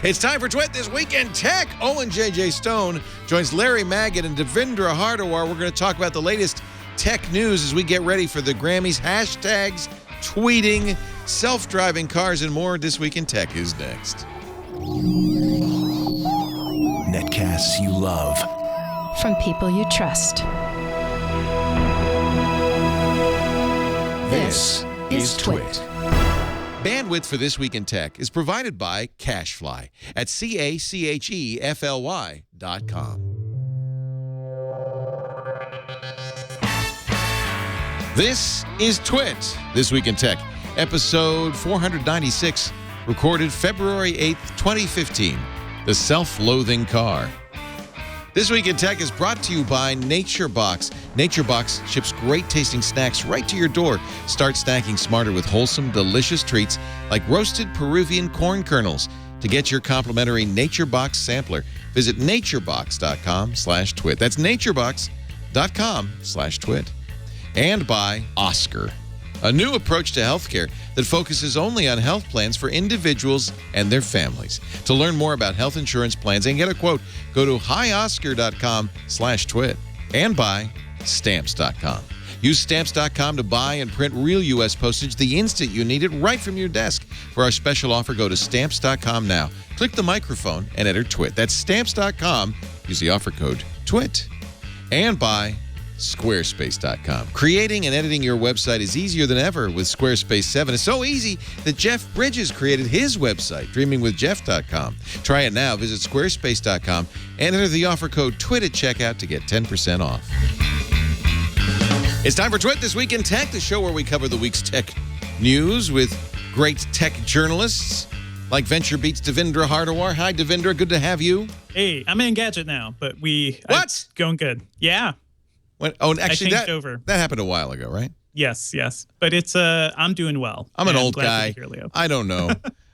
It's time for Twit This Week in Tech. Owen J.J. Stone joins Larry Magid and Devindra Hardawar. We're going to talk about the latest tech news as we get ready for the Grammys. Hashtags, tweeting, self-driving cars, and more. This Week in Tech is next. Netcasts you love. From people you trust. This is Twit. Bandwidth for This Week in Tech is provided by CacheFly at CacheFly.com. This is Twit, This Week in Tech, episode 496, recorded February 8th, 2015, the self-loathing car. This Week in Tech is brought to you by NatureBox. NatureBox ships great-tasting snacks right to your door. Start snacking smarter with wholesome, delicious treats like roasted Peruvian corn kernels. To get your complimentary NatureBox sampler, visit naturebox.com/twit. That's naturebox.com/twit. And by Oscar, a new approach to healthcare that focuses only on health plans for individuals and their families. To learn more about health insurance plans and get a quote, go to hioscar.com/twit. And by Stamps.com. Use Stamps.com to buy and print real U.S. postage the instant you need it right from your desk. For our special offer, go to Stamps.com now. Click the microphone and enter TWIT. That's Stamps.com. Use the offer code TWIT. And by Squarespace.com. Creating and editing your website is easier than ever with Squarespace 7. It's so easy that Jeff Bridges created his website, dreamingwithjeff.com. Try it now. Visit Squarespace.com and enter the offer code TWIT at checkout to get 10% off. It's time for Twit This Week in Tech, the show where we cover the week's tech news with great tech journalists like VentureBeat's Devindra Hardawar. Hi, Devindra. Good to have you. Hey, I'm in Engadget now, but What? It's going good. Yeah. Actually, I changed over. That happened a while ago, right? Yes. But it's I'm doing well. I'm an old glad guy. to be here, Leo. I don't know.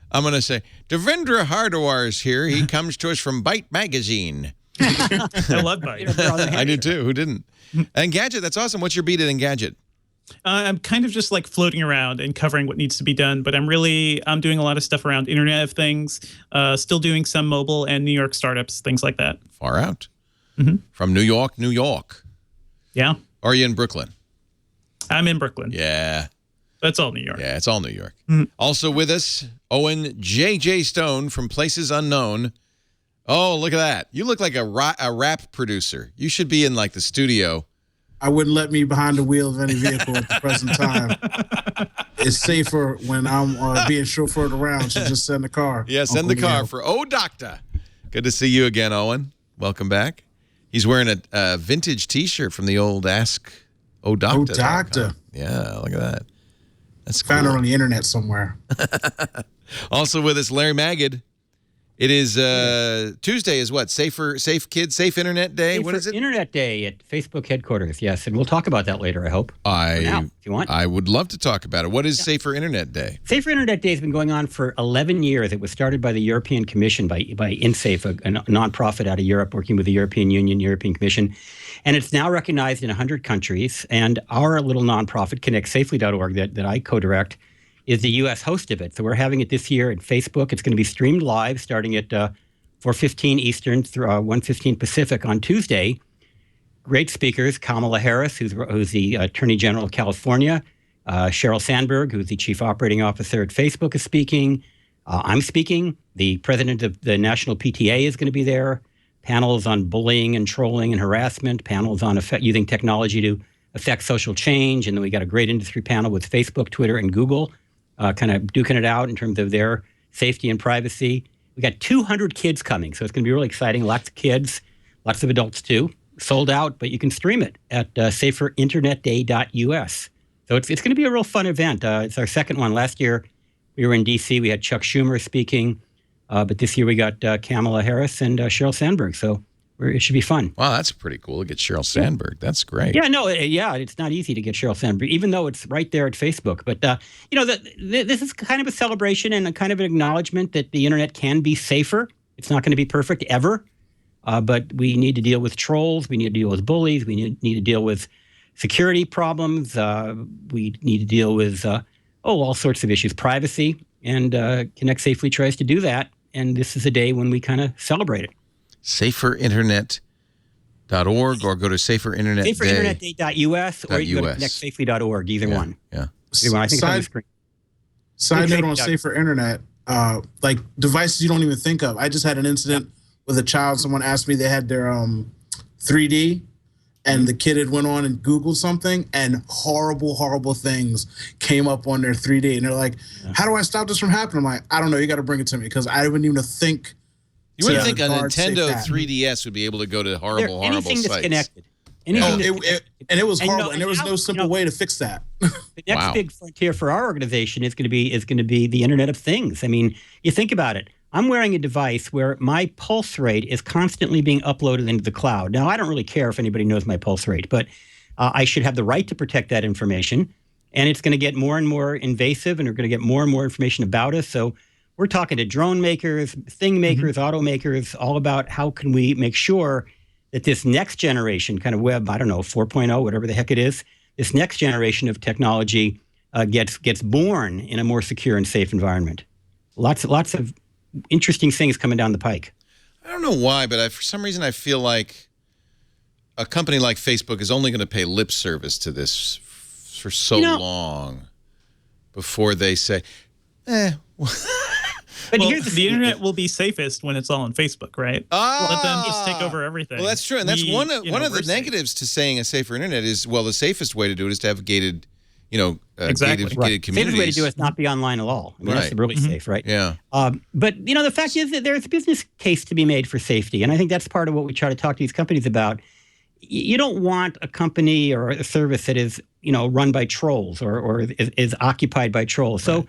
I'm going to say, Devindra Hardawar is here. He comes to us from Byte Magazine. I love Byte. I do too. Who didn't? Engadget, that's awesome. What's your beat at Engadget? I'm kind of just like floating around and covering what needs to be done, but I'm doing a lot of stuff around Internet of Things, still doing some mobile and New York startups, things like that. Far out. From New York, New York. Yeah. Or are you in Brooklyn? I'm in Brooklyn. Yeah. That's all New York. Yeah, it's all New York. Also with us, Owen J.J. Stone from Places Unknown. Oh, look at that. You look like a rap producer. You should be in, like, the studio. I wouldn't let me behind the wheel of any vehicle at the present time. It's safer when I'm being chauffeured around to just send the car. Yeah, send the car for Oh Doctor. Good to see you again, Owen. Welcome back. He's wearing a vintage T-shirt from the old Ask Oh Doctor. Oh Doctor. Yeah, look at that. That's cool. Found it on the internet somewhere. Also with us, Larry Magid. It is Tuesday. Is what? Safe Internet Day. What is it? Internet Day at Facebook headquarters. Yes, and we'll talk about that later. I hope. If you want. I would love to talk about it. What is Safer Internet Day? Safer Internet Day has been going on for 11 years. It was started by the European Commission, by InSafe, a nonprofit out of Europe working with the European Union, European Commission, and it's now recognized in 100 countries. And our little nonprofit, ConnectSafely.org, that I co-direct, is the U.S. host of it. So we're having it this year at Facebook. It's going to be streamed live starting at 4:15 Eastern through 1:15 Pacific on Tuesday. Great speakers, Kamala Harris, who's the Attorney General of California, Sheryl Sandberg, who's the Chief Operating Officer at Facebook, is speaking. I'm speaking. The president of the National PTA is going to be there. Panels on bullying and trolling and harassment, panels on using technology to affect social change. And then we got a great industry panel with Facebook, Twitter, and Google, kind of duking it out in terms of their safety and privacy. We got 200 kids coming, so it's going to be really exciting. Lots of kids, lots of adults too. Sold out, but you can stream it at saferinternetday.us. So it's going to be a real fun event. It's our second one. Last year we were in D.C. We had Chuck Schumer speaking, but this year we got Kamala Harris and Sheryl Sandberg. So it should be fun. Wow, that's pretty cool to get Sheryl Sandberg. That's great. Yeah, it's not easy to get Sheryl Sandberg, even though it's right there at Facebook. But, this is kind of a celebration and a kind of an acknowledgement that the internet can be safer. It's not going to be perfect ever, but we need to deal with trolls. We need to deal with bullies. We need to deal with security problems. We need to deal with, all sorts of issues, privacy. And Connect Safely tries to do that this is a day when we kind of celebrate it. SaferInternet.org, or go to SaferInternet SaferInternetDay.us, or you can go to connectsafely.org, either one. Yeah. Either one. I think it's on the screen. Side note on Safer Internet, like devices you don't even think of. I just had an incident with a child. Someone asked me, they had their 3D, and the kid had went on and Googled something, and horrible things came up on their 3D. And they're like, how do I stop this from happening? I'm like, I don't know. You got to bring it to me, because I wouldn't even think. You wouldn't think a Nintendo 3DS would be able to go to horrible anything sites. That's connected. And it was horrible, and there was no simple way to fix that. The next big frontier for our organization is going to be the Internet of Things. I mean, you think about it. I'm wearing a device where my pulse rate is constantly being uploaded into the cloud. Now, I don't really care if anybody knows my pulse rate, but I should have the right to protect that information. And it's going to get more and more invasive, and we're going to get more and more information about us. So we're talking to drone makers, thing makers, automakers, all about how can we make sure that this next generation kind of web, I don't know, 4.0, whatever the heck it is, this next generation of technology gets born in a more secure and safe environment. Lots of interesting things coming down the pike. I don't know why, but for some reason I feel like a company like Facebook is only going to pay lip service to this for so long before they say, But the internet will be safest when it's all on Facebook, right? Let them just take over everything. Well, that's true, and that's one of the negatives to saying a safer internet is, well, the safest way to do it is to have gated, gated communities. The safest way to do it is not be online at all. I mean, that's really safe, right? Yeah. But the fact is that there's a business case to be made for safety, and I think that's part of what we try to talk to these companies about. You don't want a company or a service that is, run by trolls or is occupied by trolls. So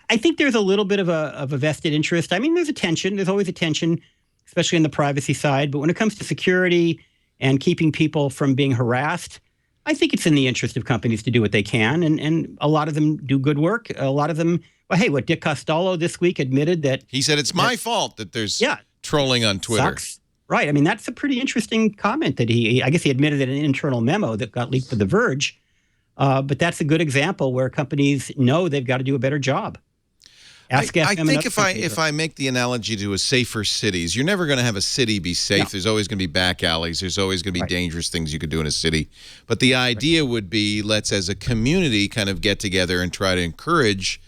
I think there's a little bit of a vested interest. I mean, there's a tension. There's always a tension, especially on the privacy side. But when it comes to security and keeping people from being harassed, I think it's in the interest of companies to do what they can. And a lot of them do good work. A lot of them, what Dick Costolo this week admitted that. He said it's my fault that there's trolling on Twitter. Sucks. Right. I mean, that's a pretty interesting comment that I guess he admitted in an internal memo that got leaked to The Verge. But that's a good example where companies know they've got to do a better job. I think if I make the analogy to a safer cities, you're never going to have a city be safe. No. There's always going to be back alleys. There's always going to be dangerous things you could do in a city. But the idea would be, let's as a community kind of get together and try to encourage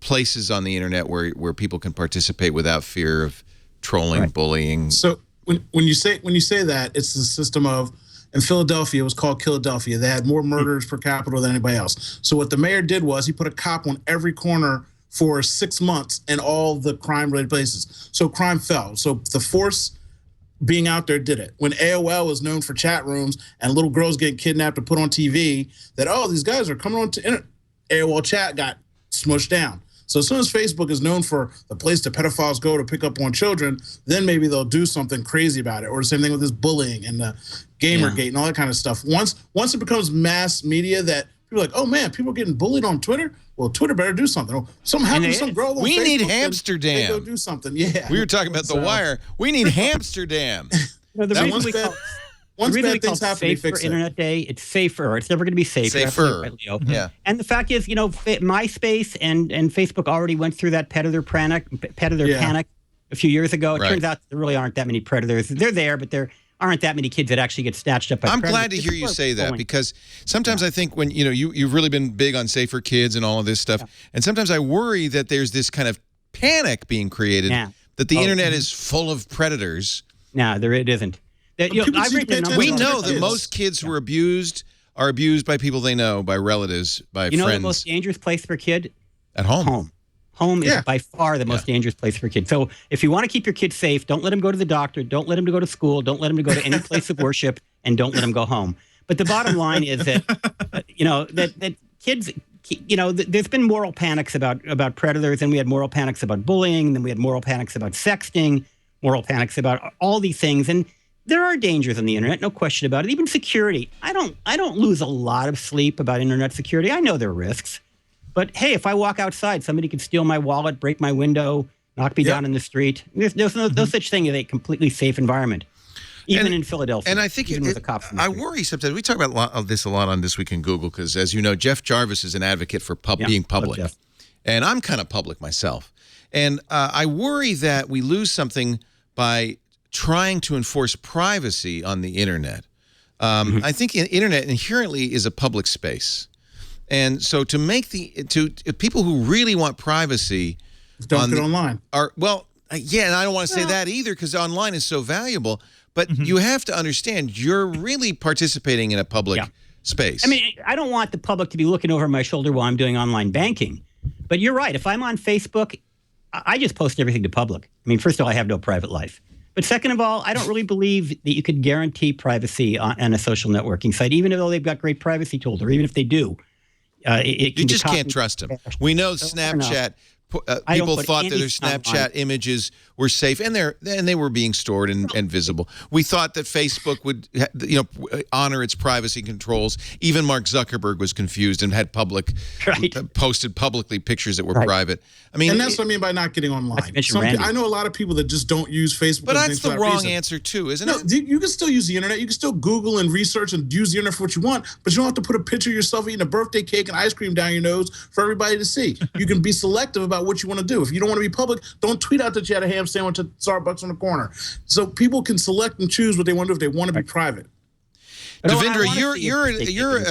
places on the internet where people can participate without fear of trolling, bullying. So when you say that, it's the system of, in Philadelphia, it was called Philadelphia. They had more murders per capita than anybody else. So what the mayor did was he put a cop on every corner for 6 months in all the crime-related places. So crime fell. So the force being out there did it. When AOL was known for chat rooms and little girls getting kidnapped and put on TV, that, these guys are coming on to internet. AOL chat got smushed down. So as soon as Facebook is known for the place that pedophiles go to pick up on children, then maybe they'll do something crazy about it. Or the same thing with this bullying and the Gamergate and all that kind of stuff. Once it becomes mass media that people are like, oh man, people are getting bullied on Twitter. Well, Twitter better do something. Or something happened to some girl on We Facebook, need Hamsterdam. They go do something. Yeah. We were talking about The Wire. We need Hamsterdam. The reason we call Safer Internet Day, it's safer. It's never going to be safer. Safer. Yeah. And the fact is, MySpace and Facebook already went through that predator panic a few years ago. It turns out there really aren't that many predators. They're there, but there aren't that many kids that actually get snatched up by I'm predators. glad to hear you say that, because sometimes I think when you've really been big on safer kids and all of this stuff, and sometimes I worry that there's this kind of panic being created that the internet is full of predators. No, it isn't. We know that most kids who are abused by people they know, by relatives, by friends. You know the most dangerous place for a kid? At home. Home is by far the most dangerous place for kids. So if you want to keep your kids safe, don't let them go to the doctor, don't let them go to school, don't let them go to any place of worship, and don't let them go home. But the bottom line is that, that kids, there's been moral panics about predators, and we had moral panics about bullying, and then we had moral panics about sexting, moral panics about all these things. And there are dangers on the internet, no question about it. Even security. I don't lose a lot of sleep about internet security. I know there are risks. But hey, if I walk outside, somebody could steal my wallet, break my window, knock me down in the street. There's no such thing as a completely safe environment, even in Philadelphia. And I think with the cops I worry sometimes. We talk about this a lot on This Week in Google because, as you know, Jeff Jarvis is an advocate for being public. And I'm kind of public myself. And I worry that we lose something by trying to enforce privacy on the internet. I think internet inherently is a public space. And so to make people who really want privacy don't get online. Yeah, and I don't want to say that either because online is so valuable. But you have to understand you're really participating in a public space. I mean, I don't want the public to be looking over my shoulder while I'm doing online banking. But you're right. If I'm on Facebook, I just post everything to public. I mean, first of all, I have no private life. But second of all, I don't really believe that you could guarantee privacy on a social networking site, even though they've got great privacy tools, or even if they do. You just can't trust them. We know Snapchat. People thought that their Snapchat images were safe, and they were being stored and visible. We thought that Facebook would, honor its privacy controls. Even Mark Zuckerberg was confused and had posted publicly pictures that were private. I mean, and that's what I mean by not getting online. I know a lot of people that just don't use Facebook. But that's the wrong answer too, isn't it? You can still use the internet. You can still Google and research and use the internet for what you want, but you don't have to put a picture of yourself eating a birthday cake and ice cream down your nose for everybody to see. You can be selective about what you want to do. If you don't want to be public, don't tweet out that you had a ham sandwich at Starbucks on the corner. So people can select and choose what they want to do if they want to be private. Devindra, you're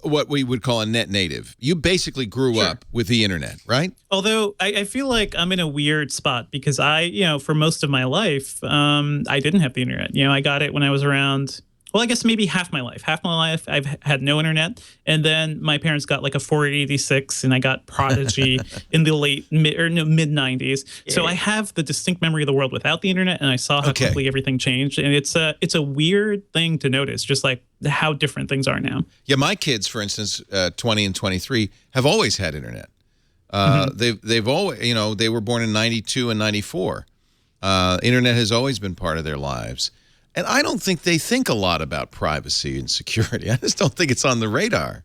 what we would call a net native. You basically grew up with the internet, right? Although I feel like I'm in a weird spot because for most of my life, I didn't have the internet. I got it when I was around. Well, I guess maybe half my life. Half my life, I've had no internet. And then my parents got like a 486, and I got Prodigy in the mid-90s. Yeah. So I have the distinct memory of the world without the internet, and I saw how quickly everything changed. And it's a weird thing to notice, just like how different things are now. Yeah, my kids, for instance, 20 and 23, have always had internet. They've always, they were born in 92 and 94. Internet has always been part of their lives. And I don't think they think a lot about privacy and security. I just don't think it's on the radar.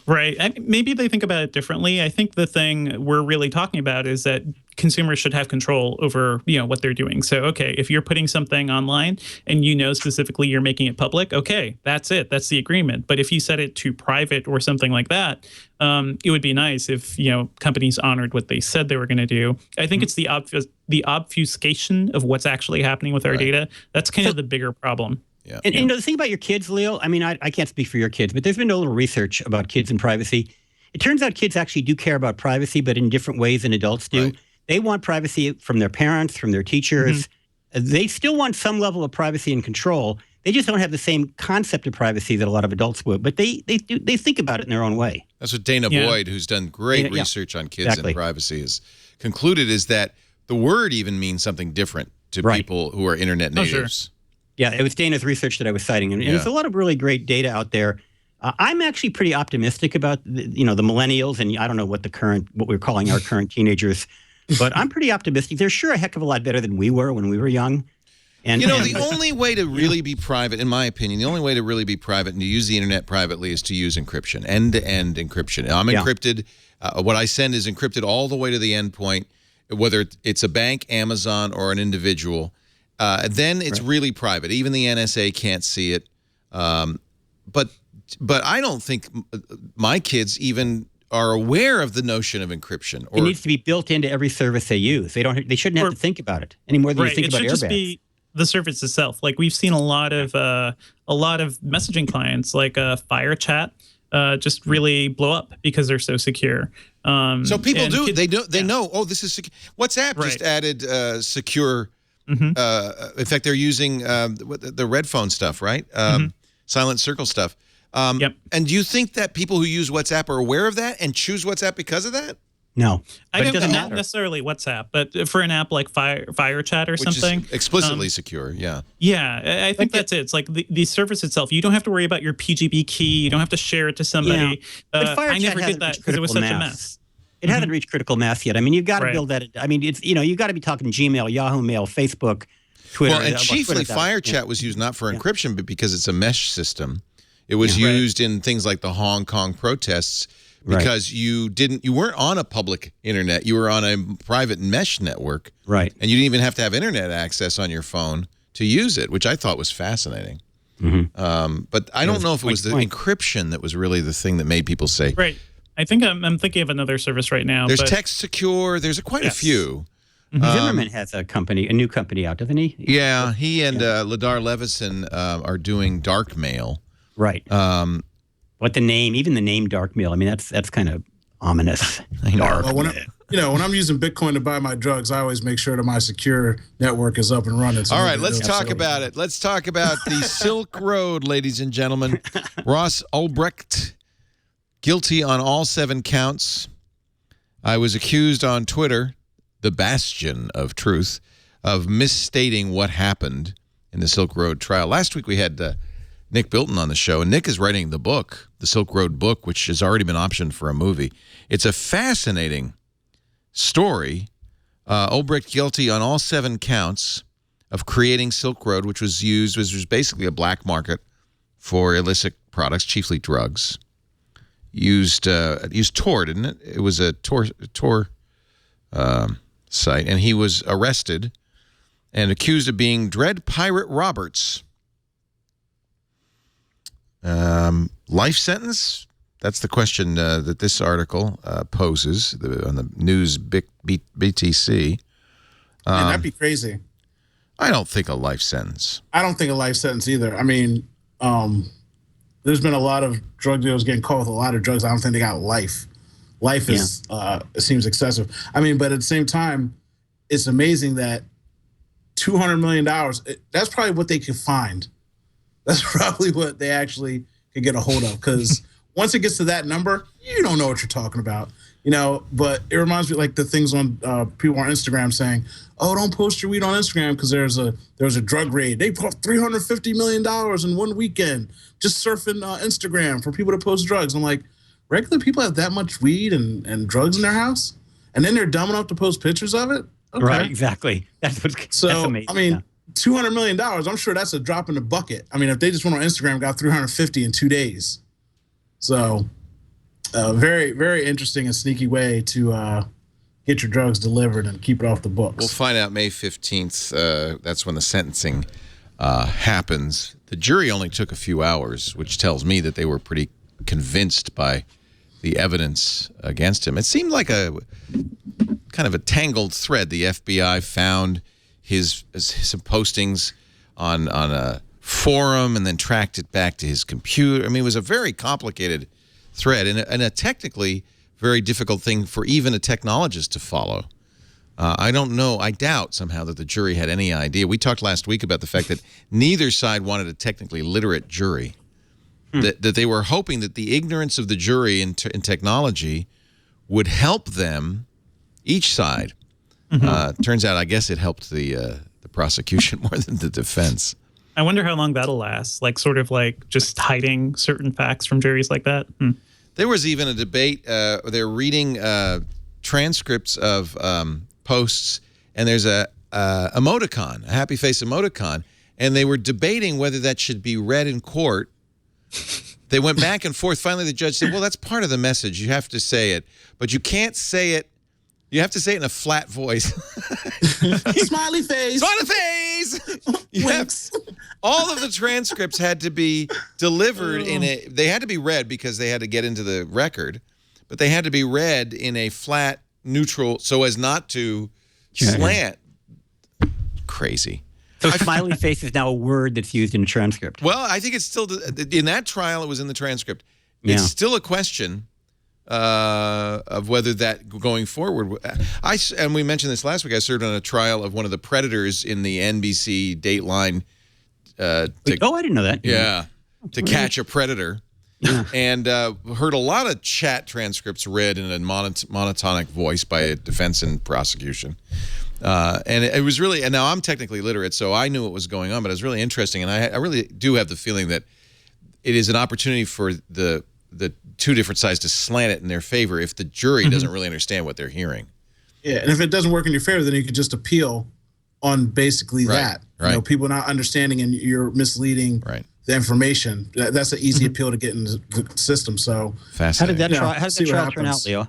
Right. Maybe they think about it differently. I think the thing we're really talking about is that consumers should have control over, what they're doing. So, okay, if you're putting something online and specifically you're making it public, okay, that's it. That's the agreement. But if you set it to private or something like that, it would be nice if, companies honored what they said they were going to do. I think it's the obfuscation of what's actually happening with our data. That's kind of the bigger problem. Yeah. And the thing about your kids, Leo, I mean, I can't speak for your kids, but there's been a little research about kids and privacy. It turns out kids actually do care about privacy, but in different ways than adults do. Right. They want privacy from their parents, from their teachers. They still want some level of privacy and control. They just don't have the same concept of privacy that a lot of adults would, but they think about it in their own way. That's what Dana Boyd, who's done great research on kids and privacy, has concluded is that the word even means something different to people who are internet natives. Oh, sure. Yeah, it was Dana's research that I was citing, and there's a lot of really great data out there. I'm actually pretty optimistic about the millennials, and I don't know what we're calling our current teenagers, but I'm pretty optimistic. They're sure a heck of a lot better than we were when we were young. And the only way to really be private, in my opinion, the only way to really be private and to use the internet privately is to use encryption, end-to-end encryption. I'm encrypted. What I send is encrypted all the way to the endpoint, whether it's a bank, Amazon, or an individual. Then it's really private. Even the NSA can't see it. But I don't think my kids even are aware of the notion of encryption. It needs to be built into every service they use. They shouldn't have to think about it any more than you think about airbags. It should just be the service itself. Like we've seen a lot of messaging clients like FireChat just really blow up because they're so secure. So people they know, oh, this is secure. WhatsApp just added secure. In fact, they're using the red phone stuff, right? Silent Circle stuff. And do you think that people who use WhatsApp are aware of that and choose WhatsApp because of that? No. I don't not necessarily WhatsApp, but for an app like FireChat or something. Is explicitly secure, yeah. Yeah, I think that's it. It's like the service itself. You don't have to worry about your PGP key. You don't have to share it to somebody. But I never did that because it was such a mess. It hasn't reached critical mass yet. I mean, you've got to build that. I mean, it's you've got to be talking Gmail, Yahoo Mail, Facebook, Twitter. Well, and chiefly FireChat was used not for encryption, but because it's a mesh system. It was used in things like the Hong Kong protests because you weren't on a public internet. You were on a private mesh network. Right. And you didn't even have to have internet access on your phone to use it, which I thought was fascinating. But I don't know if it was the encryption that was really the thing that made people say. Right. I think I'm thinking of another service right now. There's Text Secure. There's quite a few. Zimmerman has a new company out, doesn't he? Yeah, he and Ladar Levison are doing dark mail. Right. What the name, even the name dark mail, I mean, that's kind of ominous. Dark. Well, when I'm using Bitcoin to buy my drugs, I always make sure that my secure network is up and running. So all right, let's talk about it. Let's talk about the Silk Road, ladies and gentlemen. Ross Ulbricht, guilty on all 7 counts. I was accused on Twitter, the bastion of truth, of misstating what happened in the Silk Road trial. Last week we had Nick Bilton on the show, and Nick is writing the book, the Silk Road book, which has already been optioned for a movie. It's a fascinating story. Ulbricht guilty on all 7 counts of creating Silk Road, which was basically a black market for illicit products, chiefly drugs. Used Tor, didn't it? It was a Tor site, and he was arrested and accused of being Dread Pirate Roberts. Life sentence? That's the question that this article poses on the news BTC. Man, that'd be crazy. I don't think a life sentence. I don't think a life sentence either. I mean, there's been a lot of drug dealers getting caught with a lot of drugs. I don't think they got life. Life is it seems excessive. I mean, but at the same time, it's amazing that $200 million, that's probably what they could find. That's probably what they actually could get a hold of, because once it gets to that number, you don't know what you're talking about, but it reminds me like the things on people on Instagram saying, oh, don't post your weed on Instagram because there was a drug raid. They put $350 million in one weekend just surfing Instagram for people to post drugs. I'm like, regular people have that much weed and drugs in their house, and then they're dumb enough to post pictures of it? Okay. Right, exactly. That's amazing. I mean, $200 million, I'm sure that's a drop in the bucket. I mean, if they just went on Instagram and got 350 in 2 days. So, very, very interesting and sneaky way to get your drugs delivered and keep it off the books. We'll find out May 15th. That's when the sentencing happens. The jury only took a few hours, which tells me that they were pretty convinced by the evidence against him. It seemed like a kind of a tangled thread. The FBI found his postings on a forum and then tracked it back to his computer. I mean, it was a very complicated thread and a technically very difficult thing for even a technologist to follow. I don't know. I doubt somehow that the jury had any idea. We talked last week about the fact that neither side wanted a technically literate jury, that they were hoping that the ignorance of the jury in technology would help them, each side. Turns out, I guess it helped the prosecution more than the defense. I wonder how long that'll last, like sort of like just hiding certain facts from juries like that. There was even a debate. They're reading transcripts of posts, and there's a emoticon, a happy face emoticon, and they were debating whether that should be read in court. They went back and forth. Finally, the judge said, well, that's part of the message. You have to say it, but you can't say it. You have to say it in a flat voice. Smiley face. Smiley face. All of the transcripts had to be delivered they had to be read because they had to get into the record, but they had to be read in a flat, neutral, so as not to slant. Crazy. So smiley face is now a word that's used in a transcript. Well, I think it's still, in that trial, it was in the transcript. It's still a question of whether that going forward. And we mentioned this last week. I served on a trial of one of the predators in the NBC Dateline. I didn't know that. Yeah, to catch a predator. Yeah. And heard a lot of chat transcripts read in a monotonic voice by a defense and prosecution. And it was really, and now I'm technically literate, so I knew what was going on, but it was really interesting. And I really do have the feeling that it is an opportunity for the two different sides to slant it in their favor if the jury doesn't really understand what they're hearing. Yeah, and if it doesn't work in your favor, then you could just appeal on basically that. Right. People not understanding and you're misleading the information. That's an easy appeal to get in the system. So fascinating. How did that trial turn out, Leo?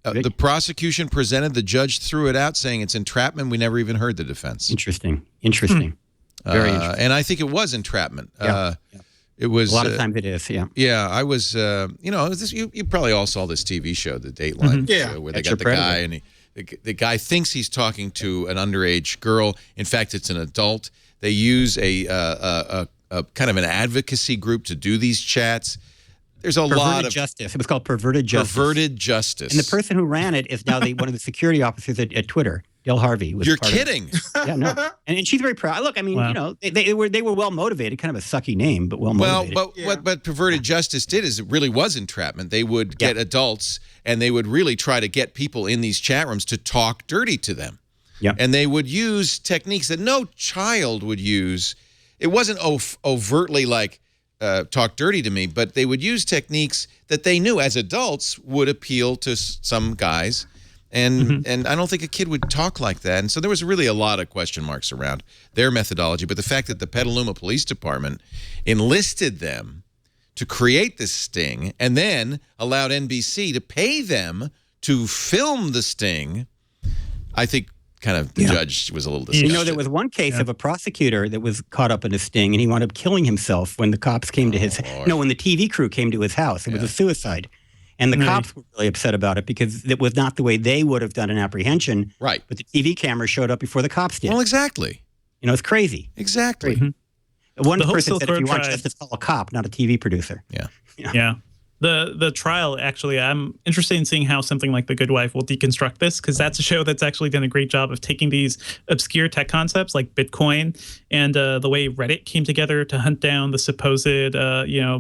The prosecution presented, the judge threw it out saying it's entrapment. We never even heard the defense. Interesting. Very interesting. And I think it was entrapment. It was a lot of times it is. Yeah, I was. You probably all saw this TV show, the Dateline show, where they got the guy and The guy thinks he's talking to an underage girl. In fact, it's an adult. They use a kind of an advocacy group to do these chats. There's a lot of justice. It was called Perverted Justice. Perverted Justice. And the person who ran it is now one of the security officers at Twitter. Dale Harvey was. You're kidding? Yeah, no, and she's very proud. Look, I mean, Wow. they were well motivated. Kind of a sucky name, but well motivated. Well, but what Perverted Justice did is it really was entrapment. They would get adults and they would really try to get people in these chat rooms to talk dirty to them. Yeah, and they would use techniques that no child would use. It wasn't overtly like talk dirty to me, but they would use techniques that they knew as adults would appeal to some guys. And I don't think a kid would talk like that. And so there was really a lot of question marks around their methodology. But the fact that the Petaluma Police Department enlisted them to create this sting and then allowed NBC to pay them to film the sting, I think kind of the judge was a little disgusted. there was one case of a prosecutor that was caught up in a sting, and he wound up killing himself when the cops came to his when the TV crew came to his house. It was a suicide. And the cops were really upset about it because it was not the way they would have done an apprehension. Right. But the TV camera showed up before the cops did. Well, exactly. It's crazy. Exactly. One The Hope person Silk said, if you Road want tried- justice, call a cop, not a TV producer. Yeah. The trial, actually, I'm interested in seeing how something like The Good Wife will deconstruct this, because that's a show that's actually done a great job of taking these obscure tech concepts like Bitcoin and the way Reddit came together to hunt down the supposed,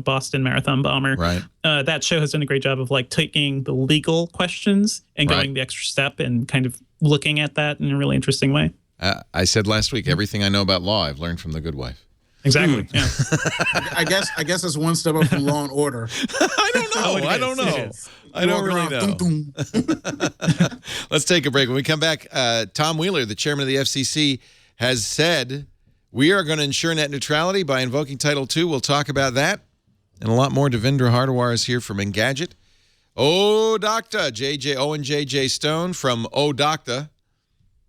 Boston Marathon bomber. Right. That show has done a great job of like taking the legal questions and going the extra step and kind of looking at that in a really interesting way. I said last week, everything I know about law, I've learned from The Good Wife. Exactly. Yeah. I guess it's one step up from Law and Order. I don't know. I don't know. I don't really know. Let's take a break. When we come back, Tom Wheeler, the chairman of the FCC, has said we are going to ensure net neutrality by invoking Title II. We'll talk about that and a lot more. Devindra Hardawar is here from Engadget. Oh, Doctor, Owen J.J. Stone from Oh, Doctor.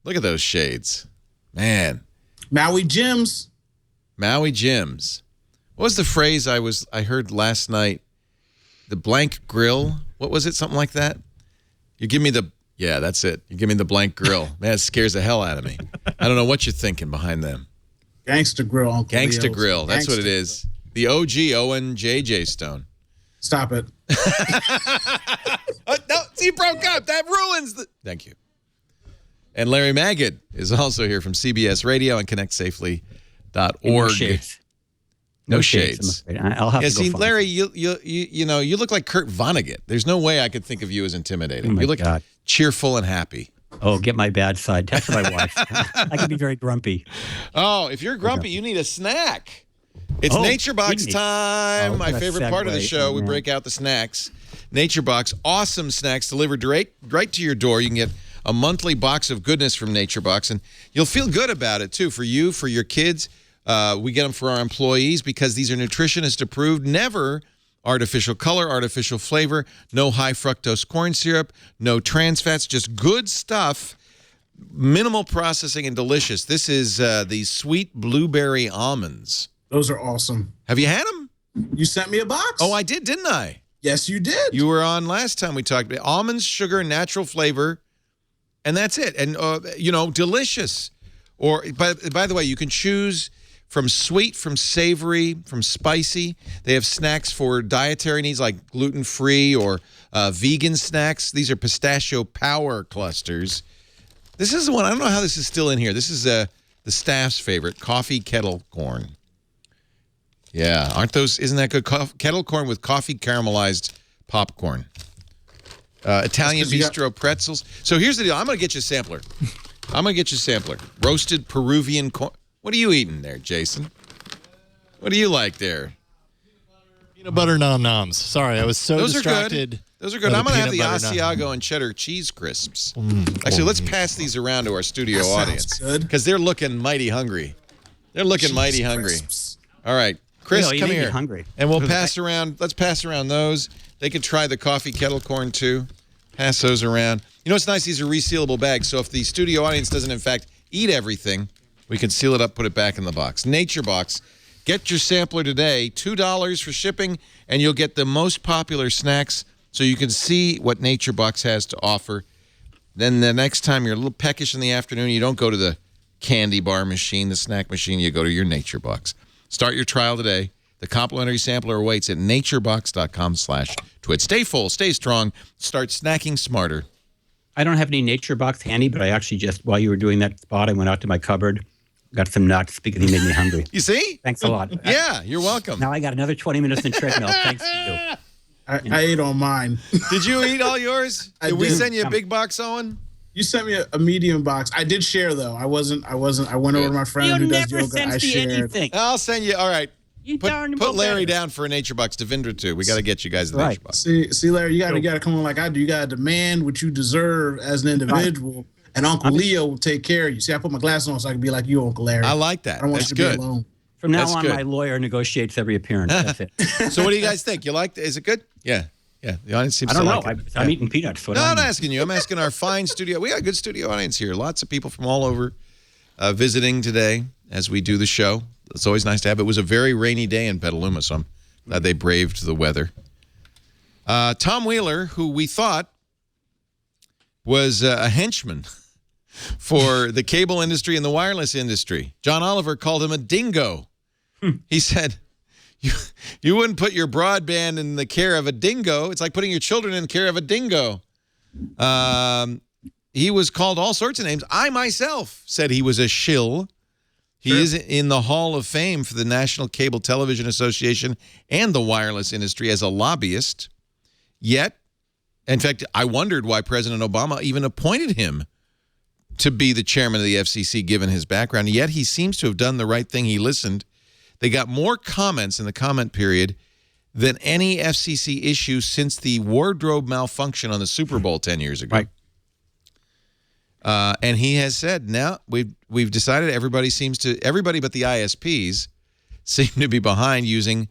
Look at those shades. Man. Maui Gyms. Maui Gyms. What was the phrase I heard last night? The blank grill? What was it? Something like that? You give me the... Yeah, that's it. You give me the blank grill. Man, it scares the hell out of me. I don't know what you're thinking behind them. Gangsta Grill. Uncle Gangsta Leo's. Grill. That's what it is. The OG Owen J.J. Stone. Stop it. No, he broke up. That ruins the... Thank you. And Larry Magid is also here from CBS Radio and ConnectSafely.org. No shades. No shades. I'm afraid. I'll have to go See, find Larry, you look like Kurt Vonnegut. There's no way I could think of you as intimidating. Oh my you look God. cheerful and happy. Oh, get my bad side. Text my wife. I can be very grumpy. Oh, if you're grumpy, you need a snack. It's Oh, Nature Box feed me. time. Oh, My what a favorite part of the segue. show. Oh, We man. break out the snacks. Nature Box, awesome snacks delivered right to your door. You can get a monthly box of goodness from Nature Box, and you'll feel good about it, too, for you, for your kids. We get them for our employees because these are nutritionist approved, never artificial color, artificial flavor, no high fructose corn syrup, no trans fats, just good stuff, minimal processing and delicious. This is the sweet blueberry almonds. Those are awesome. Have you had them? You sent me a box? Oh, I did, didn't I? Yes, you did. You were on last time we talked about almonds, sugar, natural flavor, and that's it. And, delicious. Or, by the way, you can choose from sweet, from savory, from spicy. They have snacks for dietary needs like gluten-free or vegan snacks. These are pistachio power clusters. This is the one, I don't know how this is still in here. This is the staff's favorite, coffee kettle corn. Yeah, isn't that good? Kettle corn with coffee caramelized popcorn. Italian bistro pretzels. So here's the deal. I'm going to get you a sampler. Roasted Peruvian corn. What are you eating there, Jason? What do you like there? Peanut butter nom-noms. Sorry, I was so distracted. Those are good. I'm going to have the Asiago and cheddar cheese crisps. Actually, let's pass these around to our studio audience. good. Because they're looking mighty hungry. They're looking mighty hungry. All right. Chris, You come made me here. hungry. And we'll pass around. Let's pass around those. They could try the coffee kettle corn, too. Pass those around. You know what's nice? These are resealable bags. So if the studio audience doesn't, in fact, eat everything, we can seal it up, put it back in the box. Nature Box. Get your sampler today. $2 for shipping, and you'll get the most popular snacks so you can see what Nature Box has to offer. then the next time you're a little peckish in the afternoon, you don't go to the candy bar machine, the snack machine. You go to your Nature Box. Start your trial today. The complimentary sampler awaits at naturebox.com/twit. Stay full, stay strong, start snacking smarter. I don't have any Nature Box handy, but I actually just, while you were doing that spot, I went out to my cupboard, got some nuts because he made me hungry. You see? Thanks a lot. Yeah, you're welcome. Now I got another 20 minutes in treadmill. Thanks to you. I ate on mine. Did you eat all yours? Did we send you a big box, Owen? You sent me a medium box. I did share though. I went over to my friend who does yoga. I shared. Anything. I'll send you. All right. Put Larry better. down for a Nature Box. Devindra too. We got to get you guys the Nature Box. See, Larry, you got to come on like I do. You got to demand what you deserve as an individual, and Uncle Leo will take care of you. See, I put my glasses on so I can be like you, Uncle Larry. I like that. I don't want That's you to good. be alone. From now That's on, good. my lawyer negotiates every appearance. That's it. So what do you guys think? You like it? Is it good? Yeah. Yeah. The audience seems I don't to know. like it. I'm eating peanuts. No, I'm not asking you. I'm asking our fine studio. We got a good studio audience here. Lots of people from all over visiting today as we do the show. It's always nice to have. It was a very rainy day in Petaluma, so I'm glad they braved the weather. Tom Wheeler, who we thought was a henchman for the cable industry and the wireless industry. John Oliver called him a dingo. He said, you wouldn't put your broadband in the care of a dingo. It's like putting your children in the care of a dingo. He was called all sorts of names. I myself said he was a shill. He is in the Hall of Fame for the National Cable Television Association and the wireless industry as a lobbyist. Yet, in fact, I wondered why President Obama even appointed him to be the chairman of the FCC, given his background. Yet he seems to have done the right thing. He listened. They got more comments in the comment period than any FCC issue since the wardrobe malfunction on the Super Bowl 10 years ago. Right. And he has said, now we've decided everybody but the ISPs seem to be behind using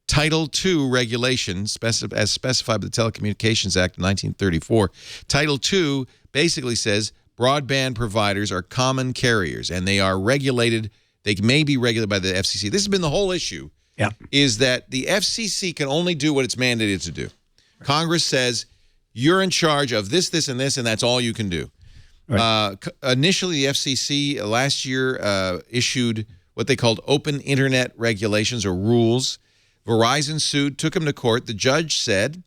Title II regulations as specified by the Telecommunications Act of 1934. Title II basically says broadband providers are common carriers, and they are regulated. They may be regulated by the FCC. This has been the whole issue, is that the FCC can only do what it's mandated to do. Congress says, you're in charge of this, this, and this, and that's all you can do. Right. Initially, the FCC last year issued what they called open internet regulations or rules. Verizon sued, took them to court. The judge said,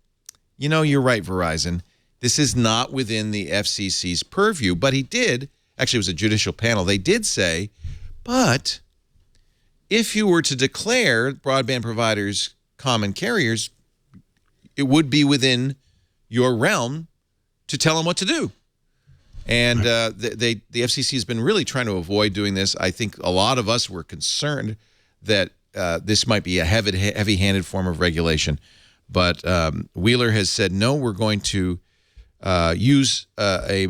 you know, you're right, Verizon. This is not within the FCC's purview. But he did, actually it was a judicial panel, they did say, but if you were to declare broadband providers common carriers, it would be within your realm to tell them what to do. And the FCC has been really trying to avoid doing this. I think a lot of us were concerned that this might be a heavy-handed form of regulation. But Wheeler has said, no, we're going to use a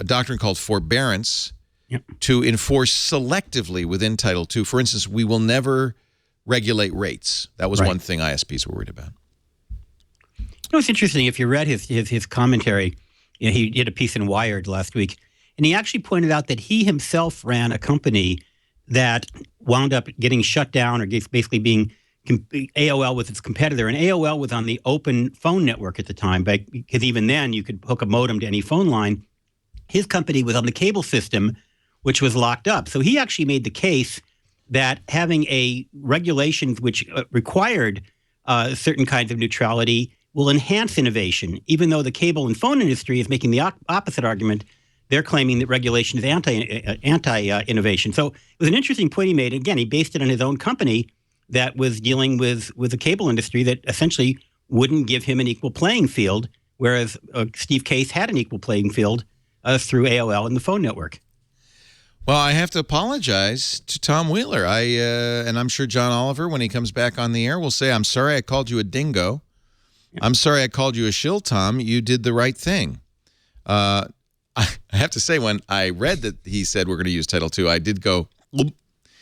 doctrine called forbearance to enforce selectively within Title II. For instance, we will never regulate rates. That was one thing ISPs were worried about. You know, it's interesting. If you read his commentary, you know, he did a piece in Wired last week, and he actually pointed out that he himself ran a company that wound up getting shut down or basically being AOL was its competitor. And AOL was on the open phone network at the time, because even then you could hook a modem to any phone line. His company was on the cable system, which was locked up. So he actually made the case that having a regulations which required certain kinds of neutrality will enhance innovation, even though the cable and phone industry is making the opposite argument. They're claiming that regulation is anti-innovation. So it was an interesting point he made. Again, he based it on his own company that was dealing with the cable industry that essentially wouldn't give him an equal playing field, whereas Steve Case had an equal playing field through AOL and the phone network. Well, I have to apologize to Tom Wheeler. And I'm sure John Oliver, when he comes back on the air, will say, I'm sorry I called you a dingo. I'm sorry I called you a shill, Tom. You did the right thing. I have to say, when I read that he said we're going to use Title II, I did go,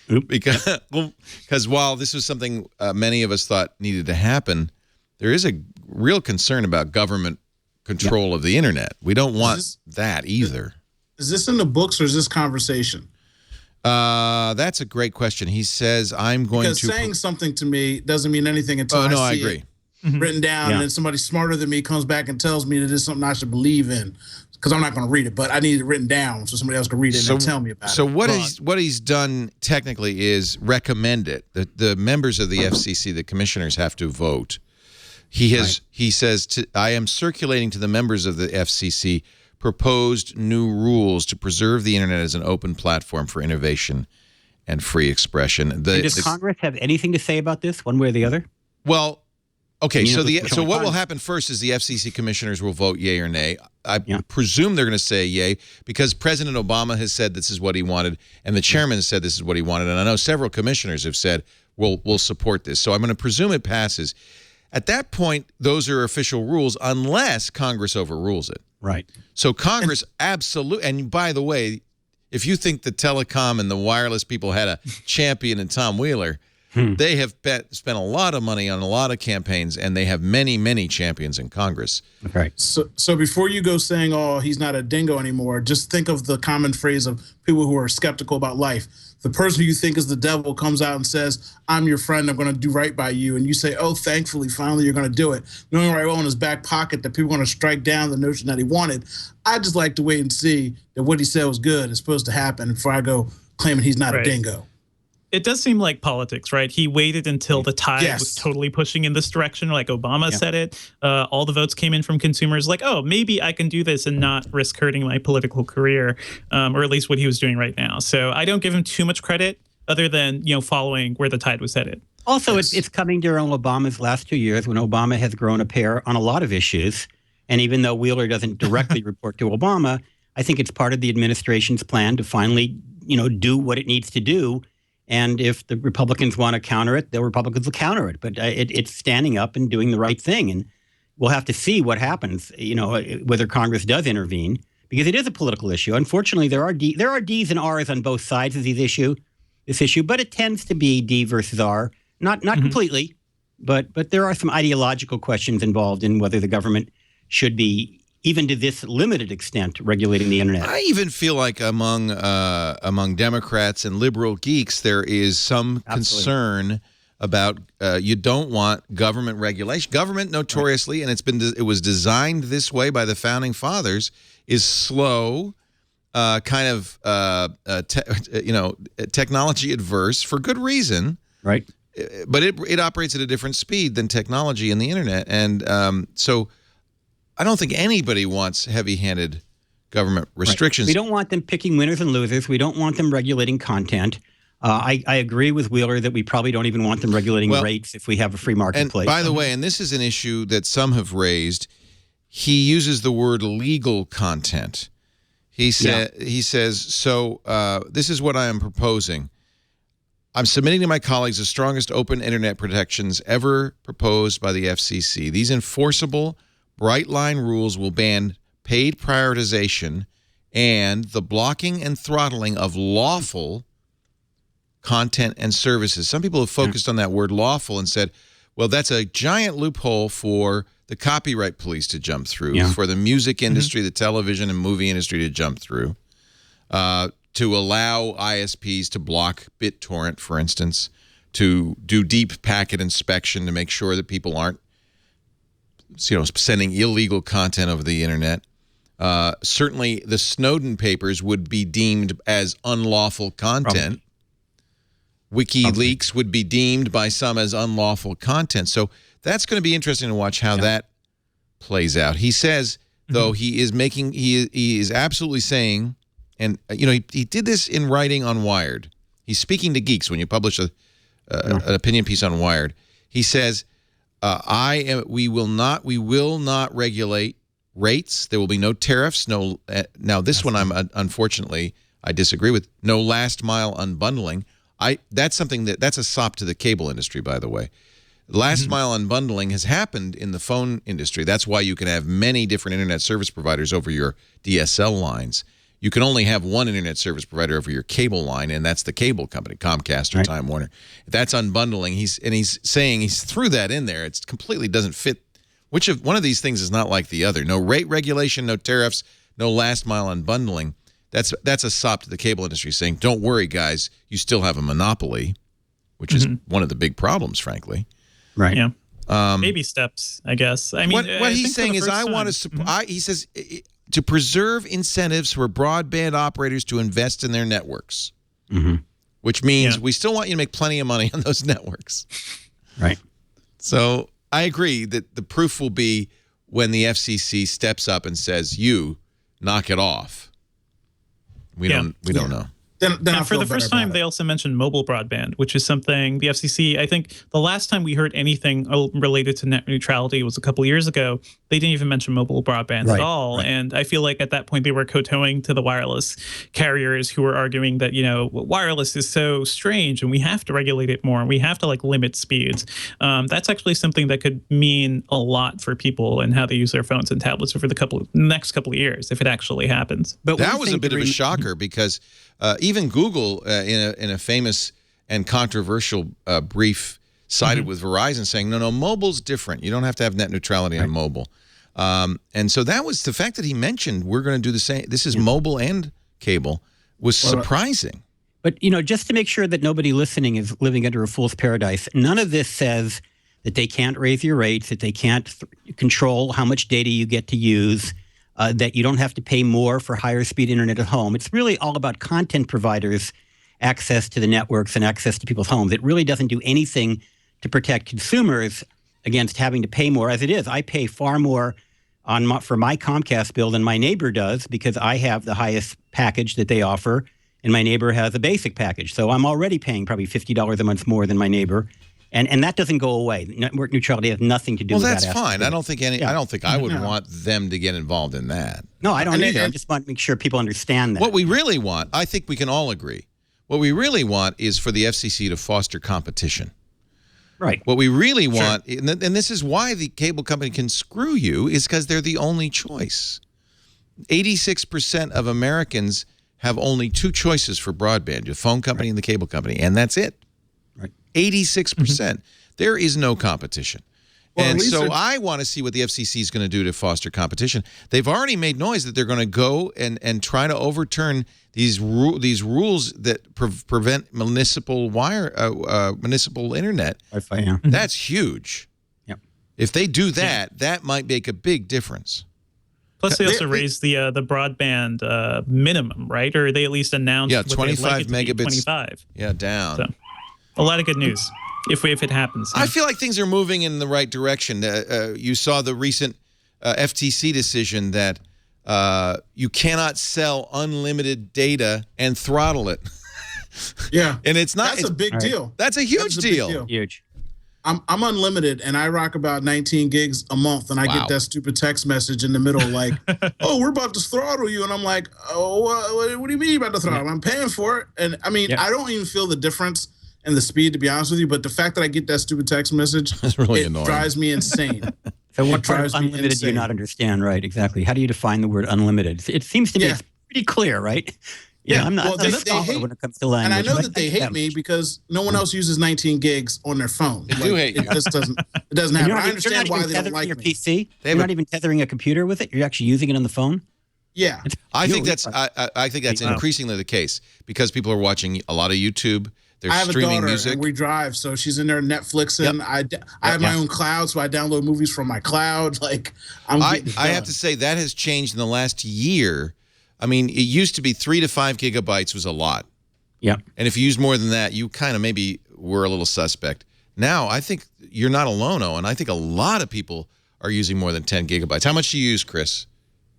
because while this was something many of us thought needed to happen, there is a real concern about government control of the internet. We don't want that either. Is this in the books or is this conversation? That's a great question. He says, I'm going because to... Because saying something to me doesn't mean anything until I agree. Written down, and then somebody smarter than me comes back and tells me that it's something I should believe in. because I'm not going to read it, but I need it written down so somebody else can read it and tell me about it. So what he's done technically is recommend it. The members of the FCC, the commissioners, have to vote. He says, I am circulating to the members of the FCC proposed new rules to preserve the internet as an open platform for innovation and free expression. Does Congress have anything to say about this, one way or the other? Well, okay, so what will happen first is the FCC commissioners will vote yay or nay. I presume they're going to say yay because President Obama has said this is what he wanted, and the chairman has said this is what he wanted, and I know several commissioners have said, we'll support this. So I'm going to presume it passes. At that point, those are official rules unless Congress overrules it. Right. So Congress absolutely, and by the way, if you think the telecom and the wireless people had a champion in Tom Wheeler, they have spent a lot of money on a lot of campaigns, and they have many, many champions in Congress. Okay. So before you go saying, oh, he's not a dingo anymore, just think of the common phrase of people who are skeptical about life. The person who you think is the devil comes out and says, I'm your friend, I'm going to do right by you. And you say, oh, thankfully, finally, you're going to do it. Knowing right well in his back pocket that people are going to strike down the notion that he wanted. I just like to wait and see that what he said was good is supposed to happen before I go claiming he's not a dingo. It does seem like politics, right? He waited until the tide was totally pushing in this direction, like Obama said it. All the votes came in from consumers like, oh, maybe I can do this and not risk hurting my political career, or at least what he was doing right now. So I don't give him too much credit other than, following where the tide was headed. Also, it's coming during Obama's last 2 years when Obama has grown a pair on a lot of issues. And even though Wheeler doesn't directly report to Obama, I think it's part of the administration's plan to finally, do what it needs to do. And if the Republicans want to counter it, the Republicans will counter it. But it's standing up and doing the right thing. And we'll have to see what happens, whether Congress does intervene, because it is a political issue. Unfortunately, there are D's and R's on both sides of this issue, but it tends to be D versus R. Not completely, but there are some ideological questions involved in whether the government should be, even to this limited extent, regulating the internet. I even feel like among Democrats and liberal geeks, there is some concern about you don't want government regulation. Government, notoriously, and it was designed this way by the founding fathers, is slow, technology adverse for good reason. Right. But it operates at a different speed than technology and the internet, and so. I don't think anybody wants heavy-handed government restrictions. Right. We don't want them picking winners and losers. We don't want them regulating content. I agree with Wheeler that we probably don't even want them regulating rates if we have a free marketplace. And by the way, and this is an issue that some have raised, he uses the word legal content. He says, so this is what I am proposing. I'm submitting to my colleagues the strongest open internet protections ever proposed by the FCC. These enforceable bright-line rules will ban paid prioritization and the blocking and throttling of lawful content and services. Some people have focused on that word lawful and said, well, that's a giant loophole for the copyright police to jump through, for the music industry, the television and movie industry to jump through, to allow ISPs to block BitTorrent, for instance, to do deep packet inspection to make sure that people aren't sending illegal content over the internet. Certainly, the Snowden papers would be deemed as unlawful content. WikiLeaks would be deemed by some as unlawful content. So that's going to be interesting to watch how that plays out. He says, though, he is absolutely saying, and he did this in writing on Wired. He's speaking to geeks when you publish an opinion piece on Wired. He says, we will not regulate rates. There will be no tariffs. Now this one unfortunately I disagree with. No last mile unbundling. That's a sop to the cable industry, by the way. Last mile unbundling has happened in the phone industry. That's why you can have many different internet service providers over your DSL lines. You can only have one internet service provider over your cable line, and that's the cable company, Comcast or Time Warner. That's unbundling. He's saying he's threw that in there. It completely doesn't fit. One of these things is not like the other. No rate regulation, no tariffs, no last mile unbundling. That's a sop to the cable industry saying, don't worry, guys, you still have a monopoly, which is one of the big problems, frankly. Right. Yeah. Baby steps, I guess. I mean, what he's saying is, I want to support. He says, to preserve incentives for broadband operators to invest in their networks, which means we still want you to make plenty of money on those networks. Right. So I agree that the proof will be when the FCC steps up and says, you knock it off. We don't know. And for the first time, they also mentioned mobile broadband, which is something the FCC, I think the last time we heard anything related to net neutrality was a couple of years ago. They didn't even mention mobile broadband at all. Right. And I feel like at that point, they were kowtowing to the wireless carriers who were arguing that, wireless is so strange and we have to regulate it more and we have to limit speeds. That's actually something that could mean a lot for people and how they use their phones and tablets over the next couple of years if it actually happens. But that was a bit of a shocker because even Google, in a famous and controversial brief, sided with Verizon saying, no, mobile's different. You don't have to have net neutrality on mobile. And so that was the fact that he mentioned we're going to do the same. This is mobile and cable was surprising. But, just to make sure that nobody listening is living under a fool's paradise, none of this says that they can't raise your rates, that they can't control how much data you get to use, that you don't have to pay more for higher speed internet at home. It's really all about content providers' access to the networks and access to people's homes. It really doesn't do anything to protect consumers against having to pay more. As it is, I pay far more for my Comcast bill than my neighbor does because I have the highest package that they offer, and my neighbor has a basic package. So I'm already paying probably $50 a month more than my neighbor. And that doesn't go away. Network neutrality has nothing to do with that. Well, that's fine. I don't think I would want them to get involved in that. No, I don't either. I just want to make sure people understand that. What we really want, I think we can all agree, what we really want is for the FCC to foster competition. Right. What we really want, and this is why the cable company can screw you, is because they're the only choice. 86% of Americans have only two choices for broadband, the phone company and the cable company, and that's it. 86%. There is no competition. Well, and so I want to see what the FCC is going to do to foster competition. They've already made noise that they're going to go and try to overturn these rules that prevent municipal internet. Wi-Fi, That's huge. Yep. If they do that, that might make a big difference. Plus, they also raised the broadband minimum, right? Or they at least announced 25 megabits. 25. Yeah, down. So, a lot of good news if it happens. I feel like things are moving in the right direction. You saw the recent FTC decision that you cannot sell unlimited data and throttle it. Yeah. And it's not. That's a big deal. That's a huge deal. Huge. I'm unlimited, and I rock about 19 gigs a month, and I get that stupid text message in the middle like, oh, we're about to throttle you. And I'm like, oh, what do you mean you're about to throttle? I'm paying for it. And, I mean, I don't even feel the difference in the speed, to be honest with you, but the fact that I get that stupid text message, really it drives me insane. So what part of unlimited do you not understand? Right, exactly. How do you define the word unlimited? It seems to me it's pretty clear, right? Yeah, I'm not. Well, they hate, when it comes to language. and I know that they hate me because no one else uses 19 gigs on their phone. They do hate you. It just doesn't. It doesn't happen. I understand why they don't like your me. PC. You're not even tethering a computer with it. You're actually using it on the phone. Yeah, I think that's increasingly the case because people are watching a lot of YouTube. They're I have streaming a daughter, music. and we drive, so she's in there Netflixing. I have my own cloud, so I download movies from my cloud. Like I have to say that has changed in the last year. I mean, it used to be 3 to 5 gigabytes was a lot. Yeah. And if you use more than that, you kind of maybe were a little suspect. Now, I think you're not alone, Owen. I think a lot of people are using more than 10 gigabytes. How much do you use, Chris?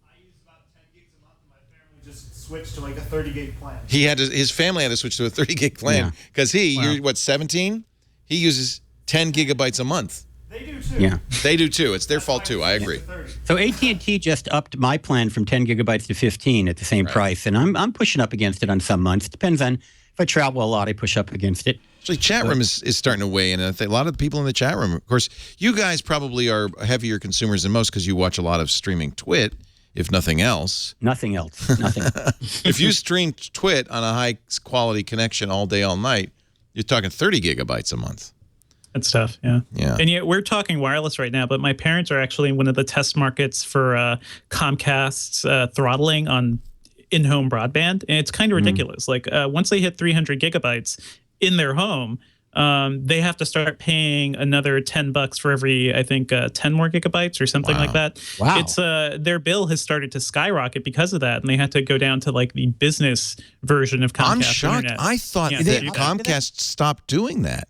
I use about 10 gigs a month, and my family just switched to like a 30 gig plan. His family had to switch to a 30 gig plan because you're what, 17? He uses 10 gigabytes a month. They do too. Yeah, they do too. It's their fault too. I agree. So AT&T just upped my plan from 10 gigabytes to 15 at the same price, and I'm pushing up against it on some months. Depends on if I travel a lot, I push up against it. Actually, chat room is starting to weigh in, and I think a lot of the people in the chat room. Of course, you guys probably are heavier consumers than most because you watch a lot of streaming Twit, if nothing else. Nothing else. Nothing. If you stream Twit on a high quality connection all day, all night, you're talking 30 gigabytes a month. That's tough, yeah. Yeah. And yet we're talking wireless right now, but my parents are actually in one of the test markets for Comcast's throttling on in-home broadband, and it's kind of ridiculous. Like once they hit 300 gigabytes in their home, they have to start paying another $10 for every, I think, 10 more gigabytes or something like that. Wow. It's their bill has started to skyrocket because of that, and they had to go down to like the business version of Comcast I'm shocked. Internet. I thought Yeah, that to do Comcast stopped doing that.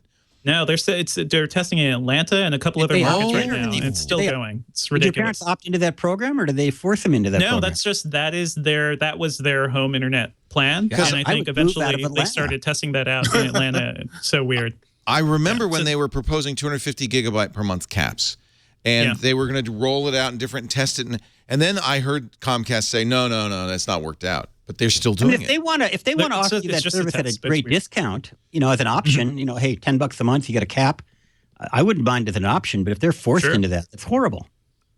No, they're testing it in Atlanta and a couple other they markets opt right in, or now. did they- It's still they- going. It's Did your ridiculous. parents opt into that program, or did they force them into that No, program? that's just that was their home internet plan, Because and I I think would move out eventually of they Atlanta. started testing that out in Atlanta. It's so weird. I remember when so- they were proposing 250 gigabyte per month caps, and Yeah. they were going to roll it out and different and test it, and then I heard Comcast say, no, that's not worked out, but they're still I doing mean, if they want to Look, offer it's you just- that it's just a service at test, a but it's great weird. discount, as an option, hey, $10 a month, you get a cap. I wouldn't mind as an option, but if they're forced Sure. into that, it's horrible.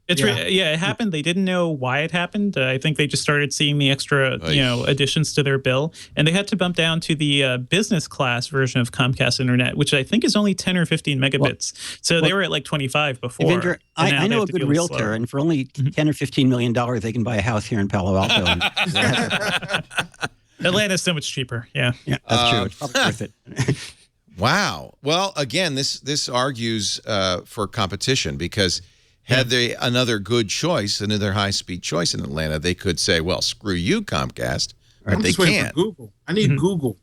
It's it happened. They didn't know why it happened. I think they just started seeing the extra, additions to their bill, and they had to bump down to the business class version of Comcast Internet, which I think is only 10 or 15 megabits. So they were at like 25 before. Devindra, and now I they know have a to good deal with realtor, slower. and for only $10 or $15 million, they can buy a house here in Palo Alto. And Atlanta's so much cheaper. Yeah. yeah, that's true. It's probably worth it. Wow. Well, again, this argues for competition, because had they another good choice, another high-speed choice in Atlanta, they could say, well, screw you, Comcast. But I'm they just waiting can't. for Google. I need Google.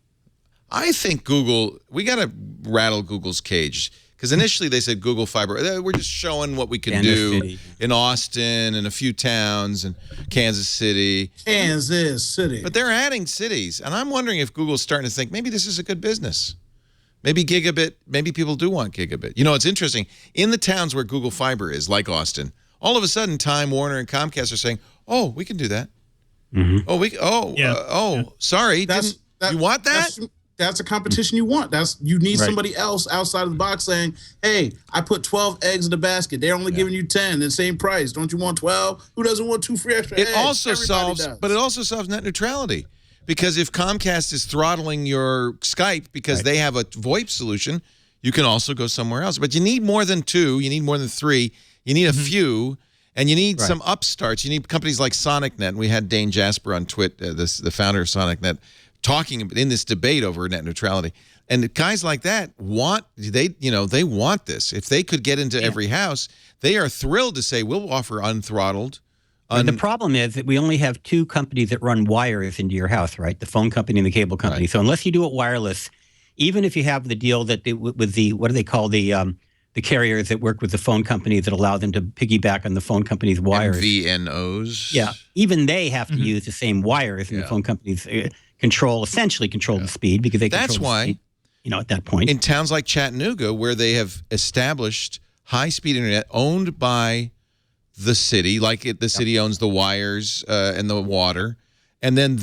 I think Google, we got to rattle Google's cage, because initially they said Google Fiber. We're just showing what we can Kansas do City. in Austin and a few towns and Kansas City. Kansas City. But they're adding cities, and I'm wondering if Google's starting to think maybe this is a good business. Maybe gigabit, maybe people do want gigabit. You know, it's interesting. In the towns where Google Fiber is, like Austin, all of a sudden Time Warner and Comcast are saying, oh, we can do that. Sorry. You want that? That's a competition you want. You need Right. somebody else outside of the box saying, hey, I put 12 eggs in the basket. They're only giving you 10, the same price. Don't you want 12? Who doesn't want 2 free extra eggs? It also Everybody does. but it also solves net neutrality. Because if Comcast is throttling your Skype because they have a VoIP solution, you can also go somewhere else. But you need more than 2. You need more than 3. You need a few. And you need some upstarts. You need companies like SonicNet. And we had Dane Jasper on Twitter, the founder of SonicNet, talking in this debate over net neutrality. And guys like that want this. If they could get into every house, they are thrilled to say, we'll offer unthrottled. The problem is that we only have 2 companies that run wires into your house, right? The phone company and the cable company. Right. So unless you do it wireless, even if you have the deal that with the, what do they call the carriers that work with the phone companies that allow them to piggyback on the phone company's wires. MVNOs. Yeah, even they have to use the same wires, and the phone companies essentially control the speed because they control That's the why, speed, at that point. in towns like Chattanooga, where they have established high-speed internet owned by the city, the city owns the wires and the water, and then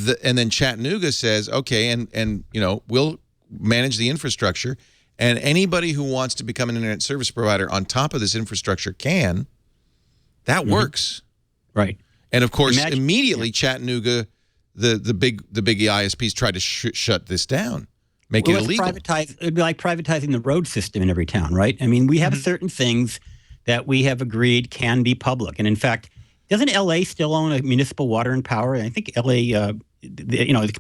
Chattanooga says, okay, and we'll manage the infrastructure, and anybody who wants to become an internet service provider on top of this infrastructure can. That works, right? And of course, immediately Chattanooga, the big ISPs tried to shut this down, make it illegal. It'd be like privatizing the road system in every town, right? I mean, we have certain things that we have agreed can be public. And in fact, doesn't LA still own a municipal water and power? And I think LA,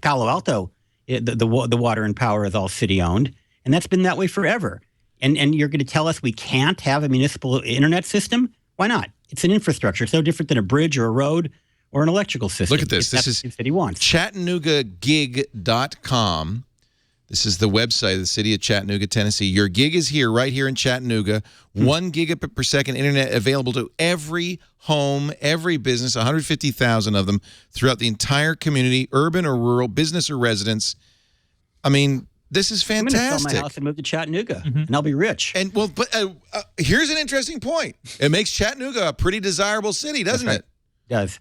Palo Alto, the water and power is all city owned. And that's been that way forever. And you're going to tell us we can't have a municipal internet system? Why not? It's an infrastructure. It's no different than a bridge or a road or an electrical system. Look at this. This is the city wants. ChattanoogaGig.com. This is the website of the city of Chattanooga, Tennessee. Your gig is here, right here in Chattanooga. 1 gigabit per second internet available to every home, every business, 150,000 of them throughout the entire community, urban or rural, business or residence. I mean, this is fantastic. I'm going to sell my house and move to Chattanooga, and I'll be rich. And here's an interesting point. It makes Chattanooga a pretty desirable city, doesn't it? It does.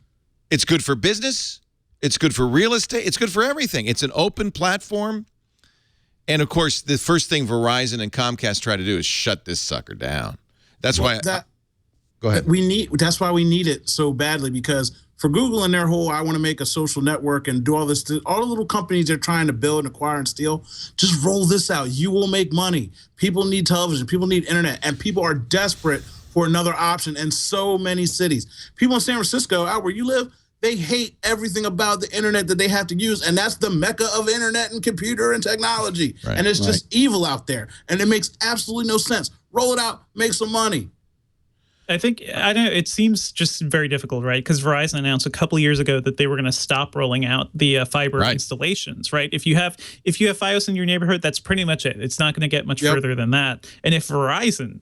It's good for business. It's good for real estate. It's good for everything. It's an open platform. And, of course, the first thing Verizon and Comcast try to do is shut this sucker down. That's why go ahead. That's why we need it so badly, because for Google and their whole, I want to make a social network and do all this, all the little companies they're trying to build and acquire and steal, just roll this out. You will make money. People need television. People need internet. And people are desperate for another option in so many cities. People in San Francisco, out where you live, They hate everything about the internet that they have to use, and that's the mecca of internet and computer and technology. Right. And it's just evil out there, and it makes absolutely no sense. Roll it out, make some money. I don't know. It seems just very difficult, right? Because Verizon announced a couple of years ago that they were going to stop rolling out the fiber installations, right? If you have FiOS in your neighborhood, that's pretty much it. It's not going to get much further than that. And if Verizon,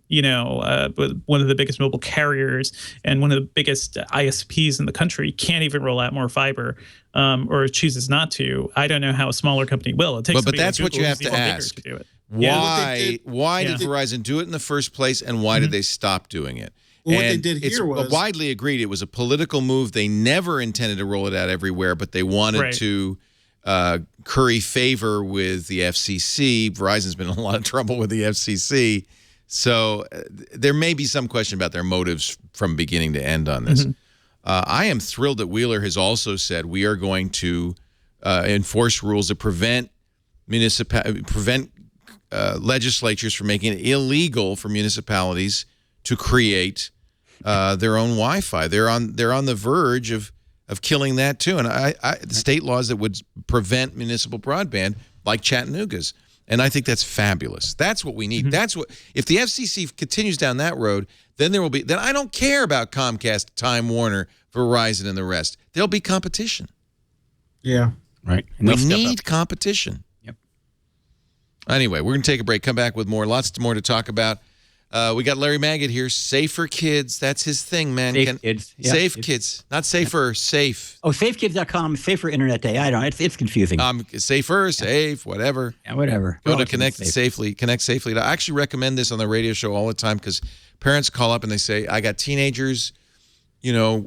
one of the biggest mobile carriers and one of the biggest ISPs in the country, can't even roll out more fiber, or chooses not to, I don't know how a smaller company will. It takes but that's what you have to ask. To do it. Why did Verizon do it in the first place, and why did they stop doing it? Well, what they did here was widely agreed. It was a political move. They never intended to roll it out everywhere, but they wanted to curry favor with the FCC. Verizon's been in a lot of trouble with the FCC. So there may be some question about their motives from beginning to end on this. I am thrilled that Wheeler has also said we are going to enforce rules that prevent legislatures from making it illegal for municipalities to create their own Wi-Fi. They're on the verge of killing that too. And the state laws that would prevent municipal broadband, like Chattanooga's, and I think that's fabulous. That's what we need. That's what, if the FCC continues down that road, then there will be. Then I don't care about Comcast, Time Warner, Verizon, and the rest. There'll be competition. Yeah, right. We need competition. Yep. Anyway, we're going to take a break. Come back with more. Lots more to talk about. We got Larry Magid here. Safer kids. That's his thing, man. Safe kids. Yeah, safe kids. Not safer, safe. Oh, safekids.com, Safer Internet Day. I don't know. It's confusing. Safer, safe, whatever. Yeah, whatever. Go to Connect Safely. Connect Safely. I actually recommend this on the radio show all the time because parents call up and they say, I got teenagers,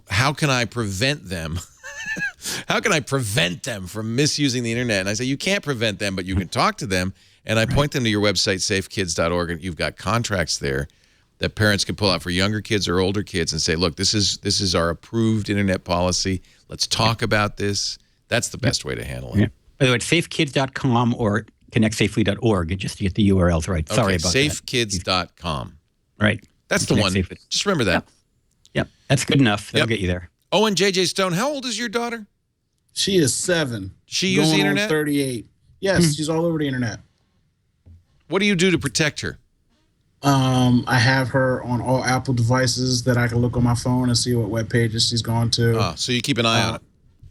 how can I prevent them? How can I prevent them from misusing the internet? And I say, you can't prevent them, but you can talk to them. And I point them to your website, safekids.org, and you've got contracts there that parents can pull out for younger kids or older kids and say, look, this is our approved internet policy. Let's talk about this. That's the best way to handle it. Yeah. By the way, it's safekids.com or connectsafely.org, just to get the URLs right. Sorry about safekids.com. Right. That's the one. Just remember that. Yep. That's good enough. That'll get you there. Owen J.J. Stone, how old is your daughter? She is 7. Does she use the internet? 38. Yes, she's all over the internet. What do you do to protect her? I have her on all Apple devices that I can look on my phone and see what web pages she's gone to. Oh, so you keep an eye on it.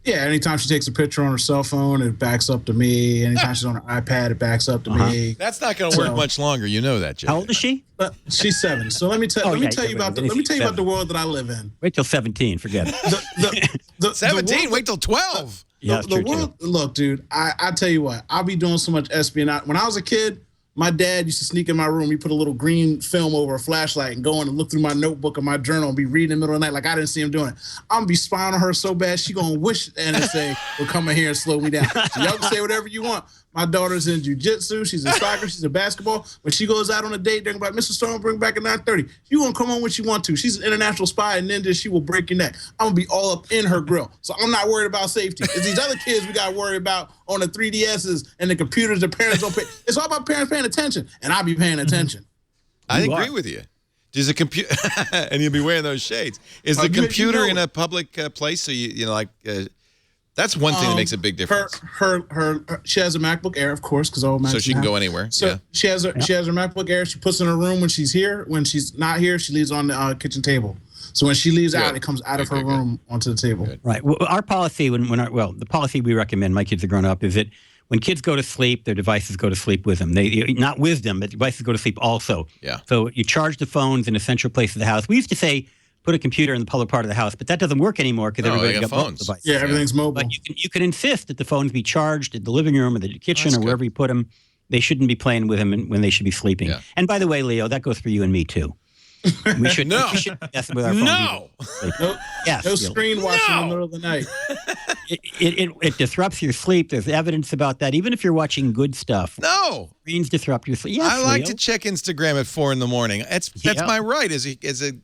Yeah, anytime she takes a picture on her cell phone, it backs up to me. Anytime she's on her iPad, it backs up to me. That's not going to work much longer. You know that, Jay. How old is she? She's 7. So let me tell you about the world that I live in. Wait till 17. Forget it. 17. Wait till 12. The world. Look, dude. I tell you what. I'll be doing so much espionage. When I was a kid, my dad used to sneak in my room. He put a little green film over a flashlight and go in and look through my notebook or my journal and be reading in the middle of the night like I didn't see him doing it. I'm going to be spying on her so bad, she going to wish the NSA would come in here and slow me down. So y'all can say whatever you want. My daughter's in jiu-jitsu. She's in soccer. She's in basketball. When she goes out on a date, they're going to be like, Mr. Stone, bring back at 9:30. You going to come on when she want to. She's an international spy, and then she will break your neck. I'm going to be all up in her grill. So I'm not worried about safety. It's these other kids we got to worry about on the 3DSs and the computers the parents don't pay. It's all about parents paying attention, and I'll be paying attention. I agree with you. Does a computer, and you'll be wearing those shades. Is the computer in a public place? So that's one thing that makes a big difference. She has a MacBook Air, of course, because all Macs. So she can go anywhere. So she has her MacBook Air. She puts it in her room when she's here. When she's not here, she leaves on the kitchen table. So when she leaves out, it comes out of her room onto the table. Right. Well, our policy the policy we recommend, my kids are grown up, is that when kids go to sleep, their devices go to sleep with them. Not with them, but devices go to sleep also. Yeah. So you charge the phones in a central place of the house. We used to say, put a computer in the public part of the house, but that doesn't work anymore because everybody's got phones. Devices. Yeah, everything's mobile. But you can insist that the phones be charged in the living room or the kitchen or wherever you put them. They shouldn't be playing with them when they should be sleeping. Yeah. And by the way, Leo, that goes for you and me too. We should be messing with our phones. No screen watching in the middle of the night. It disrupts your sleep. There's evidence about that. Even if you're watching good stuff. No. Screens disrupt your sleep. Yes, I like to check Instagram at 4 a.m. That's my right as a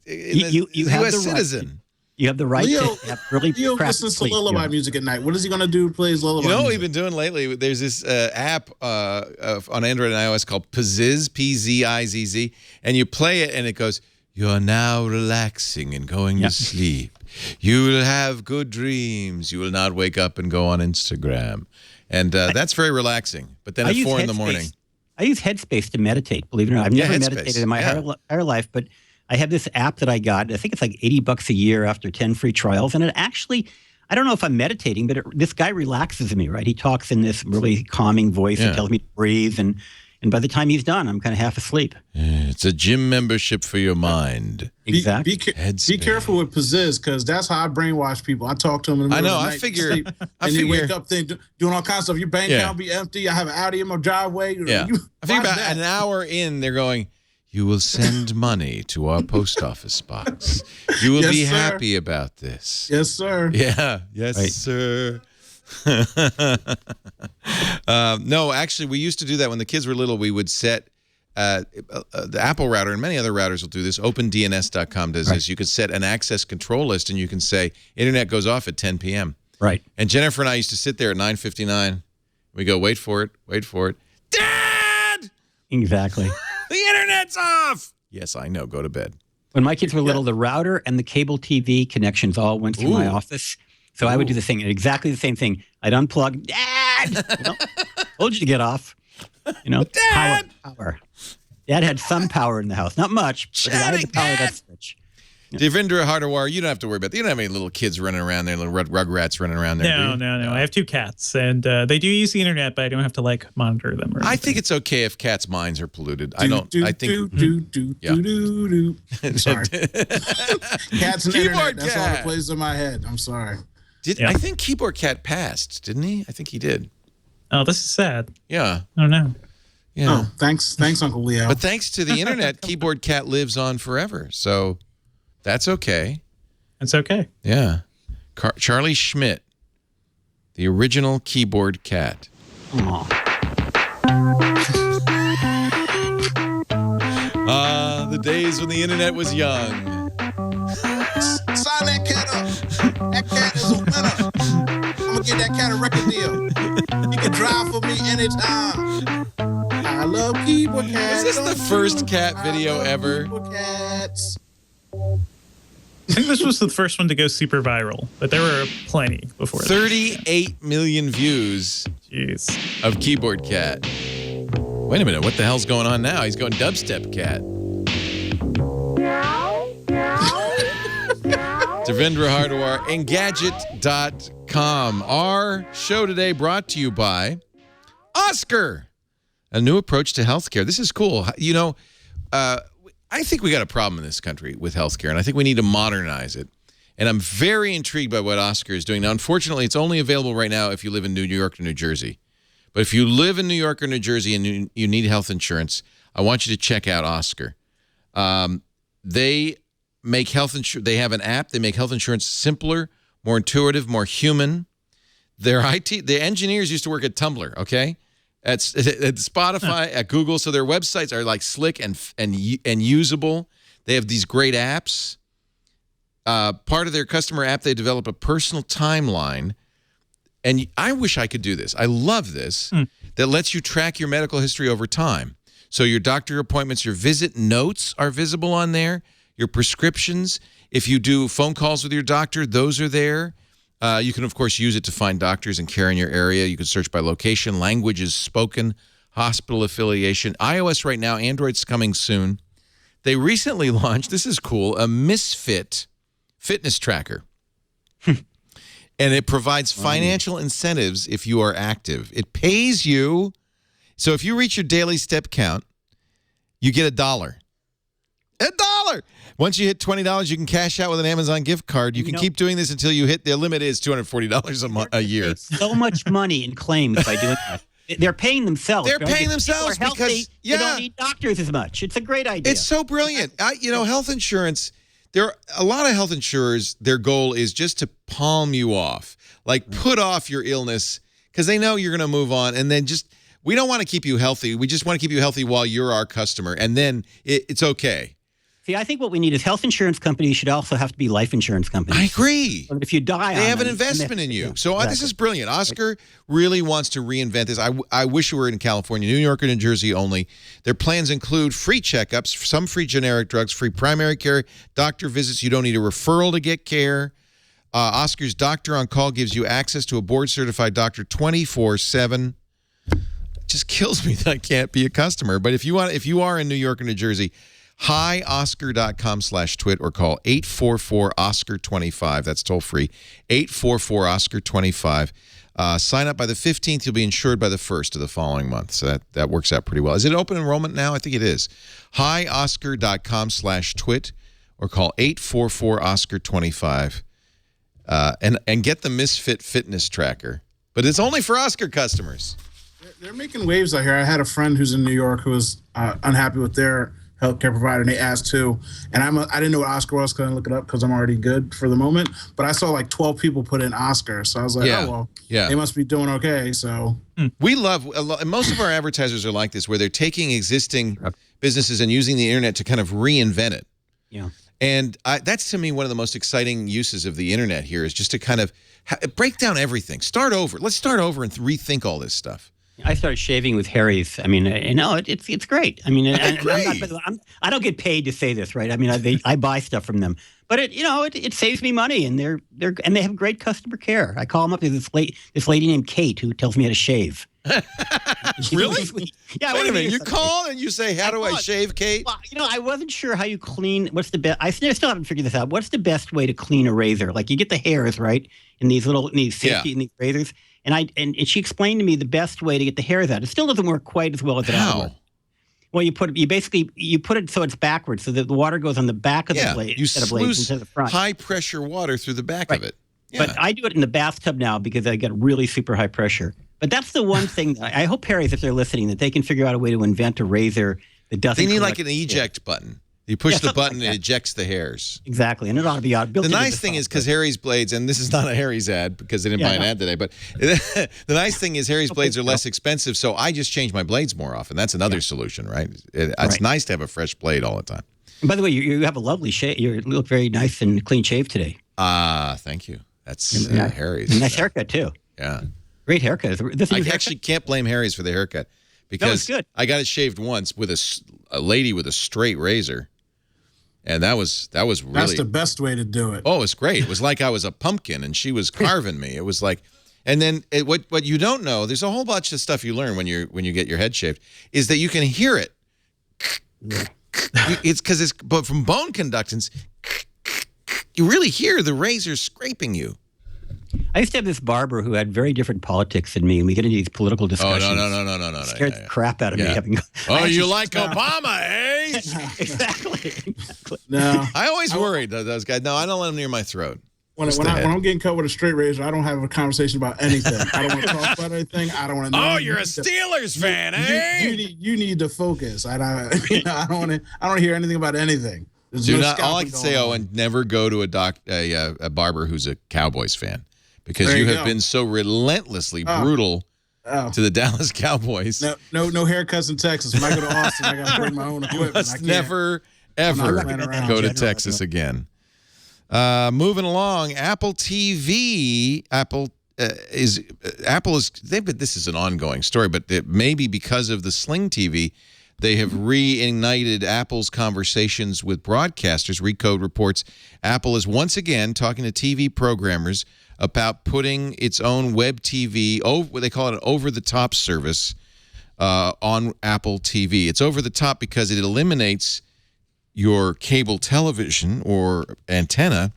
U.S. citizen. You have the right to have really Leo listens to lullaby music at night. What is he going to do? Plays lullaby music. What we've been doing lately? There's this app on Android and iOS called Pzizz, P-Z-I-Z-Z, and you play it and it goes, "You're now relaxing and going to sleep." You'll have good dreams. You will not wake up and go on Instagram. And that's very relaxing. But then at 4 in the morning. I use Headspace to meditate, believe it or not. I've never meditated in my entire life, but I have this app that I got. I think it's like $80 a year after 10 free trials. And it actually, I don't know if I'm meditating, but this guy relaxes me, right? He talks in this really calming voice and tells me to breathe. And by the time he's done, I'm kind of half asleep. It's a gym membership for your mind. Exactly. Be careful with Pizzazz, because that's how I brainwash people. I talk to them in the middle of the night. And they wake up doing all kinds of stuff. Your bank account be empty. I have an Audi in my driveway. Yeah. I think about an hour in, they're going, you will send money to our post office box. You will be happy about this. Yes, sir. Yeah. Yes, sir. No, actually, we used to do that when the kids were little. We would set the Apple router, and many other routers will do this. OpenDNS.com does this. You could set an access control list, and you can say, internet goes off at 10 p.m. Right. And Jennifer and I used to sit there at 9:59. We go, wait for it. Dad! Exactly. The internet's off! Yes, I know. Go to bed. When my kids were little, the router and the cable TV connections all went through my office. So I would do the thing, exactly the same thing. I'd unplug. Dad! Told you to get off. Dad! Power. Dad had some power in the house. Not much, but I had the power of that switch. Devindra, Hardawar, you don't have to worry about that. You don't have any little kids running around there, little rugrats running around there. No. I have 2 cats, and they do use the internet, but I don't have to monitor them. I think it's okay if cats' minds are polluted. I think. Sorry. Cats and internet. That's all that plays in my head. I'm sorry. I think Keyboard Cat passed, didn't he? I think he did. Oh, this is sad. Yeah. I don't know. Yeah. Oh, thanks, Uncle Leo. But thanks to the internet, Keyboard Cat lives on forever. So that's okay. It's okay. Yeah. Charlie Schmidt, the original Keyboard Cat. The days when the internet was young. Sign that cat up. That cat is a winner. I'm going to get that cat a record deal. He can drive for me anytime. I love Keyboard Cats. Is this the first cat video ever? Keyboard Cats. I think this was the first one to go super viral, but there were plenty before that. 38 million views of Keyboard Cat. Wait a minute, what the hell's going on now? He's going Dubstep Cat. Devindra Hardawar, Engadget.com. Our show today brought to you by Oscar, a new approach to healthcare. This is cool. I think we got a problem in this country with healthcare, and I think we need to modernize it. And I'm very intrigued by what Oscar is doing. Now, unfortunately, it's only available right now if you live in New York or New Jersey. But if you live in New York or New Jersey and you need health insurance, I want you to check out Oscar. They make health insurance. They have an app. They make health insurance simpler, more intuitive, more human. The engineers used to work at Tumblr, okay? At Spotify, at Google, so their websites are slick and usable. They have these great apps. Part of their customer app, they develop a personal timeline. And I wish I could do this. I love this. That lets you track your medical history over time. So your doctor appointments, your visit notes are visible on there. Your prescriptions. If you do phone calls with your doctor, those are there. You can, of course, use it to find doctors and care in your area. You can search by location, languages spoken, hospital affiliation. iOS right now, Android's coming soon. They recently launched, this is cool, a Misfit fitness tracker. And it provides financial incentives if you are active. It pays you. So if you reach your daily step count, you get $1. $1! Once you hit $20, you can cash out with an Amazon gift card. You can keep doing this until you hit the limit is $240 a year. So much money in claims by doing that. They're paying themselves. They're paying themselves because they don't need doctors as much. It's a great idea. It's so brilliant. Health insurance. There are a lot of health insurers. Their goal is just to palm you off, put off your illness because they know you're going to move on, and then we don't want to keep you healthy. We just want to keep you healthy while you're our customer, and then it's okay. See, I think what we need is health insurance companies should also have to be life insurance companies. I agree. So that if you die, They have an investment in you. So this is brilliant. Oscar really wants to reinvent this. I wish we were in California, New York, or New Jersey only. Their plans include free checkups, some free generic drugs, free primary care, doctor visits. You don't need a referral to get care. Oscar's Doctor on Call gives you access to a board-certified doctor 24/7. It just kills me that I can't be a customer. But if you are in New York or New Jersey, hioscar.com/twit or call 844-OSCAR-25. That's toll free. 844-OSCAR-25. Sign up by the 15th. You'll be insured by the 1st of the following month. So that works out pretty well. Is it open enrollment now? I think it is. hioscar.com/twit or call 844-OSCAR-25 and get the Misfit Fitness Tracker. But it's only for Oscar customers. They're making waves out here. I had a friend who's in New York who was unhappy with their healthcare provider, and they asked too. And I didn't know what Oscar was, couldn't look it up because I'm already good for the moment. But I saw like 12 people put in Oscar, so I was like, they must be doing okay. So we love most of our advertisers are like this, where they're taking existing businesses and using the internet to kind of reinvent it. Yeah, and that's to me one of the most exciting uses of the internet here is just to kind of break down everything, start over. Let's start over and rethink all this stuff. I started shaving with Harry's. I mean, it's great. I mean, I don't get paid to say this, right? I mean, I buy stuff from them, but it saves me money, and they have great customer care. I call them up. There's this lady named Kate who tells me how to shave. Really? Yeah. Wait a minute. You call and you say, "How do I shave, Kate?" Well, I wasn't sure how you clean. What's the best? I still haven't figured this out. What's the best way to clean a razor? Like you get the hairs right in these safety in these razors. And she explained to me the best way to get the hairs out. It still doesn't work quite as well as it ought. Well, you put it so it's backwards, so that the water goes on the back of the blade instead of blades instead of the front. High pressure water through the back of it. Yeah. But I do it in the bathtub now because I get really super high pressure. But that's the one thing that I hope Harry's, if they're listening, that they can figure out a way to invent a razor that doesn't. They need like an eject button. You push the button and it ejects the hairs. Exactly, and it ought to be built. The nice thing is because Harry's blades, and this is not a Harry's ad because they didn't buy an ad today, but the nice thing is Harry's blades are less expensive, so I just change my blades more often. That's another solution, right? It's nice to have a fresh blade all the time. And by the way, you have a lovely shave. You look very nice and clean shaved today. Thank you. That's Harry's. And nice haircut too. Yeah. Great haircut. I actually can't blame Harry's for the haircut because I got it shaved once with a lady with a straight razor. And that was really... That's the best way to do it. Oh, it's great. It was like I was a pumpkin and she was carving me. It was like... And then what you don't know, there's a whole bunch of stuff you learn when you get your head shaved, is that you can hear it. It's because but from bone conductance, you really hear the razor scraping you. I used to have this barber who had very different politics than me, and we get into these political discussions. Oh, no. Scared the crap out of me. You like Obama, eh? Exactly. No. I always worried those guys. No, I don't let them near my throat. When I'm getting cut with a straight razor, I don't have a conversation about anything. I don't want to talk about anything. I don't want to know. Oh, you're a Steelers fan, eh? You need to focus. I don't want to hear anything about anything. All I can say, Owen, never go to a barber who's a Cowboys fan. Because you have been so relentlessly brutal to the Dallas Cowboys. No haircuts in Texas. When I go to Austin, I got to bring my own equipment. You must never, ever go to Texas again. Moving along, Apple TV. This is an ongoing story, but it may be because of the Sling TV. They have reignited Apple's conversations with broadcasters. Recode reports Apple is once again talking to TV programmers about putting its own web TV, what they call it an over-the-top service, on Apple TV. It's over-the-top because it eliminates your cable television or antenna,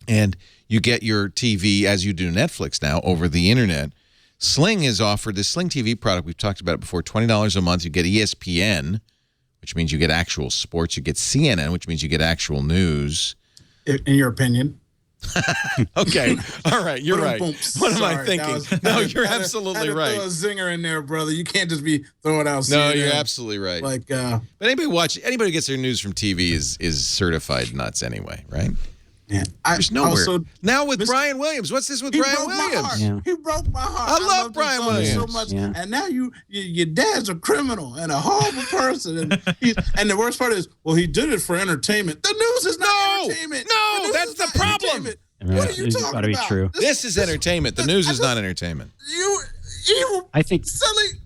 and you get your TV, as you do Netflix now, over the internet. Sling has offered this Sling TV product. We've talked about it before. $20 a month. You get ESPN, which means you get actual sports. You get CNN, which means you get actual news. In your opinion. Okay. All right. You're right. What am I thinking? You're absolutely right. Throw a zinger in there, brother. You can't just be throwing out. No, you're absolutely right. But anybody who gets their news from TV is certified nuts anyway, right? Yeah. There's nowhere. Also, now with Brian Williams. What's this with he Brian broke my Williams? heart. Yeah. He broke my heart. I love loved Brian his son Williams. so much, Yeah. and now your dad's a criminal and a horrible person. And the worst part is, well, he did it for entertainment. The news is not entertainment. No, news that's is the not problem. entertainment. What are you It's talking gotta be about? true. This is entertainment. The news is not entertainment. You evil, I think silly.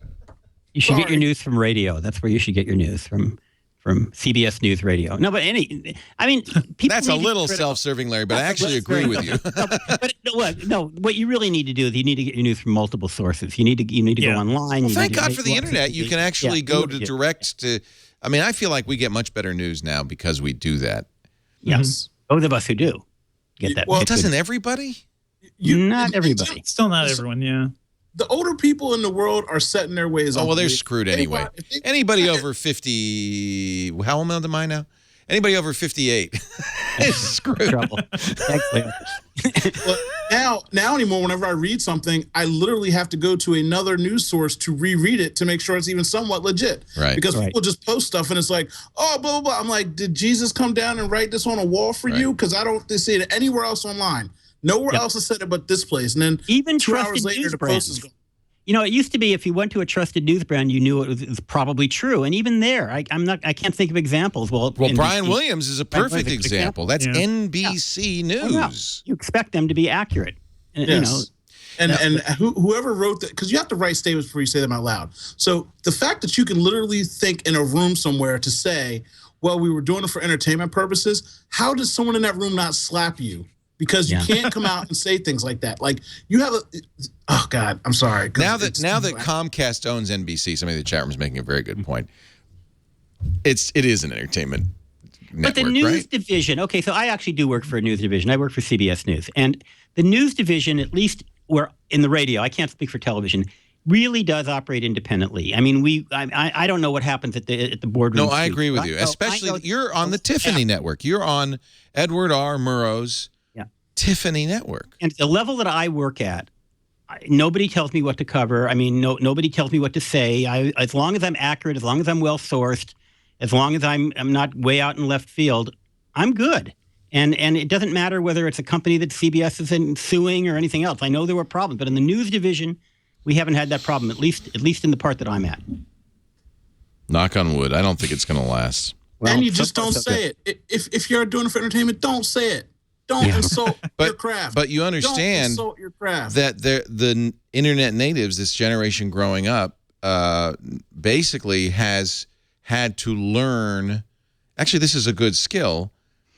you should get Sorry. your news from radio. That's where you should get your news from CBS News Radio. No, but people. That's a need to little get rid of- self-serving, Larry, but I That's actually agree with you. What you really need to do is you need to get your news from multiple sources. You need to go online. Well, you thank need to God make for the lots of internet. You TV. can actually Yeah, go you to get- direct to. I mean, I feel like we get much better news now because we do that. Yes, those of us who do get that. Well, get good- Doesn't everybody? not everybody. Still not everyone, yeah. The older people in the world are set in their ways. Oh, I well, they're believe. screwed anyway. If they- Anybody over 50, how old am I now? Anybody over 58 is screwed. Trouble. Thanks, Leo. Well, now anymore, whenever I read something, I literally have to go to another news source to reread it to make sure it's even somewhat legit. Right. Because Right. people just post stuff and it's like, oh, blah, blah, blah. I'm like, did Jesus come down and write this on a wall for you? Because I don't see it anywhere else online. Nowhere else has said it but this place. And then Even 2 hours trusted later, news the post is brands. gone. It used to be if you went to a trusted news brand, you knew it was probably true. And even there, I can't think of examples. Well, Brian NBC Williams is a Brian perfect Williams is an example. That's Yeah. NBC Well, no, News. you expect them to be accurate. And, Yes. And whoever wrote that, because you have to write statements before you say them out loud. So the fact that you can literally think in a room somewhere to say, well, we were doing it for entertainment purposes, how does someone in that room not slap you? Because you can't come out and say things like that. Like you have oh God, I'm sorry. Now that Comcast owns NBC, somebody in the chat room is making a very good point. It is an entertainment network, But the news right? division, okay, so I actually do work for a news division. I work for CBS News. And the news division, at least where in the radio, I can't speak for television, really does operate independently. I mean, I don't know what happens at the boardroom. No, I agree with you. Especially you're on the Tiffany network. You're on Edward R. Murrow's Tiffany network. And the level that I work at, nobody tells me what to cover. I mean, nobody tells me what to say. As long as I'm accurate, as long as I'm well sourced, as long as I'm not way out in left field, I'm good. And it doesn't matter whether it's a company that CBS is suing or anything else. I know there were problems, but in the news division, we haven't had that problem. At least in the part that I'm at. Knock on wood. I don't think it's going to last. Well, and you so just far, don't so say good. it. If you're doing it for entertainment, don't say it. Don't insult your craft. But you Don't understand insult your craft. that the internet natives, this generation growing up, basically has had to learn. Actually, this is a good skill.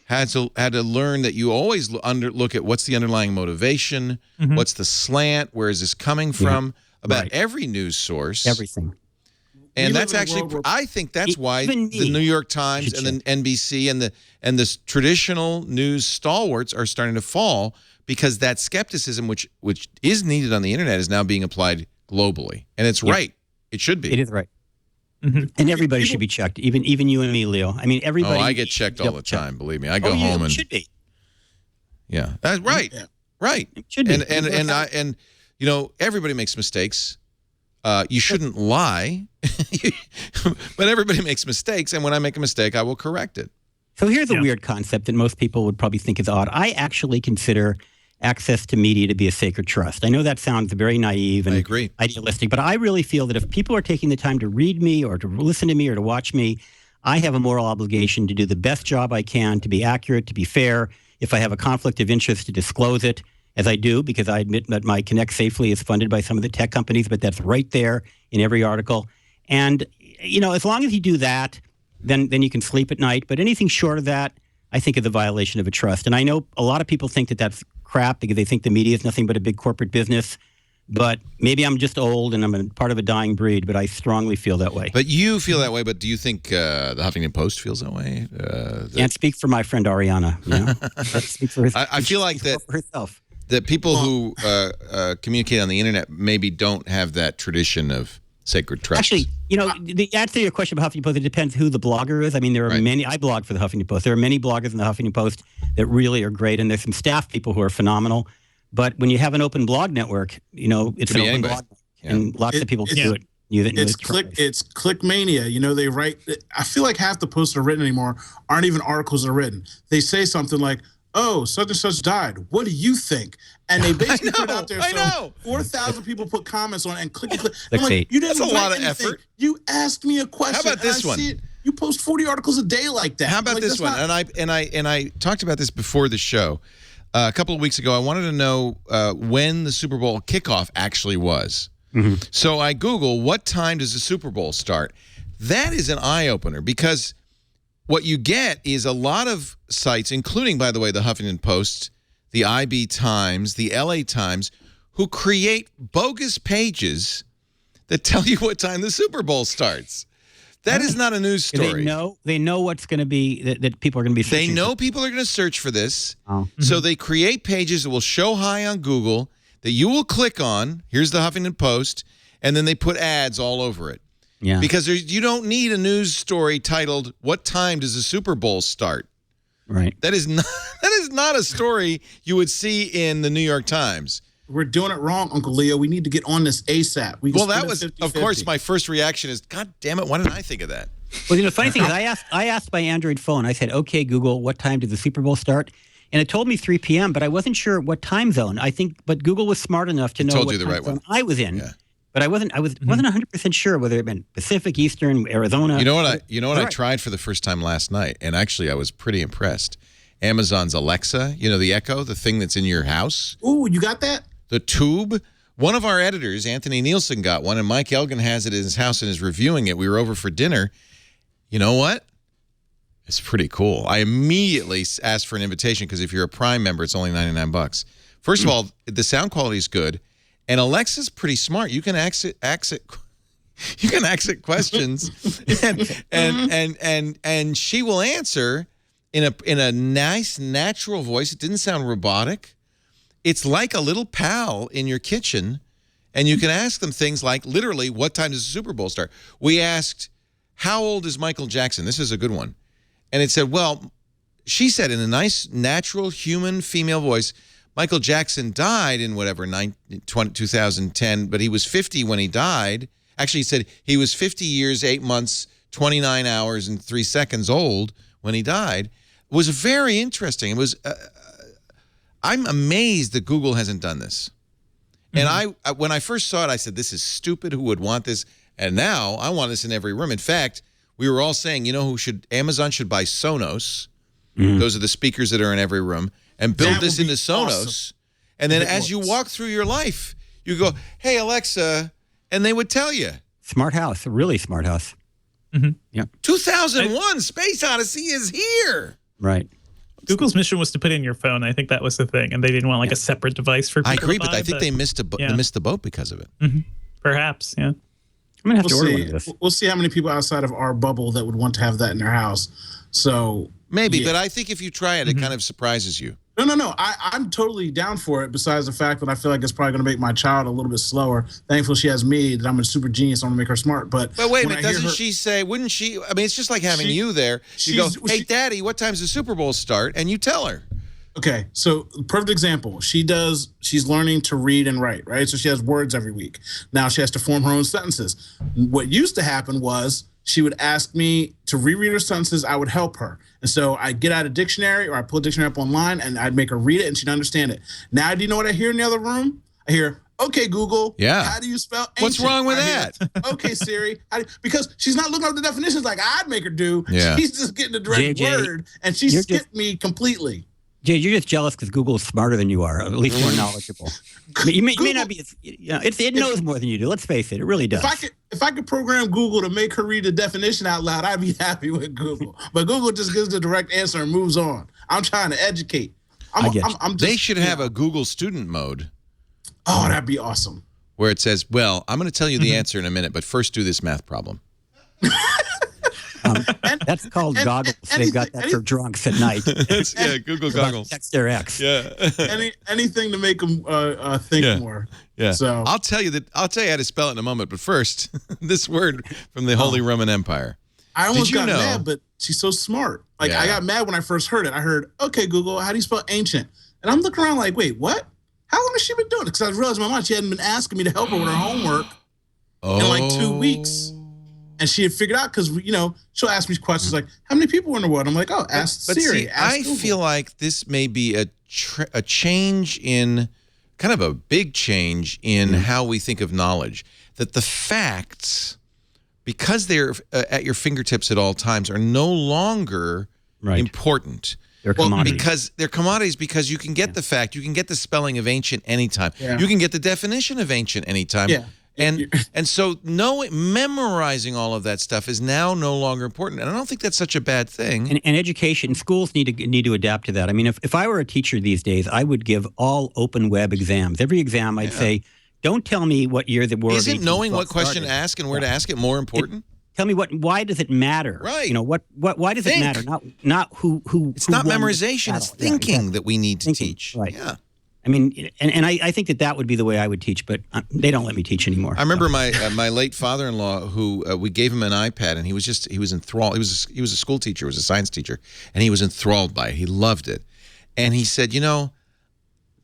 Had to learn that you always look at what's the underlying motivation, what's the slant, where is this coming from, about every news source, Everything. And We that's live in a actually, world where- I think that's why Even the me New York Times should and the NBC and the traditional news stalwarts are starting to fall, because that skepticism, which is needed on the internet, is now being applied globally, and it's right. It should be. It is right. And everybody should be checked, even you and me, Leo. I mean, everybody. Oh, I get checked all the time. Believe me, I go Oh, home you and should be. yeah, that's right, Yeah. right. It should be. And you know, everybody makes mistakes. You shouldn't lie, but everybody makes mistakes, and when I make a mistake, I will correct it. So here's a weird concept that most people would probably think is odd. I actually consider access to media to be a sacred trust. I know that sounds very naive and I agree. idealistic, but I really feel that if people are taking the time to read me or to listen to me or to watch me, I have a moral obligation to do the best job I can, to be accurate, to be fair. If I have a conflict of interest, to disclose it, as I do, because I admit that my Connect Safely is funded by some of the tech companies, but that's right there in every article. And, you know, as long as you do that, then you can sleep at night. But anything short of that, I think is a violation of a trust. And I know a lot of people think that that's crap because they think the media is nothing but a big corporate business. But maybe I'm just old and I'm a part of a dying breed, but I strongly feel that way. But you feel that way, but do you think the Huffington Post feels that way? Can't speak for my friend Ariana. You know? Let's speak for I feel like that for herself. that people who communicate on the internet maybe don't have that tradition of sacred trust. Actually, you know, the answer to your question about Huffington Post, it depends who the blogger is. I mean, there are many, I blog for the Huffington Post. There are many bloggers in the Huffington Post that really are great, and there's some staff people who are phenomenal. But when you have an open blog network, you know, it's an open blog, and lots of people can do it. It's click mania. You know, they write. I feel like half the posts that are written anymore aren't even articles that are written. They say something like, oh, such and such died. What do you think? And they basically put it out there. I know. 4,000 people put comments on it and click. I'm like, you didn't That's a lot write of anything. effort. You asked me a question. How about this and I one? see it. You post 40 articles a day like that. How about like, this one? And I talked about this before the show. A couple of weeks ago, I wanted to know when the Super Bowl kickoff actually was. Mm-hmm. So I Google, what time does the Super Bowl start? That is an eye-opener because what you get is a lot of sites, including, by the way, the Huffington Post, the IB Times, the LA Times, who create bogus pages that tell you what time the Super Bowl starts. That is not a news story. They know what's going to be that people are going to be searching. They know people are going to search for this. Oh. So they create pages that will show high on Google that you will click on. Here's the Huffington Post. And then they put ads all over it. Yeah. Because you don't need a news story titled, "What time does the Super Bowl start?" Right. That is not a story you would see in the New York Times. We're doing it wrong, Uncle Leo. We need to get on this ASAP. Well, that was, of course, my first reaction is, God damn it, why didn't I think of that? Well, the funny thing is, I asked my Android phone. I said, "Okay, Google, what time did the Super Bowl start?" And it told me 3 p.m., but I wasn't sure what time zone. But Google was smart enough to know told what you the time right zone one. I was in. Yeah. But I wasn't 100% sure whether it meant Pacific, Eastern, Arizona. You know what I tried for the first time last night, and actually I was pretty impressed. Amazon's Alexa, the Echo, the thing that's in your house. Ooh, you got that? The Tube. One of our editors, Anthony Nielsen, got one, and Mike Elgin has it in his house and is reviewing it. We were over for dinner. You know what? It's pretty cool. I immediately asked for an invitation because if you're a Prime member, it's only $99. First of all, the sound quality is good, and Alexa's pretty smart. You can exit questions, and she will answer in a nice, natural voice. It didn't sound robotic. It's like a little pal in your kitchen, and you can ask them things like, literally, what time does the Super Bowl start? We asked, how old is Michael Jackson? This is a good one. And it said, well, she said in a nice, natural, human, female voice, Michael Jackson died in whatever, 2010, but he was 50 when he died. Actually, he said he was 50 years, 8 months, 29 hours, and 3 seconds old when he died. It was very interesting. It was... I'm amazed that Google hasn't done this. And when I first saw it, I said, this is stupid. Who would want this? And now I want this in every room. In fact, we were all saying, Amazon should buy Sonos. Those are the speakers that are in every room. And build this into Sonos. Awesome. And then as you walk through your life, you go, hey, Alexa, and they would tell you. Smart house, a really smart house. Mm-hmm. Yeah. 2001, Space Odyssey is here. Right. Google's mission was to put in your phone. I think that was the thing, and they didn't want like a separate device for people. I agree, to buy, but I think they missed the boat because of it. Mm-hmm. Perhaps, yeah. I'm gonna have to order one of this. We'll see how many people outside of our bubble that would want to have that in their house. So maybe, but I think if you try it, it kind of surprises you. No. I'm totally down for it. Besides the fact that I feel like it's probably going to make my child a little bit slower. Thankfully, she has me. That I'm a super genius. I'm going to make her smart. But wait a minute, doesn't she say? Wouldn't she? I mean, it's just like having you there. You go, hey, Daddy, what time's the Super Bowl start? And you tell her. Okay, so perfect example. She's learning to read and write, right? So she has words every week. Now she has to form her own sentences. What used to happen was she would ask me to reread her sentences. I would help her. And so I'd get out a dictionary or I'd pull a dictionary up online and I'd make her read it and she'd understand it. Now, do you know what I hear in the other room? I hear, okay, Google. Yeah. How do you spell ancient? What's wrong with that? Okay, Siri. Because she's not looking up the definitions like I'd make her do. Yeah. She's just getting the direct word and she skipped me completely. Jay, you're just jealous because Google is smarter than you are, at least more knowledgeable. You may not be. It knows more than you do. Let's face it; it really does. If I could program Google to make her read the definition out loud, I'd be happy with Google. But Google just gives the direct answer and moves on. I'm trying to educate. They should have a Google student mode. Oh, that'd be awesome. Where it says, "Well, I'm going to tell you the answer in a minute, but first do this math problem." That's called goggles. They've got that for drunks at night. Google goggles. Text their ex. Yeah. Anything to make them think more. Yeah. So I'll tell you how to spell it in a moment. But first, this word from the Holy Roman Empire. I almost got mad, but she's so smart. I got mad when I first heard it. I heard, okay, Google, how do you spell ancient? And I'm looking around like, wait, what? How long has she been doing it? Because I realized in my mind she hadn't been asking me to help her with her homework in like 2 weeks. And she had figured out because, she'll ask me questions like, how many people are in the world? I'm like, oh, ask Siri. See, ask I Google. feel like this may be a change in, kind of a big change in how we think of knowledge. That the facts, because they're at your fingertips at all times, are no longer important. They're commodities. Because they're commodities, because you can get the fact, you can get the spelling of ancient anytime. Yeah. You can get the definition of ancient anytime. Yeah. And so memorizing all of that stuff is now no longer important. And I don't think that's such a bad thing. And education, schools need to adapt to that. I mean, if I were a teacher these days, I would give all open web exams. Every exam, I'd say, don't tell me what year the war. Isn't knowing what question to ask and where to ask it more important? Tell me why does it matter? Right. Why does it matter? Not who. It's not memorization. It's thinking that we need to teach. Right. Yeah. I mean, and I think that would be the way I would teach, but they don't let me teach anymore. I remember my late father-in-law, who we gave him an iPad, and he was enthralled. He was a school teacher, he was a science teacher, and he was enthralled by it. He loved it, and he said,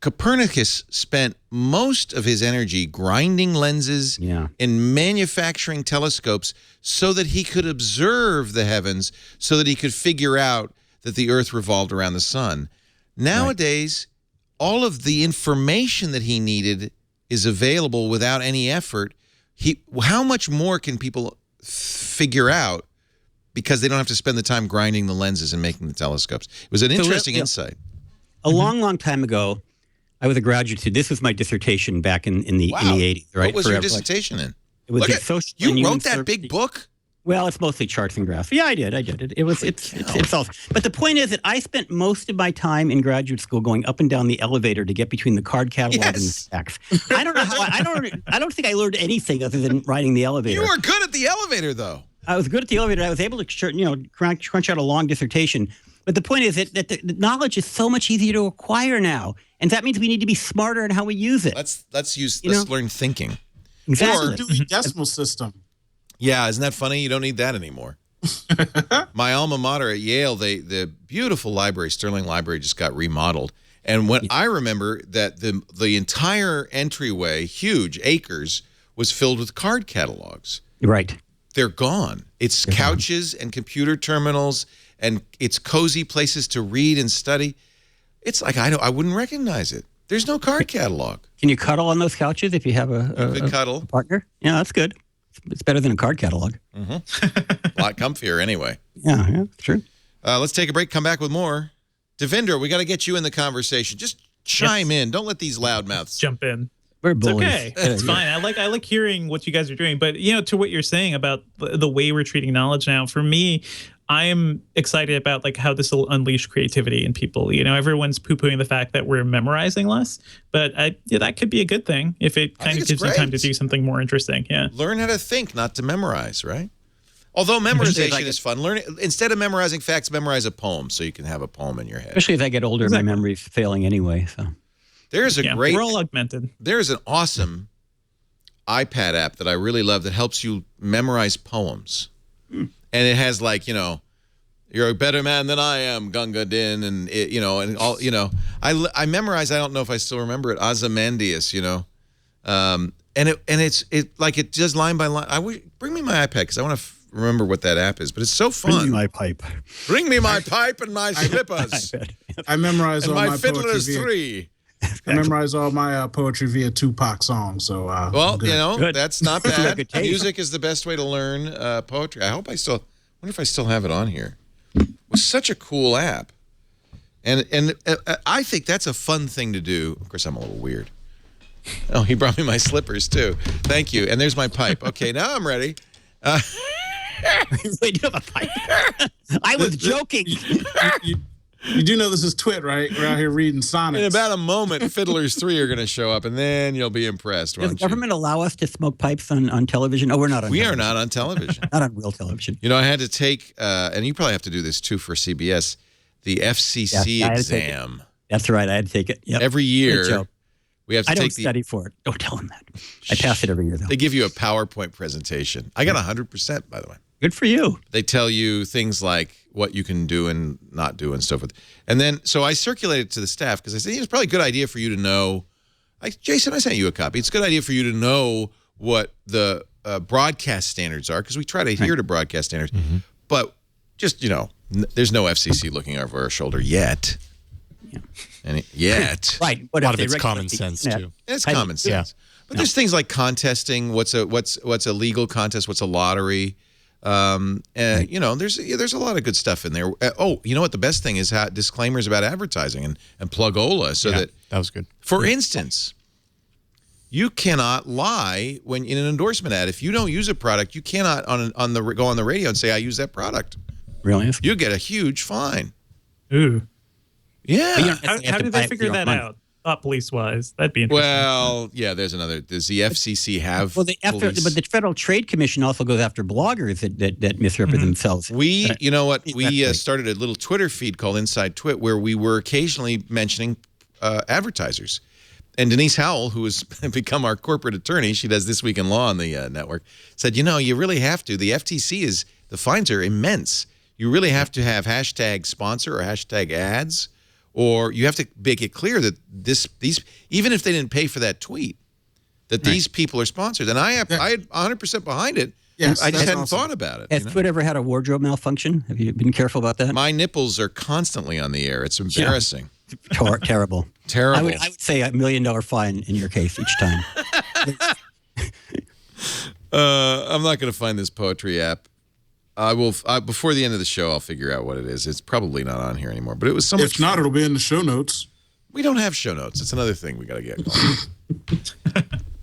Copernicus spent most of his energy grinding lenses and manufacturing telescopes so that he could observe the heavens, so that he could figure out that the Earth revolved around the sun. Nowadays, all of the information that he needed is available without any effort. How much more can people figure out because they don't have to spend the time grinding the lenses and making the telescopes? It was an interesting insight. A long time ago, I was a graduate student. This was my dissertation back in the 80s. Right? What was your dissertation in? It was you wrote that big book? Well, it's mostly charts and graphs. Yeah, I did. It's all. But the point is that I spent most of my time in graduate school going up and down the elevator to get between the card catalog and the stacks. I don't know how. I don't think I learned anything other than riding the elevator. You were good at the elevator, though. I was good at the elevator. I was able to, crunch out a long dissertation. But the point is that the knowledge is so much easier to acquire now, and that means we need to be smarter in how we use it. Let's learn thinking. Exactly. Or Dewey Decimal System. Yeah, isn't that funny? You don't need that anymore. My alma mater at Yale, the beautiful library, Sterling Library, just got remodeled. And what I remember that the entire entryway, huge acres, was filled with card catalogs. Right. They're gone. It's couches and computer terminals, and it's cozy places to read and study. It's like I wouldn't recognize it. There's no card catalog. Can you cuddle on those couches if you have a cuddle partner? Yeah, that's good. It's better than a card catalog. A lot comfier anyway. Yeah, true. Let's take a break, come back with more. Devindra, we got to get you in the conversation. Just chime in. Don't let these loudmouths jump in. We're It's bullies. okay. It's fine. I like hearing what you guys are doing. But, to what you're saying about the way we're treating knowledge now, for me, I'm excited about how this will unleash creativity in people. Everyone's poo-pooing the fact that we're memorizing less, but that could be a good thing if it kind of gives you time to do something more interesting. Yeah. Learn how to think, not to memorize, right? Although memorization is fun. Instead of memorizing facts, memorize a poem so you can have a poem in your head. Especially as I get older, my memory's failing anyway. So there's we're all augmented. There's an awesome iPad app that I really love that helps you memorize poems. And it has you're a better man than I am, Gunga Din, and and all, I memorize. I don't know if I still remember it. Ozymandias, and it does line by line. Bring me my iPad because I want to remember what that app is. But it's so fun. Bring me my pipe. Bring me my pipe and my slippers. I memorize and all my my fiddler's poetry three. I memorize all my poetry via Tupac songs. So that's not bad. Music is the best way to learn poetry. I wonder if I still have it on here. It was such a cool app, and I think that's a fun thing to do. Of course, I'm a little weird. Oh, he brought me my slippers too. Thank you. And there's my pipe. Okay, now I'm ready. Wait, you have a pipe? I was joking. You do know this is Twit, right? We're out here reading sonnets. In about a moment, Fiddlers 3 are going to show up, and then you'll be impressed, Does the government allow us to smoke pipes on television? Oh, we're not on We television. are not on television. Not on real television. I had to take, and you probably have to do this too for CBS, the FCC exam. That's right. I had to take it. Yep. Every year. We have to I don't study for it. Don't tell them that. I pass it every year, though. They give you a PowerPoint presentation. I got 100%, by the way. Good for you. They tell you things like what you can do and not do and so forth. And then, so I circulated it to the staff because I said, it's probably a good idea for you to know. Jason, I sent you a copy. It's a good idea for you to know what the broadcast standards are, because we try to adhere to broadcast standards. But just, there's no FCC looking over our shoulder yet. Yeah. Yet. Right. A lot of it's common sense, too. It's common sense. But there's things like contesting. What's a legal contest? What's a lottery? There's a lot of good stuff in there. You know what? The best thing is disclaimers about advertising and plug-ola, so that was good. For instance, you cannot lie when in an endorsement ad. If you don't use a product, you cannot go on the radio and say I use that product. Really? You get a huge fine. Ooh. Yeah. How did they figure that out? Police-wise, that'd be interesting. Well, yeah. Does the FCC have? Well, but the Federal Trade Commission also goes after bloggers that misrepresent themselves. You know what? We started a little Twitter feed called Inside Twit, where we were occasionally mentioning advertisers. And Denise Howell, who has become our corporate attorney, she does This Week in Law on the network, said, you really have to. The FTC the fines are immense. You really have to have hashtag sponsor or hashtag ads. Or you have to make it clear that these, even if they didn't pay for that tweet, that these people are sponsored. And I had 100% behind it. Yes, I just hadn't thought about it. Has Twitter ever had a wardrobe malfunction? Have you been careful about that? My nipples are constantly on the air. It's embarrassing. Terrible. Terrible. I would say $1 million fine in your case each time. I'm not going to find this poetry app. I will before the end of the show. I'll figure out what it is. It's probably not on here anymore. But it was so much. If not, it'll be in the show notes. We don't have show notes. It's another thing we got to get going.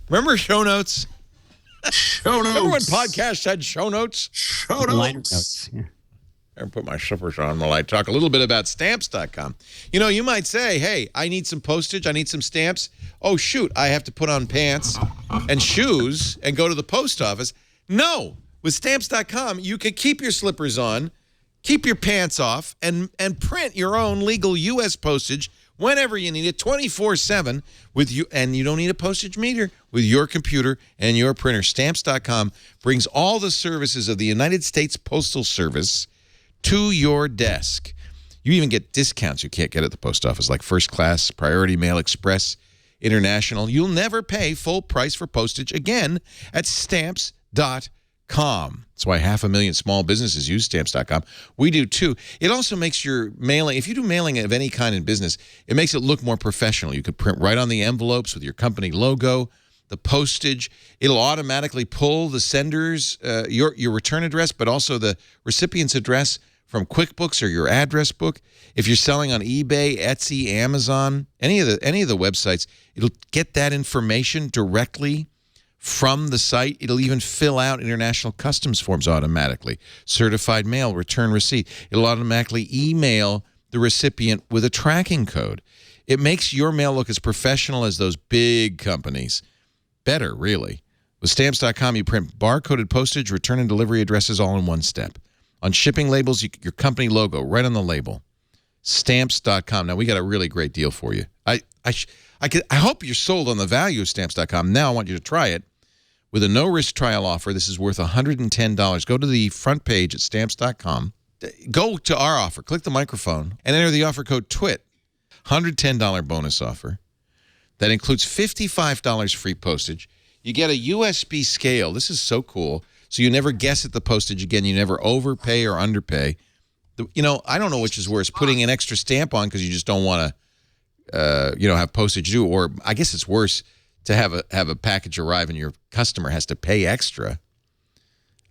Remember show notes? Show notes. Remember when podcasts had show notes? Show notes. Yeah. I put my slippers on while I talk a little bit about Stamps.com. You might say, hey, I need some postage. I need some stamps. Oh, shoot, I have to put on pants and shoes and go to the post office. No. With Stamps.com, you can keep your slippers on, keep your pants off, and print your own legal U.S. postage whenever you need it, 24/7 with you, and you don't need a postage meter with your computer and your printer. Stamps.com brings all the services of the United States Postal Service to your desk. You even get discounts you can't get at the post office, like first class, priority mail, express, international. You'll never pay full price for postage again at Stamps.com. That's why 500,000 small businesses use Stamps.com. We do too. It also makes your mailing, if you do mailing of any kind in business, it makes it look more professional. You could print right on the envelopes with your company logo, the postage. It'll automatically pull the sender's, your return address, but also the recipient's address from QuickBooks or your address book. If you're selling on eBay, Etsy, Amazon, any of the websites, it'll get that information directly from the site. It'll even fill out international customs forms automatically. Certified mail, return receipt. It'll automatically email the recipient with a tracking code. It makes your mail look as professional as those big companies. Better, really. With Stamps.com, you print barcoded postage, return and delivery addresses all in one step. On shipping labels, your company logo right on the label. Stamps.com. Now, we got a really great deal for you. I hope you're sold on the value of Stamps.com. Now I want you to try it. With a no-risk trial offer, this is worth $110. Go to the front page at Stamps.com. Go to our offer. Click the microphone and enter the offer code TWIT. $110 bonus offer. That includes $55 free postage. You get a USB scale. This is so cool. So you never guess at the postage again. You never overpay or underpay. I don't know which is worse, putting an extra stamp on because you just don't want to, have postage due, or I guess it's worse to have a package arrive and your customer has to pay extra.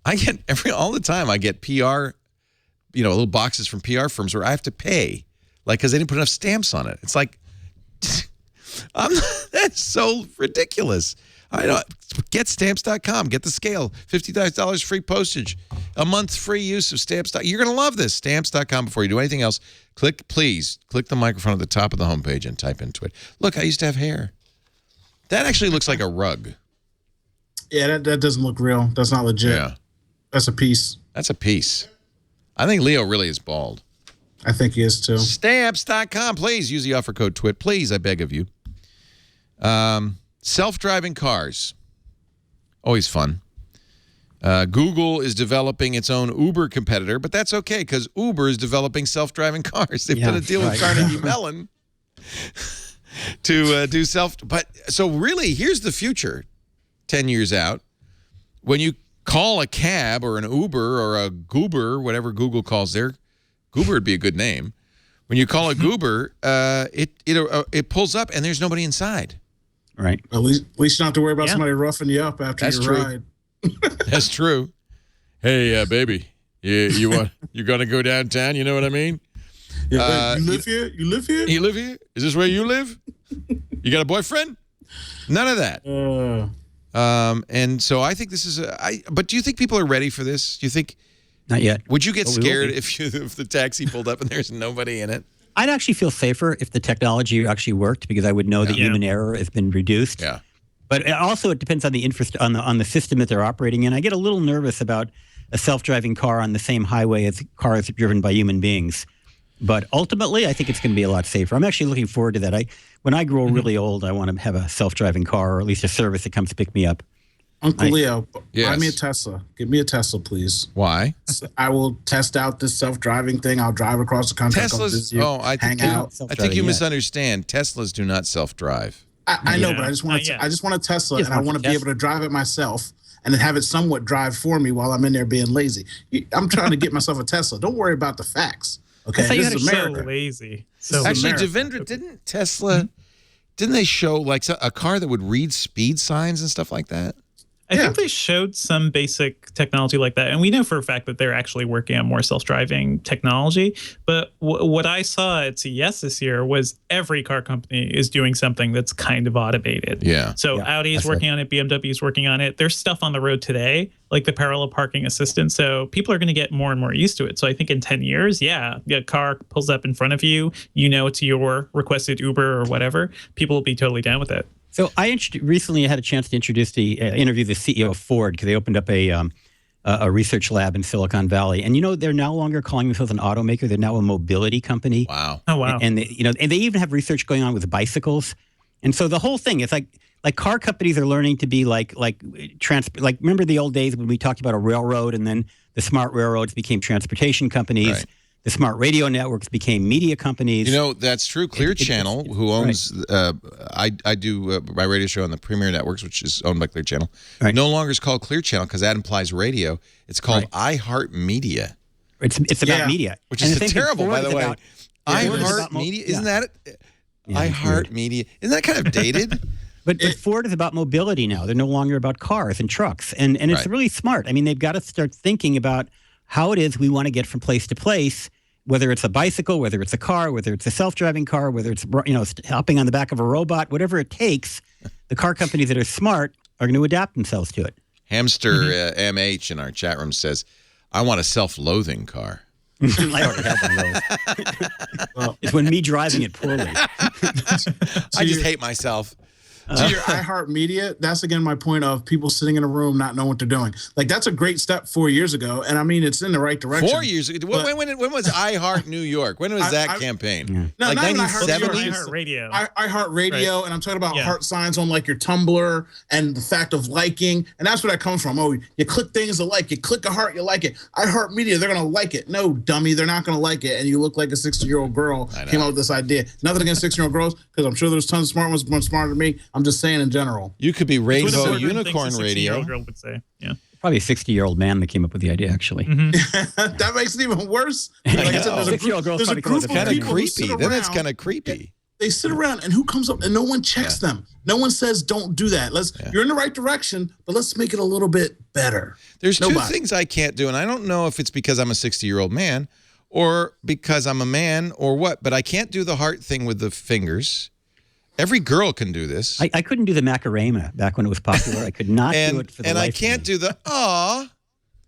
I get all the time. I get PR, little boxes from PR firms where I have to pay, because they didn't put enough stamps on it. It's like, that's so ridiculous. I know. Get Stamps.com. Get the scale. $55 free postage. A month free use of Stamps.com. You're going to love this. Stamps.com. Before you do anything else, please click the microphone at the top of the homepage and type in TWIT. Look, I used to have hair. That actually looks like a rug. Yeah, that doesn't look real. That's not legit. Yeah. That's a piece. That's a piece. I think Leo really is bald. I think he is too. Stamps.com. Please use the offer code TWIT. Please, I beg of you. Self-driving cars. Always fun. Google is developing its own Uber competitor, but that's okay because Uber is developing self-driving cars. They've done a deal with Carnegie Mellon to do self. But so really, here's the future 10 years out. when you call a cab or an Uber or a Goober, whatever Google calls their Goober would be a good name. When you call a Goober, it pulls up and there's nobody inside. Right. At least you don't have to worry about somebody roughing you up after your ride. That's true. Hey, baby, you gonna go downtown? You know what I mean? Yeah, you live here? You live here? You live here? Is this where you live? You got a boyfriend? None of that. And so I think this is but do you think people are ready for this? Do you think? Not yet. Would you get scared if the taxi pulled up and there's nobody in it? I'd actually feel safer if the technology actually worked because I would know that human error has been reduced. Yeah. But also it depends on the on the system that they're operating in. I get a little nervous about a self-driving car on the same highway as cars driven by human beings. But ultimately, I think it's going to be a lot safer. I'm actually looking forward to that. When I grow really old, I want to have a self-driving car or at least a service that comes to pick me up. Uncle Leo, buy me a Tesla. Give me a Tesla, please. Why? I will test out this self-driving thing. I'll drive across the country. Teslas. I think you misunderstand. Teslas do not self-drive. I know, but I just want a Tesla, and I want to be able to drive it myself and then have it somewhat drive for me while I'm in there being lazy. I'm trying to get myself a Tesla. Don't worry about the facts. Okay, this is America. So lazy. Actually, Devindra, didn't Tesla? Didn't they show like a car that would read speed signs and stuff like that? I think they showed some basic technology like that. And we know for a fact that they're actually working on more self-driving technology. But what I saw at CES this year was every car company is doing something that's kind of automated. Yeah. So Audi is working on it. BMW is working on it. There's stuff on the road today, like the parallel parking assistant. So people are going to get more and more used to it. So I think in 10 years, a car pulls up in front of you, it's your requested Uber or whatever. People will be totally down with it. So I recently had a chance to interview the CEO of Ford because they opened up a research lab in Silicon Valley, and they're no longer calling themselves an automaker; they're now a mobility company. Wow! Oh wow! And they, and they even have research going on with bicycles, and so the whole thing is like car companies are learning to be like remember the old days when we talked about a railroad, and then the smart railroads became transportation companies. Right. The smart radio networks became media companies. That's true. Clear Channel, who owns, I do my radio show on the Premier Networks, which is owned by Clear Channel, no longer is called Clear Channel because that implies radio. It's called iHeart Media. It's about media. Which is terrible, by the way. iHeart Media, isn't that it? iHeart Media. Isn't that kind of dated? But Ford is about mobility now. They're no longer about cars and trucks. And it's really smart. I mean, they've got to start thinking about how it is we want to get from place to place, whether it's a bicycle, whether it's a car, whether it's a self-driving car, whether it's hopping on the back of a robot, whatever it takes. The car companies that are smart are going to adapt themselves to it. Hamster MH in our chat room says, "I want a self-loathing car." I already have one of those. It's when me driving it poorly. I just hate myself. To your iHeartMedia, that's again my point of people sitting in a room not knowing what they're doing. Like that's a great step 4 years ago, and I mean it's in the right direction. 4 years ago. When was iHeart New York? When was that campaign? No, like not 1970s. iHeartRadio. iHeartRadio, and I'm talking about heart signs on like your Tumblr and the fact of liking, and that's where that comes from. Oh, you click things to like, you click a heart, you like it. iHeartMedia, they're gonna like it. No, dummy, they're not gonna like it, and you look like a 60-year-old girl came up with this idea. Nothing against 60-year-old girls, because I'm sure there's tons of smart ones more smarter than me. I'm just saying in general. You could be Rainbow Unicorn a Radio. Girl would say. Yeah. Probably a 60-year-old man that came up with the idea, actually. That makes it even worse. Like I said, there's a group of kind of people creepy. Then it's kind of creepy. They sit around, and who comes up, and no one checks them. No one says, "Don't do that." You're in the right direction, but let's make it a little bit better. There's two things I can't do, and I don't know if it's because I'm a 60-year-old man or because I'm a man or what, but I can't do the heart thing with the fingers. Every girl can do this. I couldn't do the Macarena back when it was popular. I could not do it for the life of me. And I can't do the aw.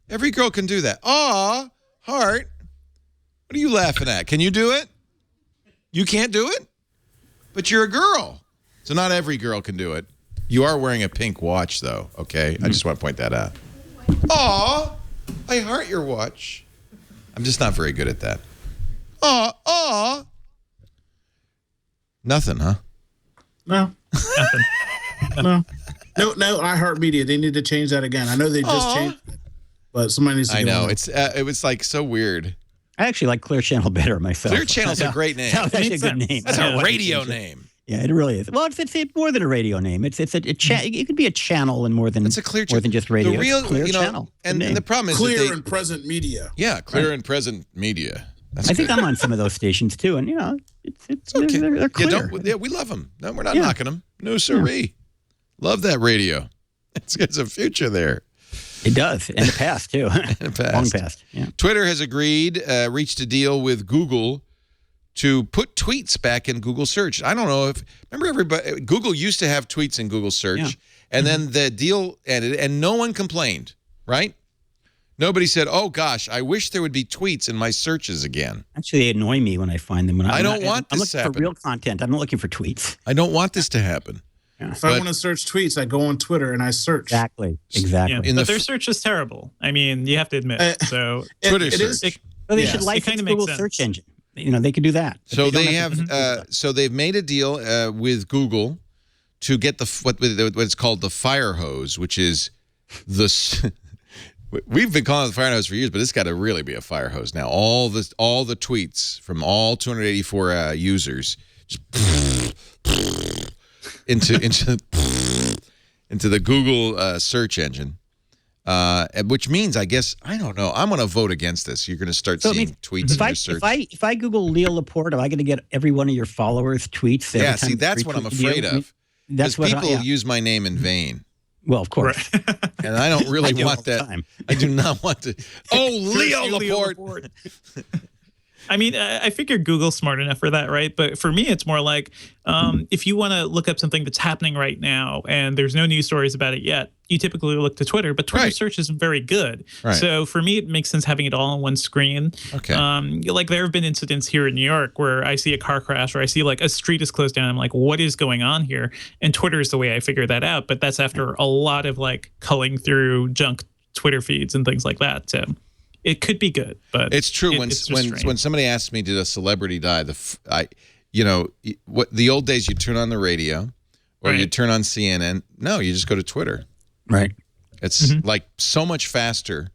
Every girl can do that. Aw, heart. What are you laughing at? Can you do it? You can't do it? But you're a girl. So not every girl can do it. You are wearing a pink watch, though, okay? I just want to point that out. Aw, I heart your watch. I'm just not very good at that. Aw. Nothing, huh? No. No, iHeartMedia. They need to change that again. I know they just changed it, but somebody needs to. I know it was like so weird. I actually like Clear Channel better myself. Clear Channel's a great name. That's actually a good name. That's a radio name. Yeah, it really is. Well, it's more than a radio name. It could be a channel and more than It's a clear more than just radio. The real, It's a clear channel. and the problem is Clear and present media. Yeah, clear and present media. That's I think good. I'm on some of those stations too, and it's okay. they're clear. We love them. No, we're not knocking them. No siree. Love that radio. It's got a future there. It does, in the past too. In the past. Long past. Yeah. Twitter has reached a deal with Google to put tweets back in Google search. I don't know if remember everybody. Google used to have tweets in Google search, and then the deal ended, and no one complained. Right? Nobody said, "Oh gosh, I wish there would be tweets in my searches again." Actually, they annoy me when I find them. I don't want I'm this to looking happen. for real content. I'm not looking for tweets. I don't want this to happen. Yeah. If I want to search tweets, I go on Twitter and I search. Exactly. Yeah, but their search is terrible. I mean, you have to admit. So Twitter search. They should license Google search engine. They could do that. So they have. So they've made a deal with Google to get what's called the fire hose, which is the. We've been calling it the fire hose for years, but it's got to really be a fire hose now. All the tweets from all 284 users just into the Google search engine, which means I guess I don't know. I'm going to vote against this. You're going to start seeing tweets in your search. If I Google Leo Laporte, am I going to get every one of your followers' tweets? Yeah, see, that's what I'm afraid of. Because people use my name in vain. Well, of course. Right. And I don't really want that. I do not want to. Oh, Leo Laporte. I mean, I figure Google's smart enough for that, right? But for me, it's more like if you want to look up something that's happening right now and there's no news stories about it yet, you typically look to Twitter, but Twitter search isn't very good. Right. So for me, it makes sense having it all on one screen. Okay. Like there have been incidents here in New York where I see a car crash or I see like a street is closed down. I'm like, what is going on here? And Twitter is the way I figure that out. But that's after a lot of like culling through junk Twitter feeds and things like that. So it could be good, but it's true. When somebody asks me, did a celebrity die? What the old days, you turn on the radio or you turn on CNN. No, you just go to Twitter. Right. It's like so much faster.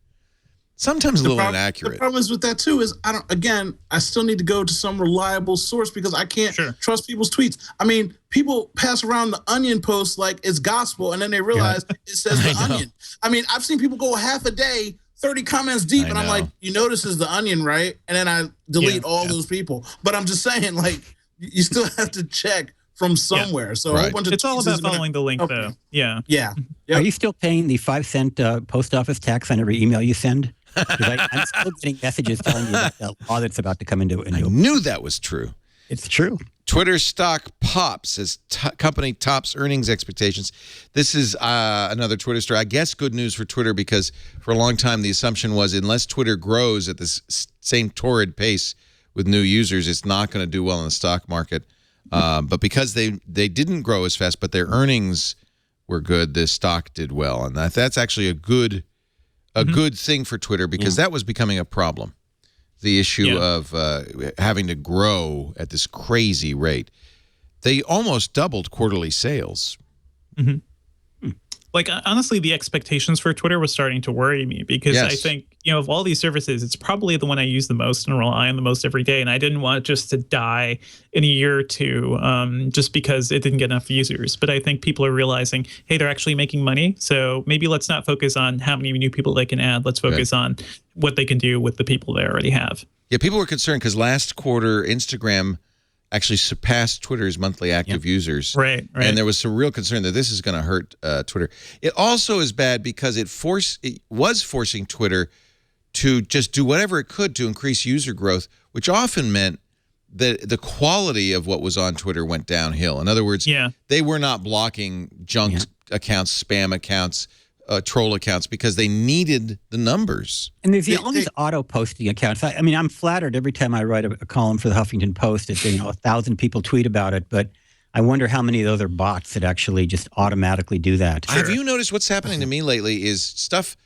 Sometimes a little inaccurate. The problem is with that too is I still need to go to some reliable source because I can't trust people's tweets. I mean, people pass around the Onion post like it's gospel, and then they realize it says the Onion. I mean, I've seen people go half a day, 30 comments deep, and I'm like, you know this is the Onion, right? And then I delete all those people. But I'm just saying, like, you still have to check from somewhere. So a whole bunch of it's all about following the link, though. Yeah. Yeah. Are you still paying the 5-cent post office tax on every email you send? I'm still getting messages telling you about the law that's about to come into. I knew that was true. It's true. Twitter stock pops as company tops earnings expectations. This is another Twitter story. I guess good news for Twitter because for a long time the assumption was unless Twitter grows at this same torrid pace with new users, it's not going to do well in the stock market. But because they didn't grow as fast, but their earnings were good, the stock did well, and that's actually a good thing for Twitter because that was becoming a problem. The issue of having to grow at this crazy rate. They almost doubled quarterly sales. Like, honestly, the expectations for Twitter was starting to worry me because I think, of all these services, it's probably the one I use the most and rely on the most every day. And I didn't want it just to die in a year or two just because it didn't get enough users. But I think people are realizing, hey, they're actually making money. So maybe let's not focus on how many new people they can add. Let's focus on what they can do with the people they already have. Yeah, people were concerned because last quarter, Instagram actually surpassed Twitter's monthly active users. Right. And there was some real concern that this is going to hurt Twitter. It also is bad because it was forcing Twitter to just do whatever it could to increase user growth, which often meant that the quality of what was on Twitter went downhill. In other words, they were not blocking junk accounts, spam accounts, troll accounts because they needed the numbers. And there's all these auto-posting accounts. I mean, I'm flattered every time I write a column for the Huffington Post that 1,000 people tweet about it, but I wonder how many of those are bots that actually just automatically do that. Have you noticed what's happening to me lately is stuff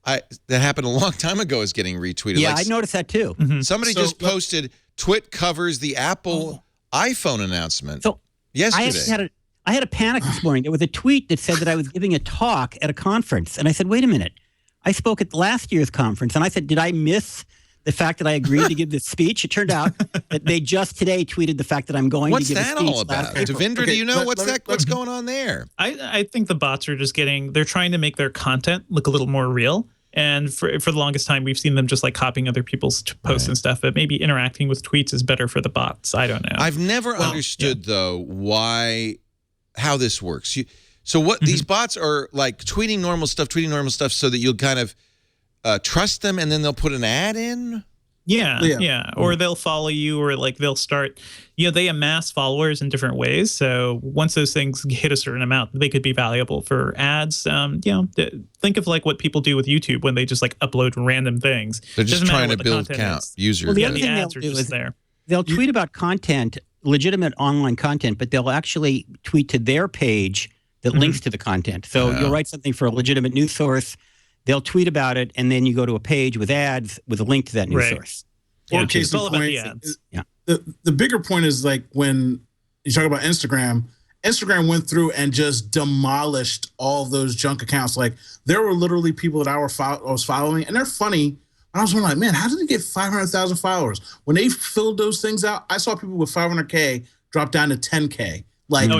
that happened a long time ago is getting retweeted. Yeah, I noticed that too. Somebody just posted, Twit covers the Apple iPhone announcement yesterday. I had a panic this morning. There was a tweet that said that I was giving a talk at a conference. And I said, wait a minute. I spoke at last year's conference. And I said, did I miss the fact that I agreed to give this speech. It turned out that they just today tweeted the fact that I'm going What's to give that a speech. all about? Devindra, do you know what's going on there? I think the bots are just they're trying to make their content look a little more real. And for the longest time, we've seen them just like copying other people's posts and stuff. But maybe interacting with tweets is better for the bots. I don't know. I've never understood, though, how this works. So what these bots are like tweeting normal stuff so that you'll kind of trust them, and then they'll put an ad in? Yeah. Or they'll follow you, or like they'll start, they amass followers in different ways. So once those things hit a certain amount, they could be valuable for ads. Think of like what people do with YouTube when they just like upload random things. They're just trying to build users. Well, the other the thing ads they'll are do just is there. they'll tweet about content, legitimate online content, but they'll actually tweet to their page that links to the content. So you'll write something for a legitimate news source. They'll tweet about it, and then you go to a page with ads with a link to that news source. Or case it's all in about point, the ads. The bigger point is like when you talk about Instagram went through and just demolished all those junk accounts. Like there were literally people that I was following, and they're funny. I was like, man, how did they get 500,000 followers? When they filled those things out, I saw people with 500K drop down to 10K. Like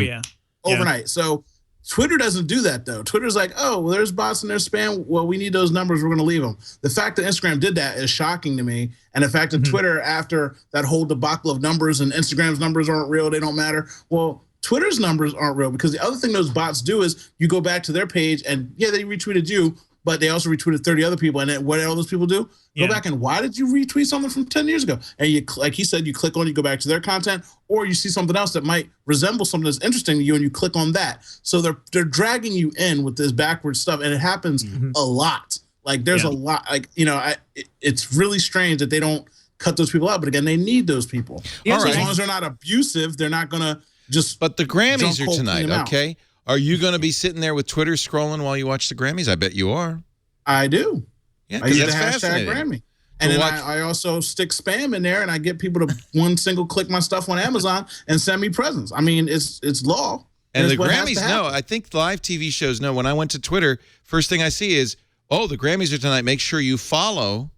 overnight. So Twitter doesn't do that, though. Twitter's like, oh, well, there's bots and there's spam. Well, we need those numbers. We're going to leave them. The fact that Instagram did that is shocking to me. And the fact that Twitter, after that whole debacle of numbers and Instagram's numbers aren't real, they don't matter. Well, Twitter's numbers aren't real, because the other thing those bots do is you go back to their page and, they retweeted you, but they also retweeted 30 other people. And then what did all those people do? Go back and why did you retweet something from 10 years ago? And you, like he said, you click on, you go back to their content, or you see something else that might resemble something that's interesting to you, and you click on that. So they're dragging you in with this backwards stuff, and it happens a lot. Like there's a lot. Like it's really strange that they don't cut those people out. But again, they need those people. Yeah, so as long as they're not abusive, they're not gonna just. But the Grammys are tonight, okay? Are you going to be sitting there with Twitter scrolling while you watch the Grammys? I bet you are. I do. Yeah, I use the that's hashtag Grammy. And then I also stick spam in there, and I get people to one single click my stuff on Amazon and send me presents. I mean, it's law. And the Grammys know. I think live TV shows know. When I went to Twitter, first thing I see is, the Grammys are tonight. Make sure you follow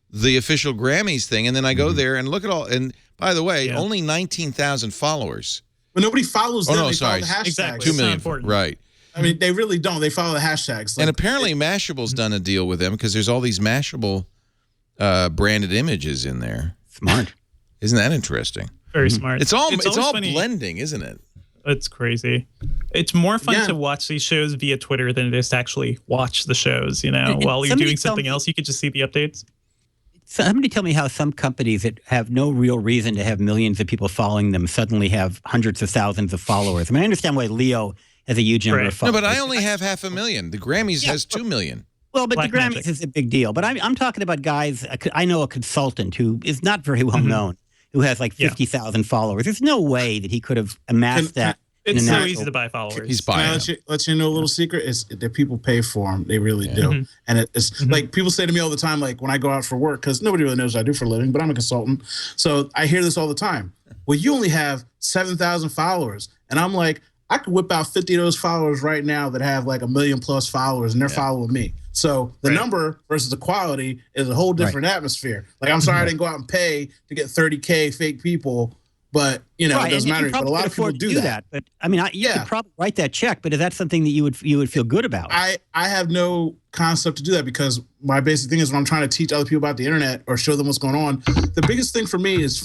the official Grammys thing. And then I go there and look at all. And by the way, only 19,000 followers. But nobody follows them. Oh, no, they sorry. follow the hashtags. Exactly. 2 million. Right. I mean, they really don't. They follow the hashtags. Like, and apparently Mashable's done a deal with them, because there's all these Mashable branded images in there. Smart. Isn't that interesting? Very smart. It's all funny. blending, isn't it? It's crazy. It's more fun to watch these shows via Twitter than it is to actually watch the shows, while you're doing something else, you could just see the updates. Somebody tell me how some companies that have no real reason to have millions of people following them suddenly have hundreds of thousands of followers. I mean, I understand why Leo has a huge number of followers. No, but I only have 500,000. The Grammys has 2 million. Well, but Black the Grammys magic. is a big deal. But I'm talking about guys. I know a consultant who is not very well known, who has like 50,000 followers. There's no way that he could have amassed that. It's so easy to buy followers. He's buying Can I let you know a little secret? Is that people pay for them. They really do. And it's like people say to me all the time, like when I go out for work, because nobody really knows what I do for a living, but I'm a consultant. So I hear this all the time. Well, you only have 7,000 followers. And I'm like, I could whip out 50 of those followers right now that have like 1 million plus followers, and they're following me. So the number versus the quality is a whole different atmosphere. Like, I'm sorry I didn't go out and pay to get 30K fake people, but it doesn't matter. But a lot of people do that. But I mean, you could probably write that check. But is that something that you would feel good about? I have no concept to do that, because my basic thing is when I'm trying to teach other people about the internet or show them what's going on, the biggest thing for me is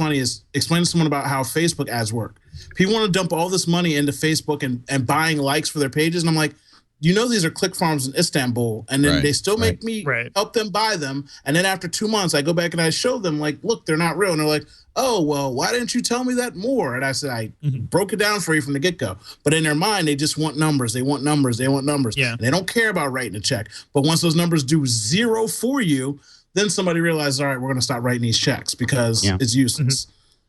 explain to someone about how Facebook ads work. People want to dump all this money into Facebook and buying likes for their pages, and I'm like, these are click farms in Istanbul, and then they still make me help them buy them. And then after 2 months, I go back and I show them, like, look, they're not real. And they're like, oh, well, why didn't you tell me that more? And I said, I broke it down for you from the get-go. But in their mind, they just want numbers. They want numbers. They want numbers. Yeah. And they don't care about writing a check. But once those numbers do 0 for you, then somebody realizes, all right, we're going to stop writing these checks because it's useless.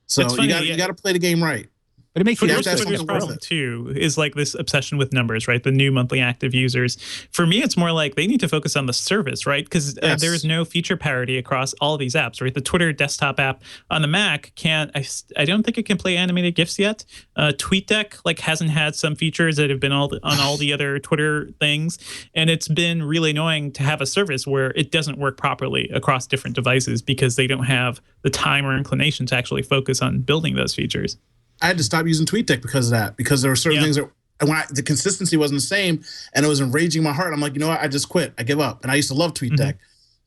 So you got to play the game right. But it makes you Yeah, look that's good. Twitter's something worth problem it. too is like this obsession with numbers, right? The new monthly active users. For me, it's more like they need to focus on the service, right? Because Yes. there's no feature parity across all these apps, right? The Twitter desktop app on the Mac can't. I don't think it can play animated GIFs yet. TweetDeck like hasn't had some features that have been on all the other Twitter things, and it's been really annoying to have a service where it doesn't work properly across different devices because they don't have the time or inclination to actually focus on building those features. I had to stop using TweetDeck because of that, because there were certain things that the consistency wasn't the same, and it was enraging my heart. I'm like, you know what? I just quit. I give up. And I used to love TweetDeck.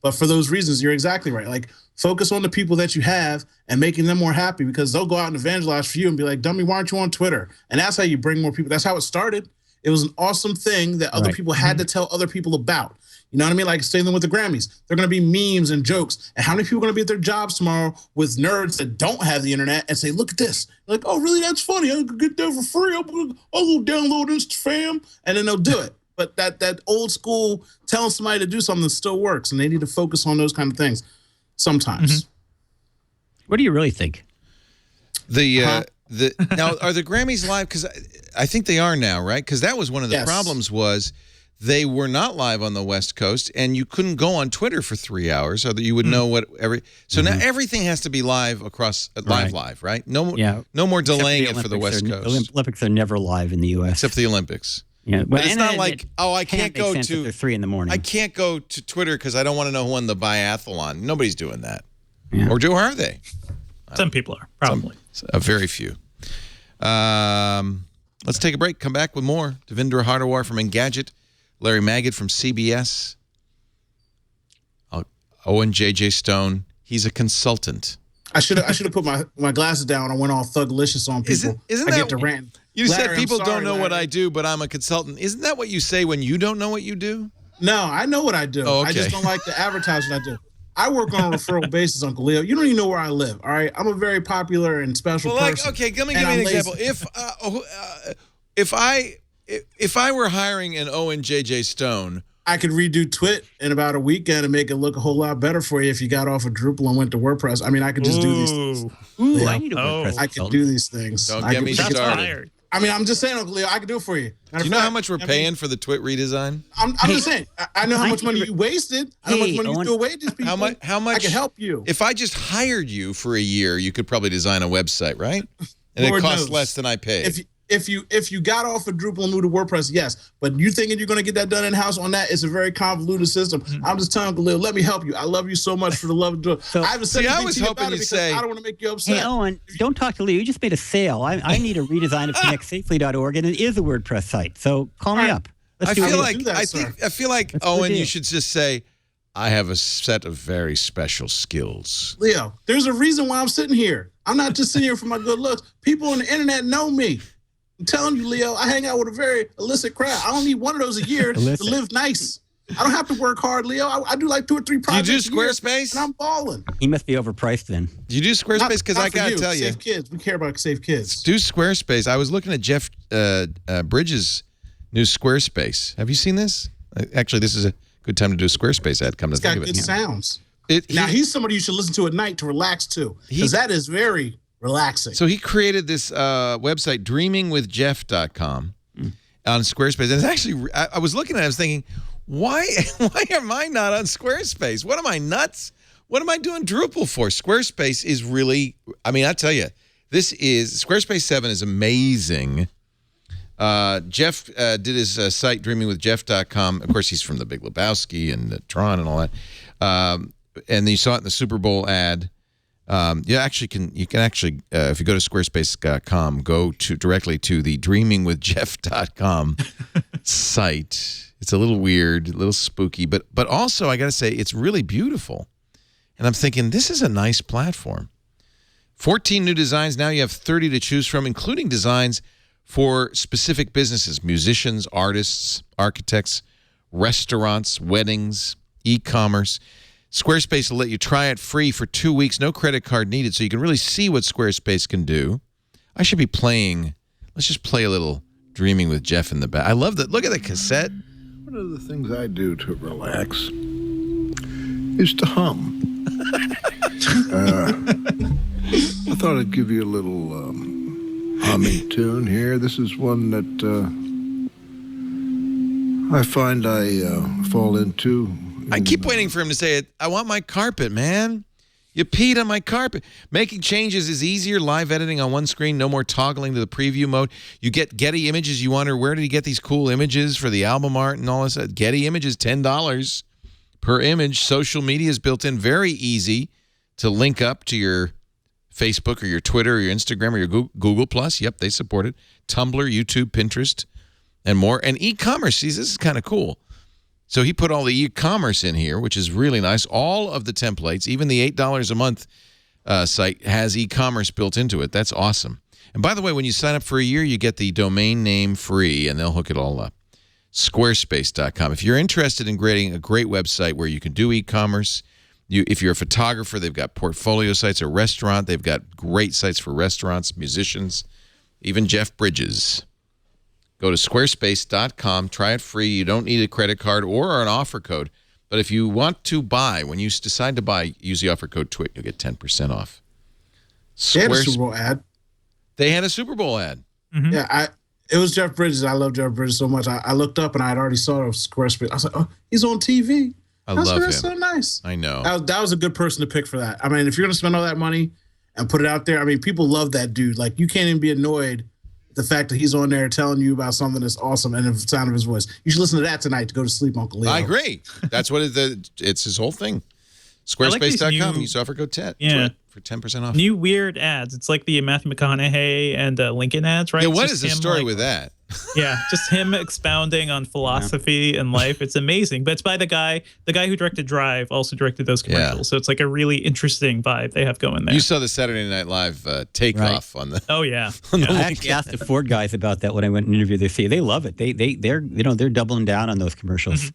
But for those reasons, you're exactly right. Like, focus on the people that you have and making them more happy, because they'll go out and evangelize for you and be like, dummy, why aren't you on Twitter? And that's how you bring more people. That's how it started. It was an awesome thing that other people had to tell other people about. You know what I mean? Like, same thing with the Grammys. They're going to be memes and jokes. And how many people are going to be at their jobs tomorrow with nerds that don't have the internet and say, look at this. Like, oh, really? That's funny. I could get that for free. I'll go download Instafam. And then they'll do it. But that old school telling somebody to do something still works. And they need to focus on those kind of things sometimes. What do you really think? Now, are the Grammys live? Because I think they are now, right? Because that was one of the problems was they were not live on the West Coast, and you couldn't go on Twitter for 3 hours, so that you would know what every. So now everything has to be live across live, right? No more delaying it for the West Coast. The Olympics are never live in the U.S. except for the Olympics. Yeah, but it's not like, I can't go to. They're 3 a.m. I can't go to Twitter because I don't want to know who won the biathlon. Nobody's doing that, Yeah. or are they? Some people are probably. Very few. Let's take a break. Come back with more. Devindra Hardawar from Engadget, Larry Magid from CBS, Owen J.J. Stone. He's a consultant. I should have put my glasses down. I went all thuglicious on people. Isn't I that get to rant. You Larry, said people I'm sorry, don't know Larry. what I do, but I'm a consultant. Isn't that what you say when you don't know what you do? No, I know what I do. Oh, okay. I just don't like to advertise what I do. I work on a referral basis, Uncle Leo. You don't even know where I live, all right? I'm a very popular and special person. Okay, let me give you an example. If I were hiring an Owen J.J. Stone, I could redo Twit in about a weekend and make it look a whole lot better for you if you got off of Drupal and went to WordPress. I mean, I could just do these things. Ooh, I need a WordPress. I could do these things. Don't get me started. Fired. I mean, I'm just saying, Uncle Leo, I could do it for you. Do you know how much we're paying for the Twit redesign? I'm just saying. I know how much money you wasted. I know how much money you threw away to these people. How much? I can help you. If I just hired you for a year, you could probably design a website, right? And Lord it costs knows. less than I paid. If you got off of Drupal and moved to WordPress, yes. But you thinking you're going to get that done in-house on that? It's a very convoluted system. I'm just telling Uncle Leo, let me help you. I love you so much for the love of doing. I haven't said anything to you about it because I don't want to make you upset. Hey, Owen, don't talk to Leo. You just made a sale. I need a redesign of connectsafely.org, and it is a WordPress site. So call me up. I do feel it. like Let's Owen, do you it. should just say, I have a set of very special skills. Leo, there's a reason why I'm sitting here. I'm not just sitting here for my good looks. People on the internet know me. I'm telling you, Leo, I hang out with a very illicit crowd. I don't need one of those a year to live nice. I don't have to work hard, Leo. I do like 2 or 3 projects. Do you do a year, Squarespace? and I'm balling. He must be overpriced then. Do you do Squarespace? Because I got to tell you. Save kids. We care about save kids. Do Squarespace. I was looking at Jeff Bridges' new Squarespace. Have you seen this? Actually, this is a good time to do a Squarespace ad. Come to It's think got of it. good sounds. Now He's somebody you should listen to at night to relax to, because that is very relaxing. So he created this website, dreamingwithjeff.com, on Squarespace. And it's actually, I was looking at it, I was thinking, why am I not on Squarespace? What am I, nuts? What am I doing Drupal for? Squarespace is really, I mean, I tell you, Squarespace 7 is amazing. Jeff did his site, dreamingwithjeff.com. Of course, he's from The Big Lebowski and Tron and all that. And you saw it in the Super Bowl ad. You can actually if you go to squarespace.com, go directly to the dreamingwithjeff.com site. It's a little weird, a little spooky, but also I got to say it's really beautiful. And I'm thinking this is a nice platform. 14 new designs. Now you have 30 to choose from, including designs for specific businesses: musicians, artists, architects, restaurants, weddings, e-commerce. Squarespace will let you try it free for 2 weeks, no credit card needed, so you can really see what Squarespace can do. I should be playing. Let's just play a little Dreaming with Jeff in the back. I love that. Look at the cassette. One of the things I do to relax is to hum. I thought I'd give you a little humming tune here. This is one that I find I fall into. I keep waiting for him to say it. I want my carpet, man. You peed on my carpet. Making changes is easier. Live editing on one screen. No more toggling to the preview mode. You get Getty images. You wonder, where did he get these cool images for the album art and all this? Getty images, $10 per image. Social media is built in. Very easy to link up to your Facebook or your Twitter or your Instagram or your Google+. Yep, they support it. Tumblr, YouTube, Pinterest, and more. And e-commerce. See, this is kind of cool. So he put all the e-commerce in here, which is really nice. All of the templates, even the $8 a month site has e-commerce built into it. That's awesome. And by the way, when you sign up for a year, you get the domain name free, and they'll hook it all up. Squarespace.com. If you're interested in creating a great website where you can do e-commerce, if you're a photographer, they've got portfolio sites. A restaurant, they've got great sites for restaurants, musicians, even Jeff Bridges. Go to squarespace.com. Try it free. You don't need a credit card or an offer code. But if you want to buy, when you decide to buy, use the offer code TWIT. You'll get 10% off. They had a Super Bowl ad. They had a Super Bowl ad. Mm-hmm. Yeah, it was Jeff Bridges. I love Jeff Bridges so much. I looked up and I had already saw it on Squarespace. I was like, oh, he's on TV. I love him. That's so nice. I know. That was a good person to pick for that. I mean, if you're going to spend all that money and put it out there, I mean, people love that dude. Like, you can't even be annoyed the fact that he's on there telling you about something that's awesome and the sound of his voice. You should listen to that tonight to go to sleep, Uncle Leo. I agree. That's what it's his whole thing. Squarespace.com. Use offer code TET for 10% off. New weird ads. It's like the Matthew McConaughey and Lincoln ads, right? Yeah, what is the story with that? Yeah, just him expounding on philosophy and life. It's amazing. But it's by the guy who directed Drive also directed those commercials. Yeah. So it's like a really interesting vibe they have going there. You saw the Saturday Night Live takeoff on the. Oh yeah. On the I actually asked the Ford guys about that when I went and interviewed their CEO. They love it. They're doubling down on those commercials. Mm-hmm.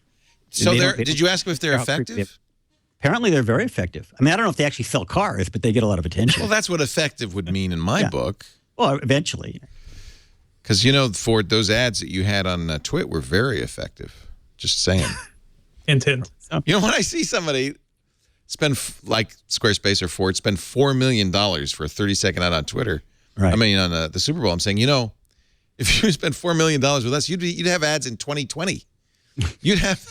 So did you ask them if they're effective? Apparently, they're very effective. I mean, I don't know if they actually sell cars, but they get a lot of attention. Well, that's what effective would mean in my book. Well, eventually. Because, Ford, those ads that you had on Twit were very effective. Just saying. Hint, hint. When I see somebody spend, like Squarespace or Ford, spend $4 million for a 30-second ad on Twitter, right. I mean, on the Super Bowl, I'm saying, if you spend $4 million with us, you'd have ads in 2020. You'd have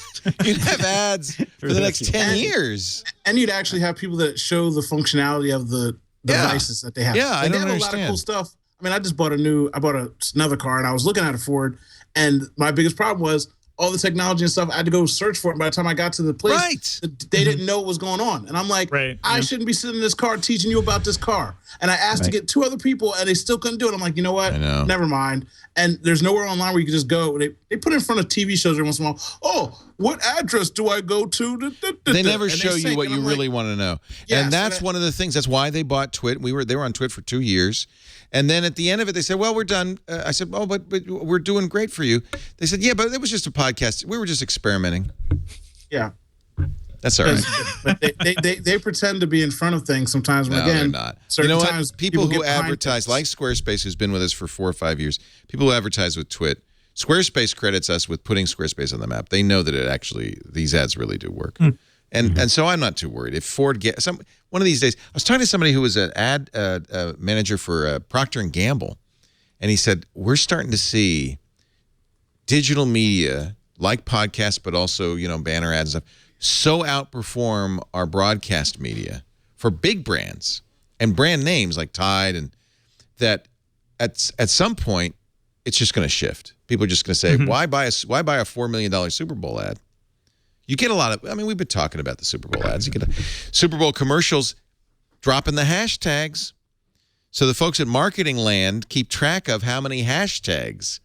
ads for the next 10 years. And you'd actually have people that show the functionality of the devices that they have. Yeah, I don't have understand. a lot of cool stuff. I mean, I just bought another car, and I was looking at a Ford, and my biggest problem was all the technology and stuff. I had to go search for it. And by the time I got to the place, they didn't know what was going on. And I'm like, I shouldn't be sitting in this car teaching you about this car. And I asked to get 2 other people, and they still couldn't do it. I'm like, you know what? Never mind. And there's nowhere online where you can just go. They put it in front of TV shows every once in a while. Oh, what address do I go to? They never show you what you really want to know. Yes, and that's one of the things. That's why they bought Twit. They were on Twit for 2 years. And then at the end of it, they said, well, we're done. I said, oh, but we're doing great for you. They said, yeah, but it was just a podcast. We were just experimenting. Yeah. That's all right. But they pretend to be in front of things sometimes. When, they're again, not. Certain What? times People who get advertise, like Squarespace, who's been with us for 4 or 5 years, people who advertise with Twit, Squarespace credits us with putting Squarespace on the map. They know that these ads really do work. And so I'm not too worried. If Ford gets one of these days, I was talking to somebody who was an ad manager for Procter & Gamble, and he said, we're starting to see digital media, like podcasts, but also, banner ads and stuff, so outperform our broadcast media for big brands and brand names like Tide, and that at some point, it's just going to shift. People are just going to say, why buy a $4 million Super Bowl ad? You get a lot of, we've been talking about the Super Bowl ads. You get Super Bowl commercials dropping the hashtags. So the folks at Marketing Land keep track of how many hashtags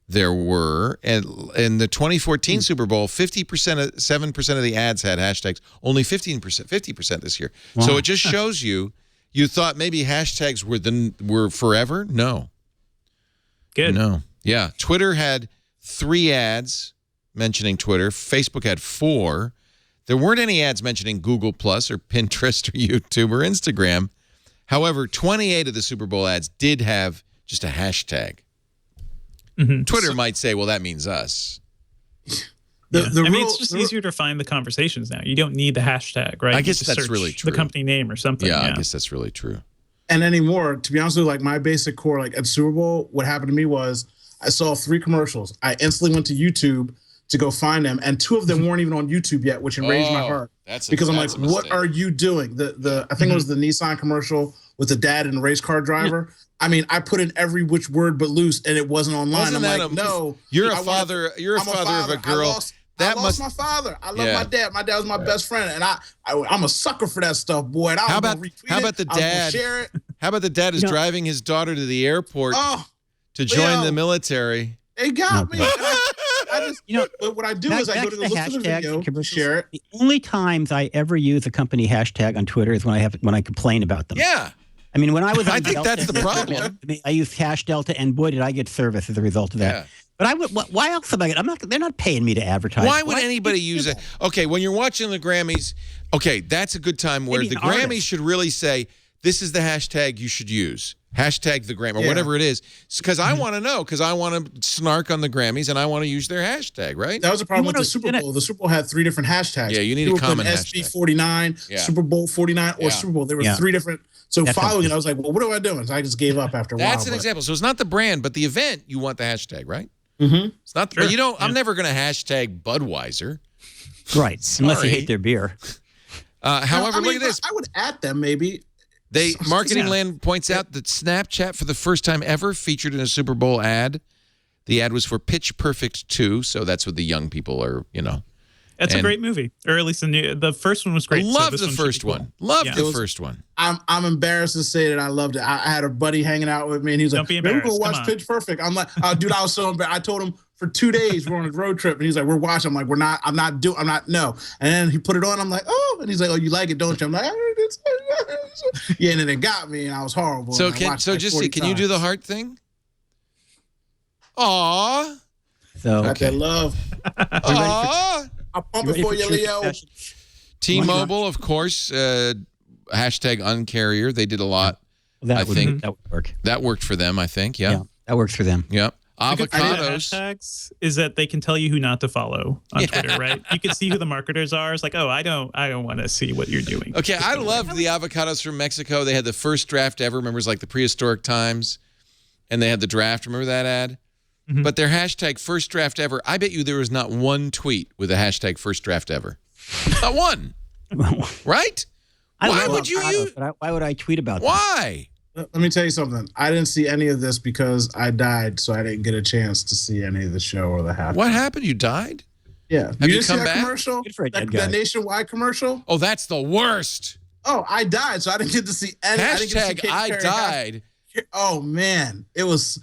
there were. And in the 2014 Super Bowl, 7% of the ads had hashtags, only 50% this year. Wow. So it just shows you thought maybe hashtags were forever? No. Good. No. Yeah. Twitter had 3 ads mentioning Twitter. Facebook had 4. There weren't any ads mentioning Google Plus or Pinterest or YouTube or Instagram. However, 28 of the Super Bowl ads did have just a hashtag. Twitter might say, well, that means us. It's just easier to find the conversations now. You don't need the hashtag, right? I guess that's really true. The company name or something. Yeah, I guess that's really true. And anymore, to be honest with you, like my basic core, like at Super Bowl, what happened to me was I saw 3 commercials. I instantly went to YouTube to go find them, and 2 of them weren't even on YouTube yet, which enraged my heart. Because I'm like, what are you doing? I think it was the Nissan commercial with the dad and the race car driver. I mean, I put in every which word but loose, and it wasn't online. I'm like, no. You're a father. You're a father of a girl. I lost my father. I love my dad. My dad was my best friend, and I'm a sucker for that stuff, boy. And how about the dad? Share it. How about the dad is driving his daughter to the airport to join the military? They got me. I just, but what I do is I go to the video, share it. The only times I ever use a company hashtag on Twitter is when I complain about them. Yeah. I mean, when I was on I think Delta, that's the problem. I used Hash Delta, and boy, did I get service as a result of that. Yeah. But why else am I? They're not paying me to advertise. Why would anybody use it? Okay, when you're watching the Grammys, okay, that's a good time where the Grammys should really say, this is the hashtag you should use. Hashtag the Grammy, or whatever it is. Because I want to know, because I want to snark on the Grammys, and I want to use their hashtag, right? That was the problem with the Super Bowl. The Super Bowl had 3 different hashtags. Yeah, you need a common hashtag. SB49, Super Bowl 49, or Super Bowl. There were 3 different. So following it, I was like, well, what am I doing? So I just gave up after a while. That's an example. So it's not the brand, but the event, you want the hashtag, right? Mm-hmm. It's not. But you don't. I'm never going to hashtag Budweiser. Right. Unless you hate their beer. However, look at this. I would add them maybe. Marketing Land points out that Snapchat, for the first time ever, featured in a Super Bowl ad. The ad was for Pitch Perfect 2, so that's what the young people are, It's a great movie, or at least the first one was great. I loved the first one. Loved the first one. I'm embarrassed to say that I loved it. I had a buddy hanging out with me, and he was like, "We're going to watch Pitch Perfect." I'm like, dude, I was so embarrassed. I told him for 2 days we're on a road trip, and he's like, "We're watching." I'm like, I'm not. No. And then he put it on. I'm like, "Oh," and he's like, "Oh, you like it, don't you?" I'm like, yeah, and then it got me, and I was horrible. So can you do the heart thing? Aw. So okay, love. Aw. I'll pump it for you, Leo. T-Mobile, of course, hashtag uncarrier. They did a lot. I think that would work. That worked for them, I think. Yeah. That works for them. Yep. Avocados. Hashtags is that they can tell you who not to follow on Twitter, right? You can see who the marketers are. It's like, oh, I don't want to see what you're doing. Okay, I loved the avocados from Mexico. They had the first draft ever. Remember, it was like the prehistoric times, and they had the draft. Remember that ad? Mm-hmm. But their hashtag first draft ever. I bet you there was not one tweet with a hashtag first draft ever. Not one. Right? Why would you use? Why would I tweet about that? Why? Let me tell you something. I didn't see any of this because I died, so I didn't get a chance to see any of the show or the half. What happened? You died? Yeah. Have you come see that back? Commercial? That nationwide commercial? Oh, that's the worst. Oh, I died, so I didn't get to see any. Hashtag I died. Oh man, it was,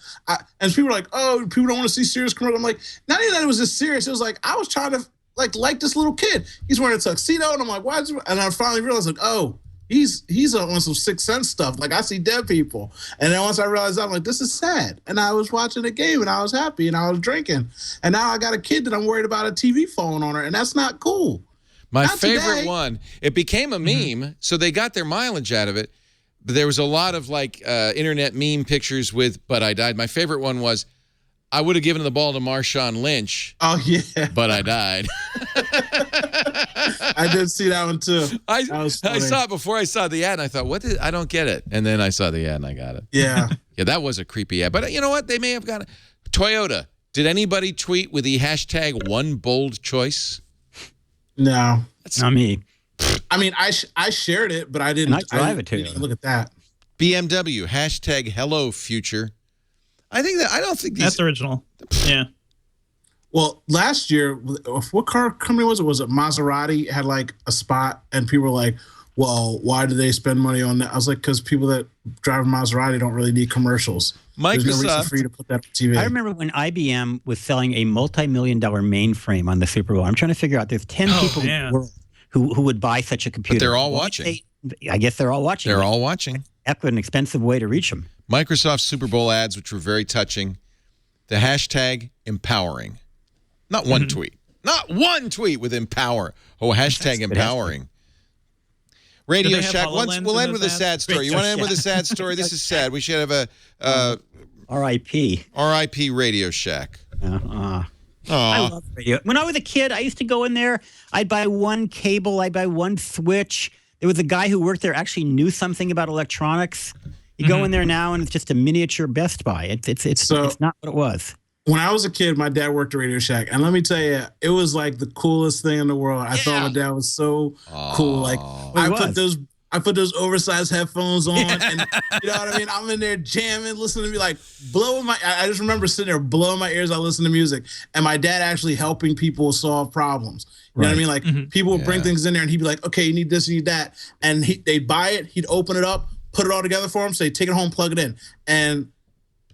and people were like, "Oh, people don't want to see serious commercial." I'm like, not even that it was just serious. It was like I was trying to like this little kid. He's wearing a tuxedo, and I'm like, "Why?" And I finally realized, like, oh, he's on some Sixth Sense stuff. Like I see dead people, and then once I realized, I'm like, this is sad. And I was watching the game, and I was happy, and I was drinking, and now I got a kid that I'm worried about a TV falling on her, and that's not cool. My favorite one. It became a meme, so they got their mileage out of it. But there was a lot of internet meme pictures with "but I died." My favorite one was, "I would have given the ball to Marshawn Lynch." Oh yeah, but I died. I did see that one too. I saw it before I saw the ad, and I thought, I don't get it. And then I saw the ad, and I got it. Yeah, yeah, that was a creepy ad. But you know what? They may have got it. Toyota. Did anybody tweet with the hashtag one bold choice? No, that's not me. I mean, I shared it, but I didn't. And I drive it too. Look at that. BMW hashtag hello future. I don't think these. That's original. Yeah. Well, last year, what car company was it? Was it Maserati had like a spot, and people were like, "Well, why do they spend money on that?" I was like, "Because people that drive a Maserati don't really need commercials." Microsoft. There's no reason for you to put that on TV. I remember when IBM was selling a multi-million-dollar mainframe on the Super Bowl. I'm trying to figure out. There's 10 people in the world who would buy such a computer. But they're all watching. I guess they're all watching. They're all watching. That's an expensive way to reach them. Microsoft Super Bowl ads, which were very touching. The hashtag empowering. Not one tweet. Not one tweet with empower. Oh, hashtag empowering. Radio Shack. We'll end with a sad story. You want to end with a sad story? This is sad. We should have a R.I.P. R.I.P. Radio Shack. I love radio. When I was a kid, I used to go in there. I'd buy one cable. I'd buy one switch. There was a guy who worked there actually knew something about electronics. You go in there now and it's just a miniature Best Buy. It's not what it was. When I was a kid, my dad worked at Radio Shack, and let me tell you, it was like the coolest thing in the world. I thought my dad was so cool. Like I put those oversized headphones on, and you know what I mean? I'm in there jamming, listening to me, like blowing my. I just remember sitting there blowing my ears. I listen to music, and my dad actually helping people solve problems. You know what I mean? Like people would bring things in there, and he'd be like, "Okay, you need this, you need that," and they'd buy it. He'd open it up, put it all together for him, say, "Take it home, plug it in," and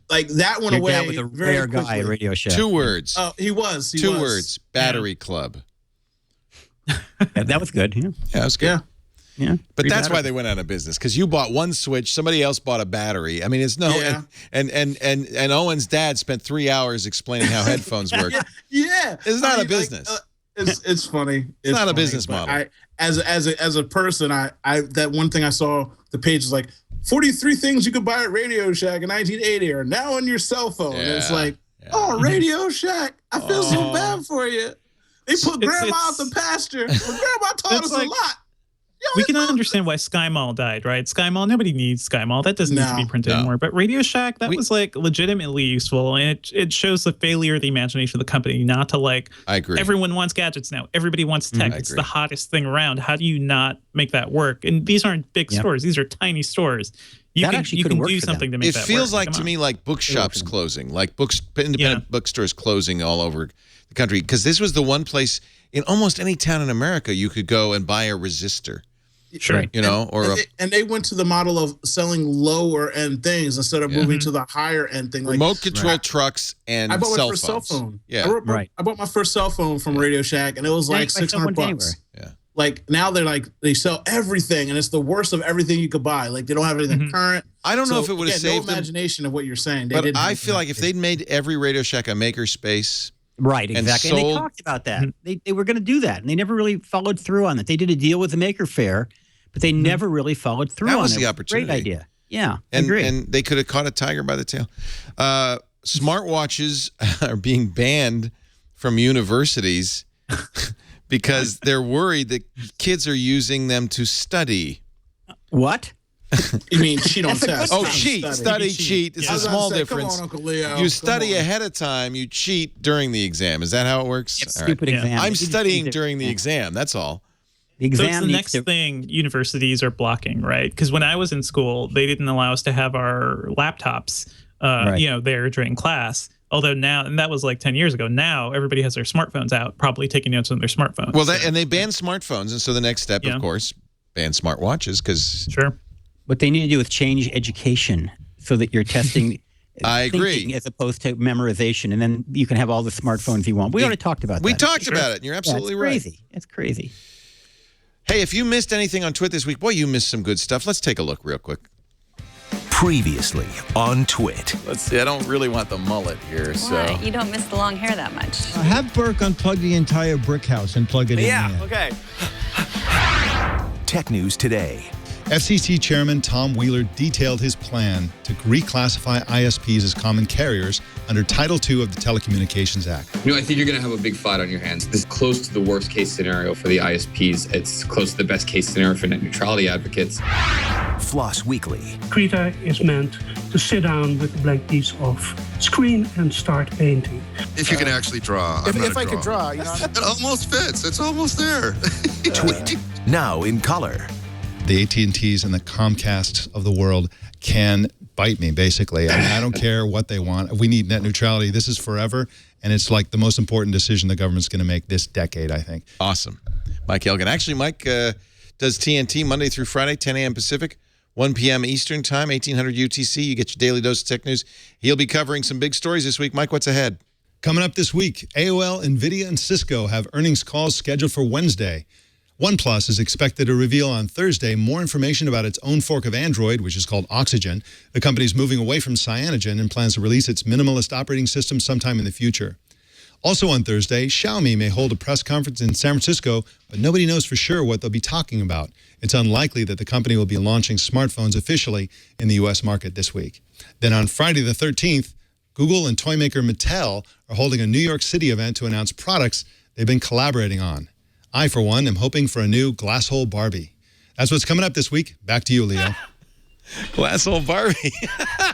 like that went away. Dad was a rare guy at Radio Shack. 2 words. Oh, he was. 2 words. Battery Club. That was good. Yeah, that was good. Yeah. But that's why they went out of business, because you bought one switch, somebody else bought a battery. I mean, it's and Owen's dad spent 3 hours explaining how headphones work. It's not a business. It's funny. It's not a business model. As a person, I that one thing I saw, the page is like 43 things you could buy at Radio Shack in 1980 are now on your cell phone. And it's like, oh, Radio Shack, I feel so bad for you. They put Grandma out the pasture. Grandma taught us a lot. We can understand why Sky Mall died, right? Sky Mall, nobody needs Sky Mall. That doesn't need to be printed anymore. But Radio Shack, that was like legitimately useful. And it shows the failure of the imagination of the company not to like, I agree. Everyone wants gadgets now. Everybody wants tech. It's the hottest thing around. How do you not make that work? And these aren't big stores. These are tiny stores. You can do something to make that work. It feels like to me like bookshops closing, like independent bookstores closing all over the country. Because this was the one place in almost any town in America you could go and buy a resistor. Sure. You know, and they went to the model of selling lower end things instead of moving to the higher end thing. Like remote control trucks and I bought my cell first phones. cell phone. Yeah. I bought my first cell phone from Radio Shack, and it was like $600. Yeah. Like now they sell everything, and it's the worst of everything you could buy. Like they don't have anything current. I don't know if it would have saved no imagination of what you're saying. But I feel like if they'd made every Radio Shack a makerspace. Right, exactly. And they talked about that. They were going to do that, and they never really followed through on it. They did a deal with the Maker Faire, but they never really followed through on it. That was the opportunity. Great idea. Yeah, I agree. agree. And they could have caught a tiger by the tail. Smartwatches are being banned from universities because they're worried that kids are using them to study. What? You mean cheat on tests? Oh, study, cheat. It's a small difference. Come on, Uncle Leo. You study ahead of time. You cheat during the exam. Is that how it works? Stupid exam. I'm studying during the exam. That's all. So it's the next thing universities are blocking, right? Because when I was in school, they didn't allow us to have our laptops, there during class. Although now, and that was like 10 years ago. Now everybody has their smartphones out, probably taking notes on their smartphones. Well, and they banned smartphones, and so the next step, of course, ban smartwatches because What they need to do is change education so that you're testing. I agree. As opposed to memorization, and then you can have all the smartphones you want. We already talked about that. We talked about it, and you're absolutely right. Crazy. It's crazy. Hey, if you missed anything on Twit this week, boy, you missed some good stuff. Let's take a look real quick. Previously on Twit. Let's see. I don't really want the mullet here, so. You don't miss the long hair that much. Have Burke unplug the entire brick house and plug it in there. Yeah, okay. Tech News Today. FCC Chairman Tom Wheeler detailed his plan to reclassify ISPs as common carriers under Title II of the Telecommunications Act. I think you're going to have a big fight on your hands. This is close to the worst case scenario for the ISPs. It's close to the best case scenario for net neutrality advocates. Floss Weekly. Krita is meant to sit down with a blank piece of screen and start painting. If you can actually draw. If I could draw, It almost fits. It's almost there. Twit. Now in color. The AT&Ts and the Comcasts of the world can bite me, basically. I don't care what they want. We need net neutrality. This is forever, and it's like the most important decision the government's going to make this decade, I think. Awesome. Mike Elgin. Actually, Mike does TNT Monday through Friday, 10 a.m. Pacific, 1 p.m. Eastern Time, 1800 UTC. You get your daily dose of tech news. He'll be covering some big stories this week. Mike, what's ahead? Coming up this week, AOL, NVIDIA, and Cisco have earnings calls scheduled for Wednesday. OnePlus is expected to reveal on Thursday more information about its own fork of Android, which is called Oxygen. The company is moving away from Cyanogen and plans to release its minimalist operating system sometime in the future. Also on Thursday, Xiaomi may hold a press conference in San Francisco, but nobody knows for sure what they'll be talking about. It's unlikely that the company will be launching smartphones officially in the U.S. market this week. Then on Friday the 13th, Google and toy maker Mattel are holding a New York City event to announce products they've been collaborating on. I, for one, am hoping for a new glass hole Barbie. That's what's coming up this week. Back to you, Leo. Asshole Barbie. I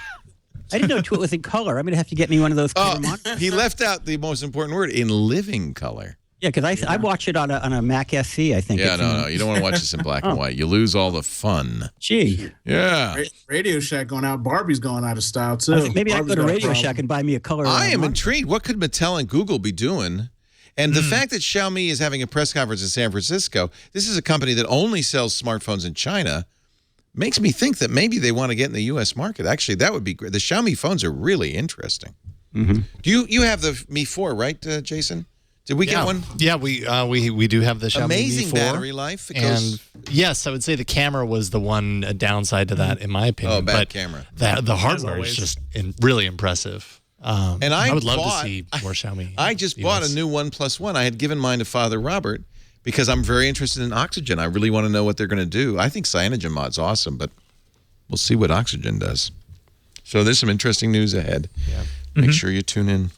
didn't know Twit was in color. I'm going to have to get me one of those color monitors. He left out the most important word, in living color. Yeah, because I watch it on a Mac SE, I think. Yeah, no. You don't want to watch this in black and white. You lose all the fun. Gee. Yeah. Radio Shack going out. Barbie's going out of style, too. Maybe I go to Radio Shack and buy me a color. I am intrigued. What could Mattel and Google be doing? And the fact that Xiaomi is having a press conference in San Francisco, this is a company that only sells smartphones in China, makes me think that maybe they want to get in the U.S. market. Actually, that would be great. The Xiaomi phones are really interesting. Do you have the Mi 4, right, Jason? Did we get one? Yeah, we do have the Xiaomi Amazing Mi 4. battery life. And yes, I would say the camera was the one downside to that, in my opinion. Oh, bad camera. The hardware is just really impressive. And I would love to see more Xiaomi. I just bought a new OnePlus One. I had given mine to Father Robert because I'm very interested in Oxygen. I really want to know what they're going to do. I think CyanogenMod's awesome, but we'll see what Oxygen does. So there's some interesting news ahead. Yeah. Make sure you tune in.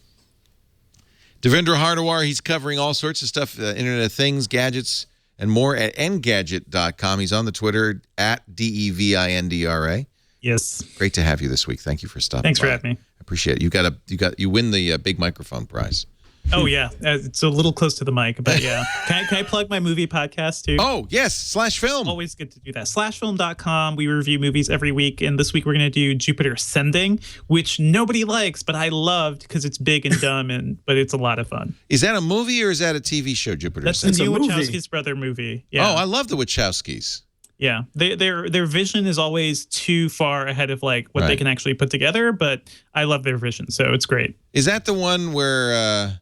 Devindra Hardawar, he's covering all sorts of stuff, Internet of Things, gadgets, and more at engadget.com. He's on the Twitter at DEVINDRA. Yes. Great to have you this week. Thank you for stopping Thanks by. for having me. I appreciate it. You win the big microphone prize. Oh, yeah. It's a little close to the mic, but yeah. Can I plug my movie podcast, too? Oh, yes. Slash Film. Always good to do that. Slashfilm.com. We review movies every week, and this week we're going to do Jupiter Ascending, which nobody likes, but I loved because it's big and dumb, but it's a lot of fun. Is that a movie or is that a TV show, Jupiter That's Ascending? the new Wachowski's brother movie. Yeah. Oh, I love the Wachowskis. Yeah, their vision is always too far ahead of like what they can actually put together, but I love their vision, so it's great. Is that the one where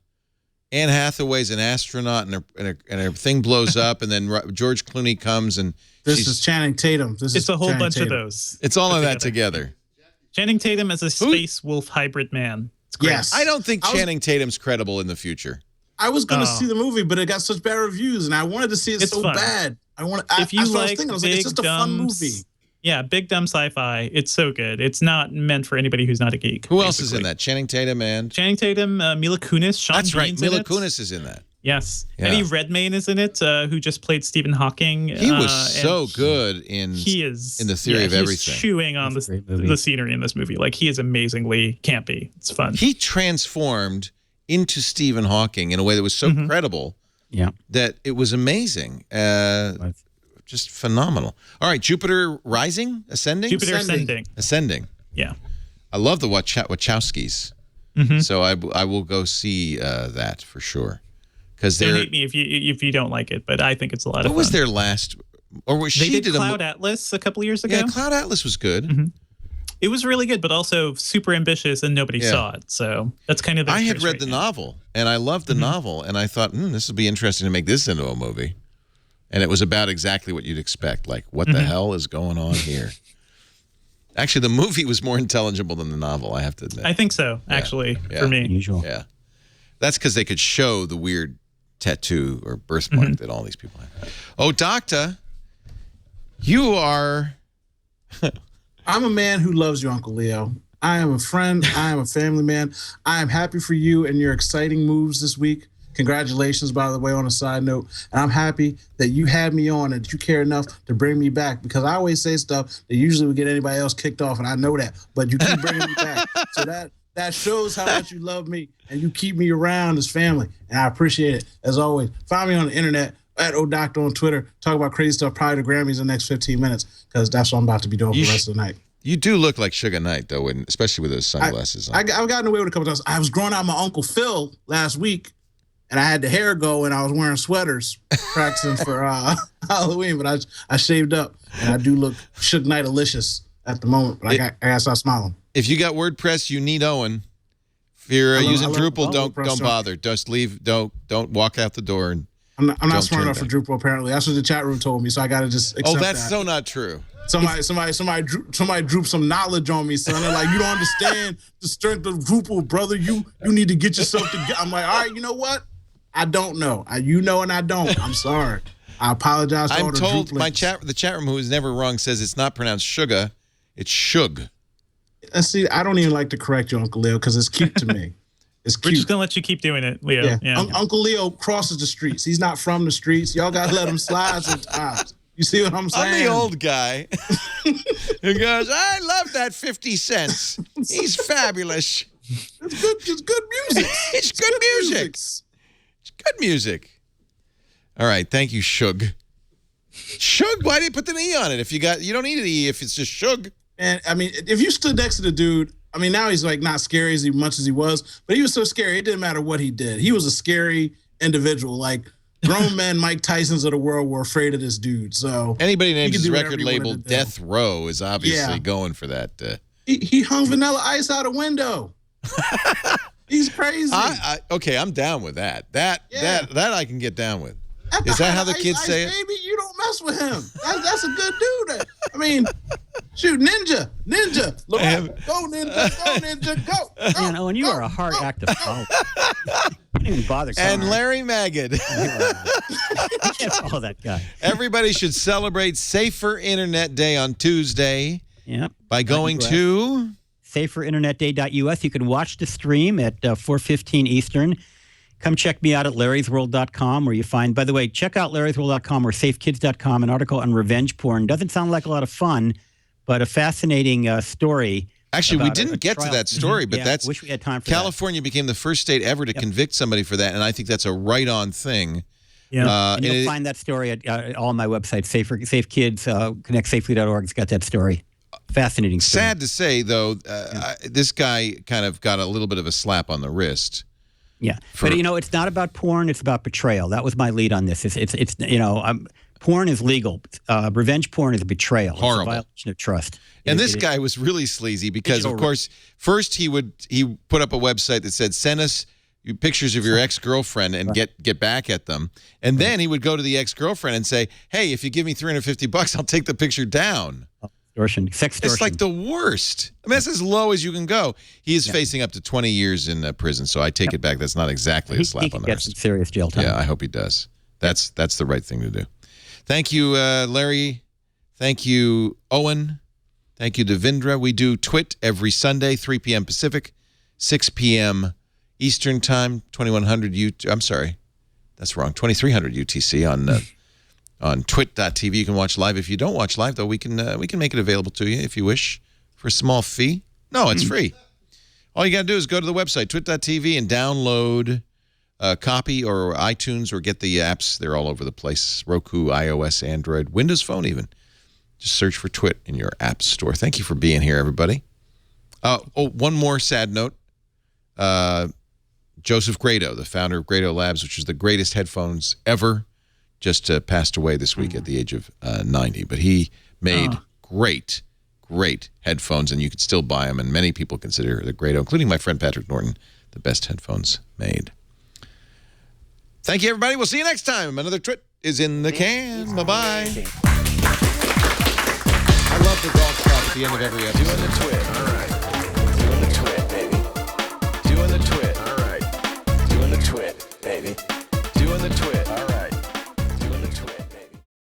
Anne Hathaway's an astronaut and her thing blows up, and then George Clooney comes and this is Channing Tatum. It's a whole bunch of those. It's all of that together. Channing Tatum as a space wolf hybrid man. It's great. Yes, I don't think Channing Tatum's credible in the future. I was going to see the movie, but it got such bad reviews, and I wanted to see it so bad. If you like it's big, just a fun movie. Yeah, big, dumb sci-fi. It's so good. It's not meant for anybody who's not a geek. Who else is in that? Channing Tatum, Mila Kunis. Sean That's right. Bean's Mila Kunis is in that. Yes. Yeah. Eddie Redmayne is in it, who just played Stephen Hawking. He was so good in the theory of everything. He's chewing on the scenery in this movie. Like, he is amazingly campy. It's fun. He transformed into Stephen Hawking in a way that was so credible that it was amazing. Just phenomenal. All right, Jupiter Rising? Ascending? Jupiter Ascending. Ascending. Yeah. I love the Wachowskis. So I will go see that for sure. Because Don't hate me if you don't like it, but I think it's a lot of fun. What was their last? Or was they did Cloud Atlas a couple years ago? Yeah, Cloud Atlas was good. It was really good, but also super ambitious, and nobody saw it. So that's kind of. I had read the novel, and I loved the novel, and I thought, this would be interesting to make this into a movie. And it was about exactly what you'd expect. Like, what the hell is going on here? Actually, the movie was more intelligible than the novel, I have to admit. I think so, actually, for me. Unusual. Yeah. That's because they could show the weird tattoo or birthmark that all these people have. Oh, Doctor, you are... I'm a man who loves you, Uncle Leo. I am a friend. I am a family man. I am happy for you and your exciting moves this week. Congratulations, by the way, on a side note. And I'm happy that you had me on and that you care enough to bring me back, because I always say stuff that usually would get anybody else kicked off, and I know that. But you keep bringing me back. So that shows how much you love me, and you keep me around as family. And I appreciate it, as always. Find me on the internet at ODoctor on Twitter. Talk about crazy stuff, probably the Grammys in the next 15 minutes, because that's what I'm about to be doing for the rest of the night. You do look like Suge Knight, though, especially with those sunglasses on. I've gotten away with a couple times. I was growing out my Uncle Phil last week, and I had the hair go, and I was wearing sweaters practicing for Halloween, but I shaved up, and I do look Suge Knight-alicious at the moment, but I got to stop smiling. If you got WordPress, you need Owen. If you're using Drupal, don't bother. Just leave. Don't walk out the door. And I'm not smart enough for Drupal, apparently. That's what the chat room told me, so I got to just accept that. Oh, that's so not true. Somebody drooped some knowledge on me, son. They're like, you don't understand the strength of Drupal, brother. You need to get yourself together. I'm like, all right, you know what? I don't know. You know, and I don't. I'm sorry. I apologize for all the told Drupalists. the chat room, who is never wrong, says it's not pronounced sugar, it's shug. See, I don't even like to correct you, Uncle Leo, because it's cute to me. It's cute. We're just gonna let you keep doing it, Leo. Yeah. Uncle Leo crosses the streets. He's not from the streets. Y'all gotta let him slide sometimes. You see what I'm saying? I'm the old guy who goes, I love that 50 cents. He's fabulous. It's good music. It's good music. It's good music. All right. Thank you, Shug. Shug? Why did you put the E on it? You don't need an E if it's just Shug. And I mean, if you stood next to the dude, I mean, now he's like not scary as much as he was, but he was so scary. It didn't matter what he did. He was a scary individual. Like grown men, Mike Tysons of the world were afraid of this dude. So anybody names his record label Death Row is obviously going for that. He hung Vanilla Ice out a window. He's crazy. Okay, I'm down with that. That I can get down with. Is that how the kids say it? Baby, you don't mess with him. That's a good dude. I mean, shoot, Ninja. Go, Ninja, go. Man, Owen, you are a hard act to follow. You didn't even bother. And Larry Magid. You can't follow that guy. Everybody should celebrate Safer Internet Day on Tuesday. Yep. By going to saferinternetday.us. You can watch the stream at 4:15 Eastern. Come check me out at larrysworld.com, where you find, by the way, check out larrysworld.com or safekids.com, an article on revenge porn. Doesn't sound like a lot of fun, but a fascinating story. Actually, we didn't get to that story, but I wish we had time for California became the first state ever to convict somebody for that, and I think that's a right-on thing. Yeah, and you'll find that story at all my websites. Safe Kids, connectsafely.org. It's got that story. Fascinating story. Sad to say, though, this guy kind of got a little bit of a slap on the wrist. Yeah, but it's not about porn; it's about betrayal. That was my lead on this. It's porn is legal. Revenge porn is a betrayal. Horrible. It's a violation of trust. And this guy was really sleazy because, of course, first he put up a website that said, "Send us pictures of your ex-girlfriend and get back at them." And then he would go to the ex-girlfriend and say, "Hey, if you give me $350, I'll take the picture down." Extortion, sextortion. It's like the worst. I mean, that's as low as you can go. He is facing up to 20 years in prison, so I take it back. That's not exactly a slap on the wrist. He can get some serious jail time. Yeah, I hope he does. That's the right thing to do. Thank you, Larry. Thank you, Owen. Thank you, Devindra. We do Twit every Sunday, 3 p.m. Pacific, 6 p.m. Eastern Time, 2100 I'm sorry, that's wrong. 2300 UTC on twit.tv. You can watch live. If you don't watch live, though, we can make it available to you if you wish for a small fee. No, it's free. All you got to do is go to the website, twit.tv, and download a copy or iTunes or get the apps. They're all over the place. Roku, iOS, Android, Windows Phone even. Just search for Twit in your app store. Thank you for being here, everybody. One more sad note. Joseph Grado, the founder of Grado Labs, which is the greatest headphones ever, just passed away this week at the age of 90. But he made great headphones, and you can still buy them, and many people consider the Grado, including my friend Patrick Norton, the best headphones made. Thank you, everybody. We'll see you next time. Another Twit is in the can. Bye-bye. I love the golf shot at the end of every episode. Doing the Twit. All right.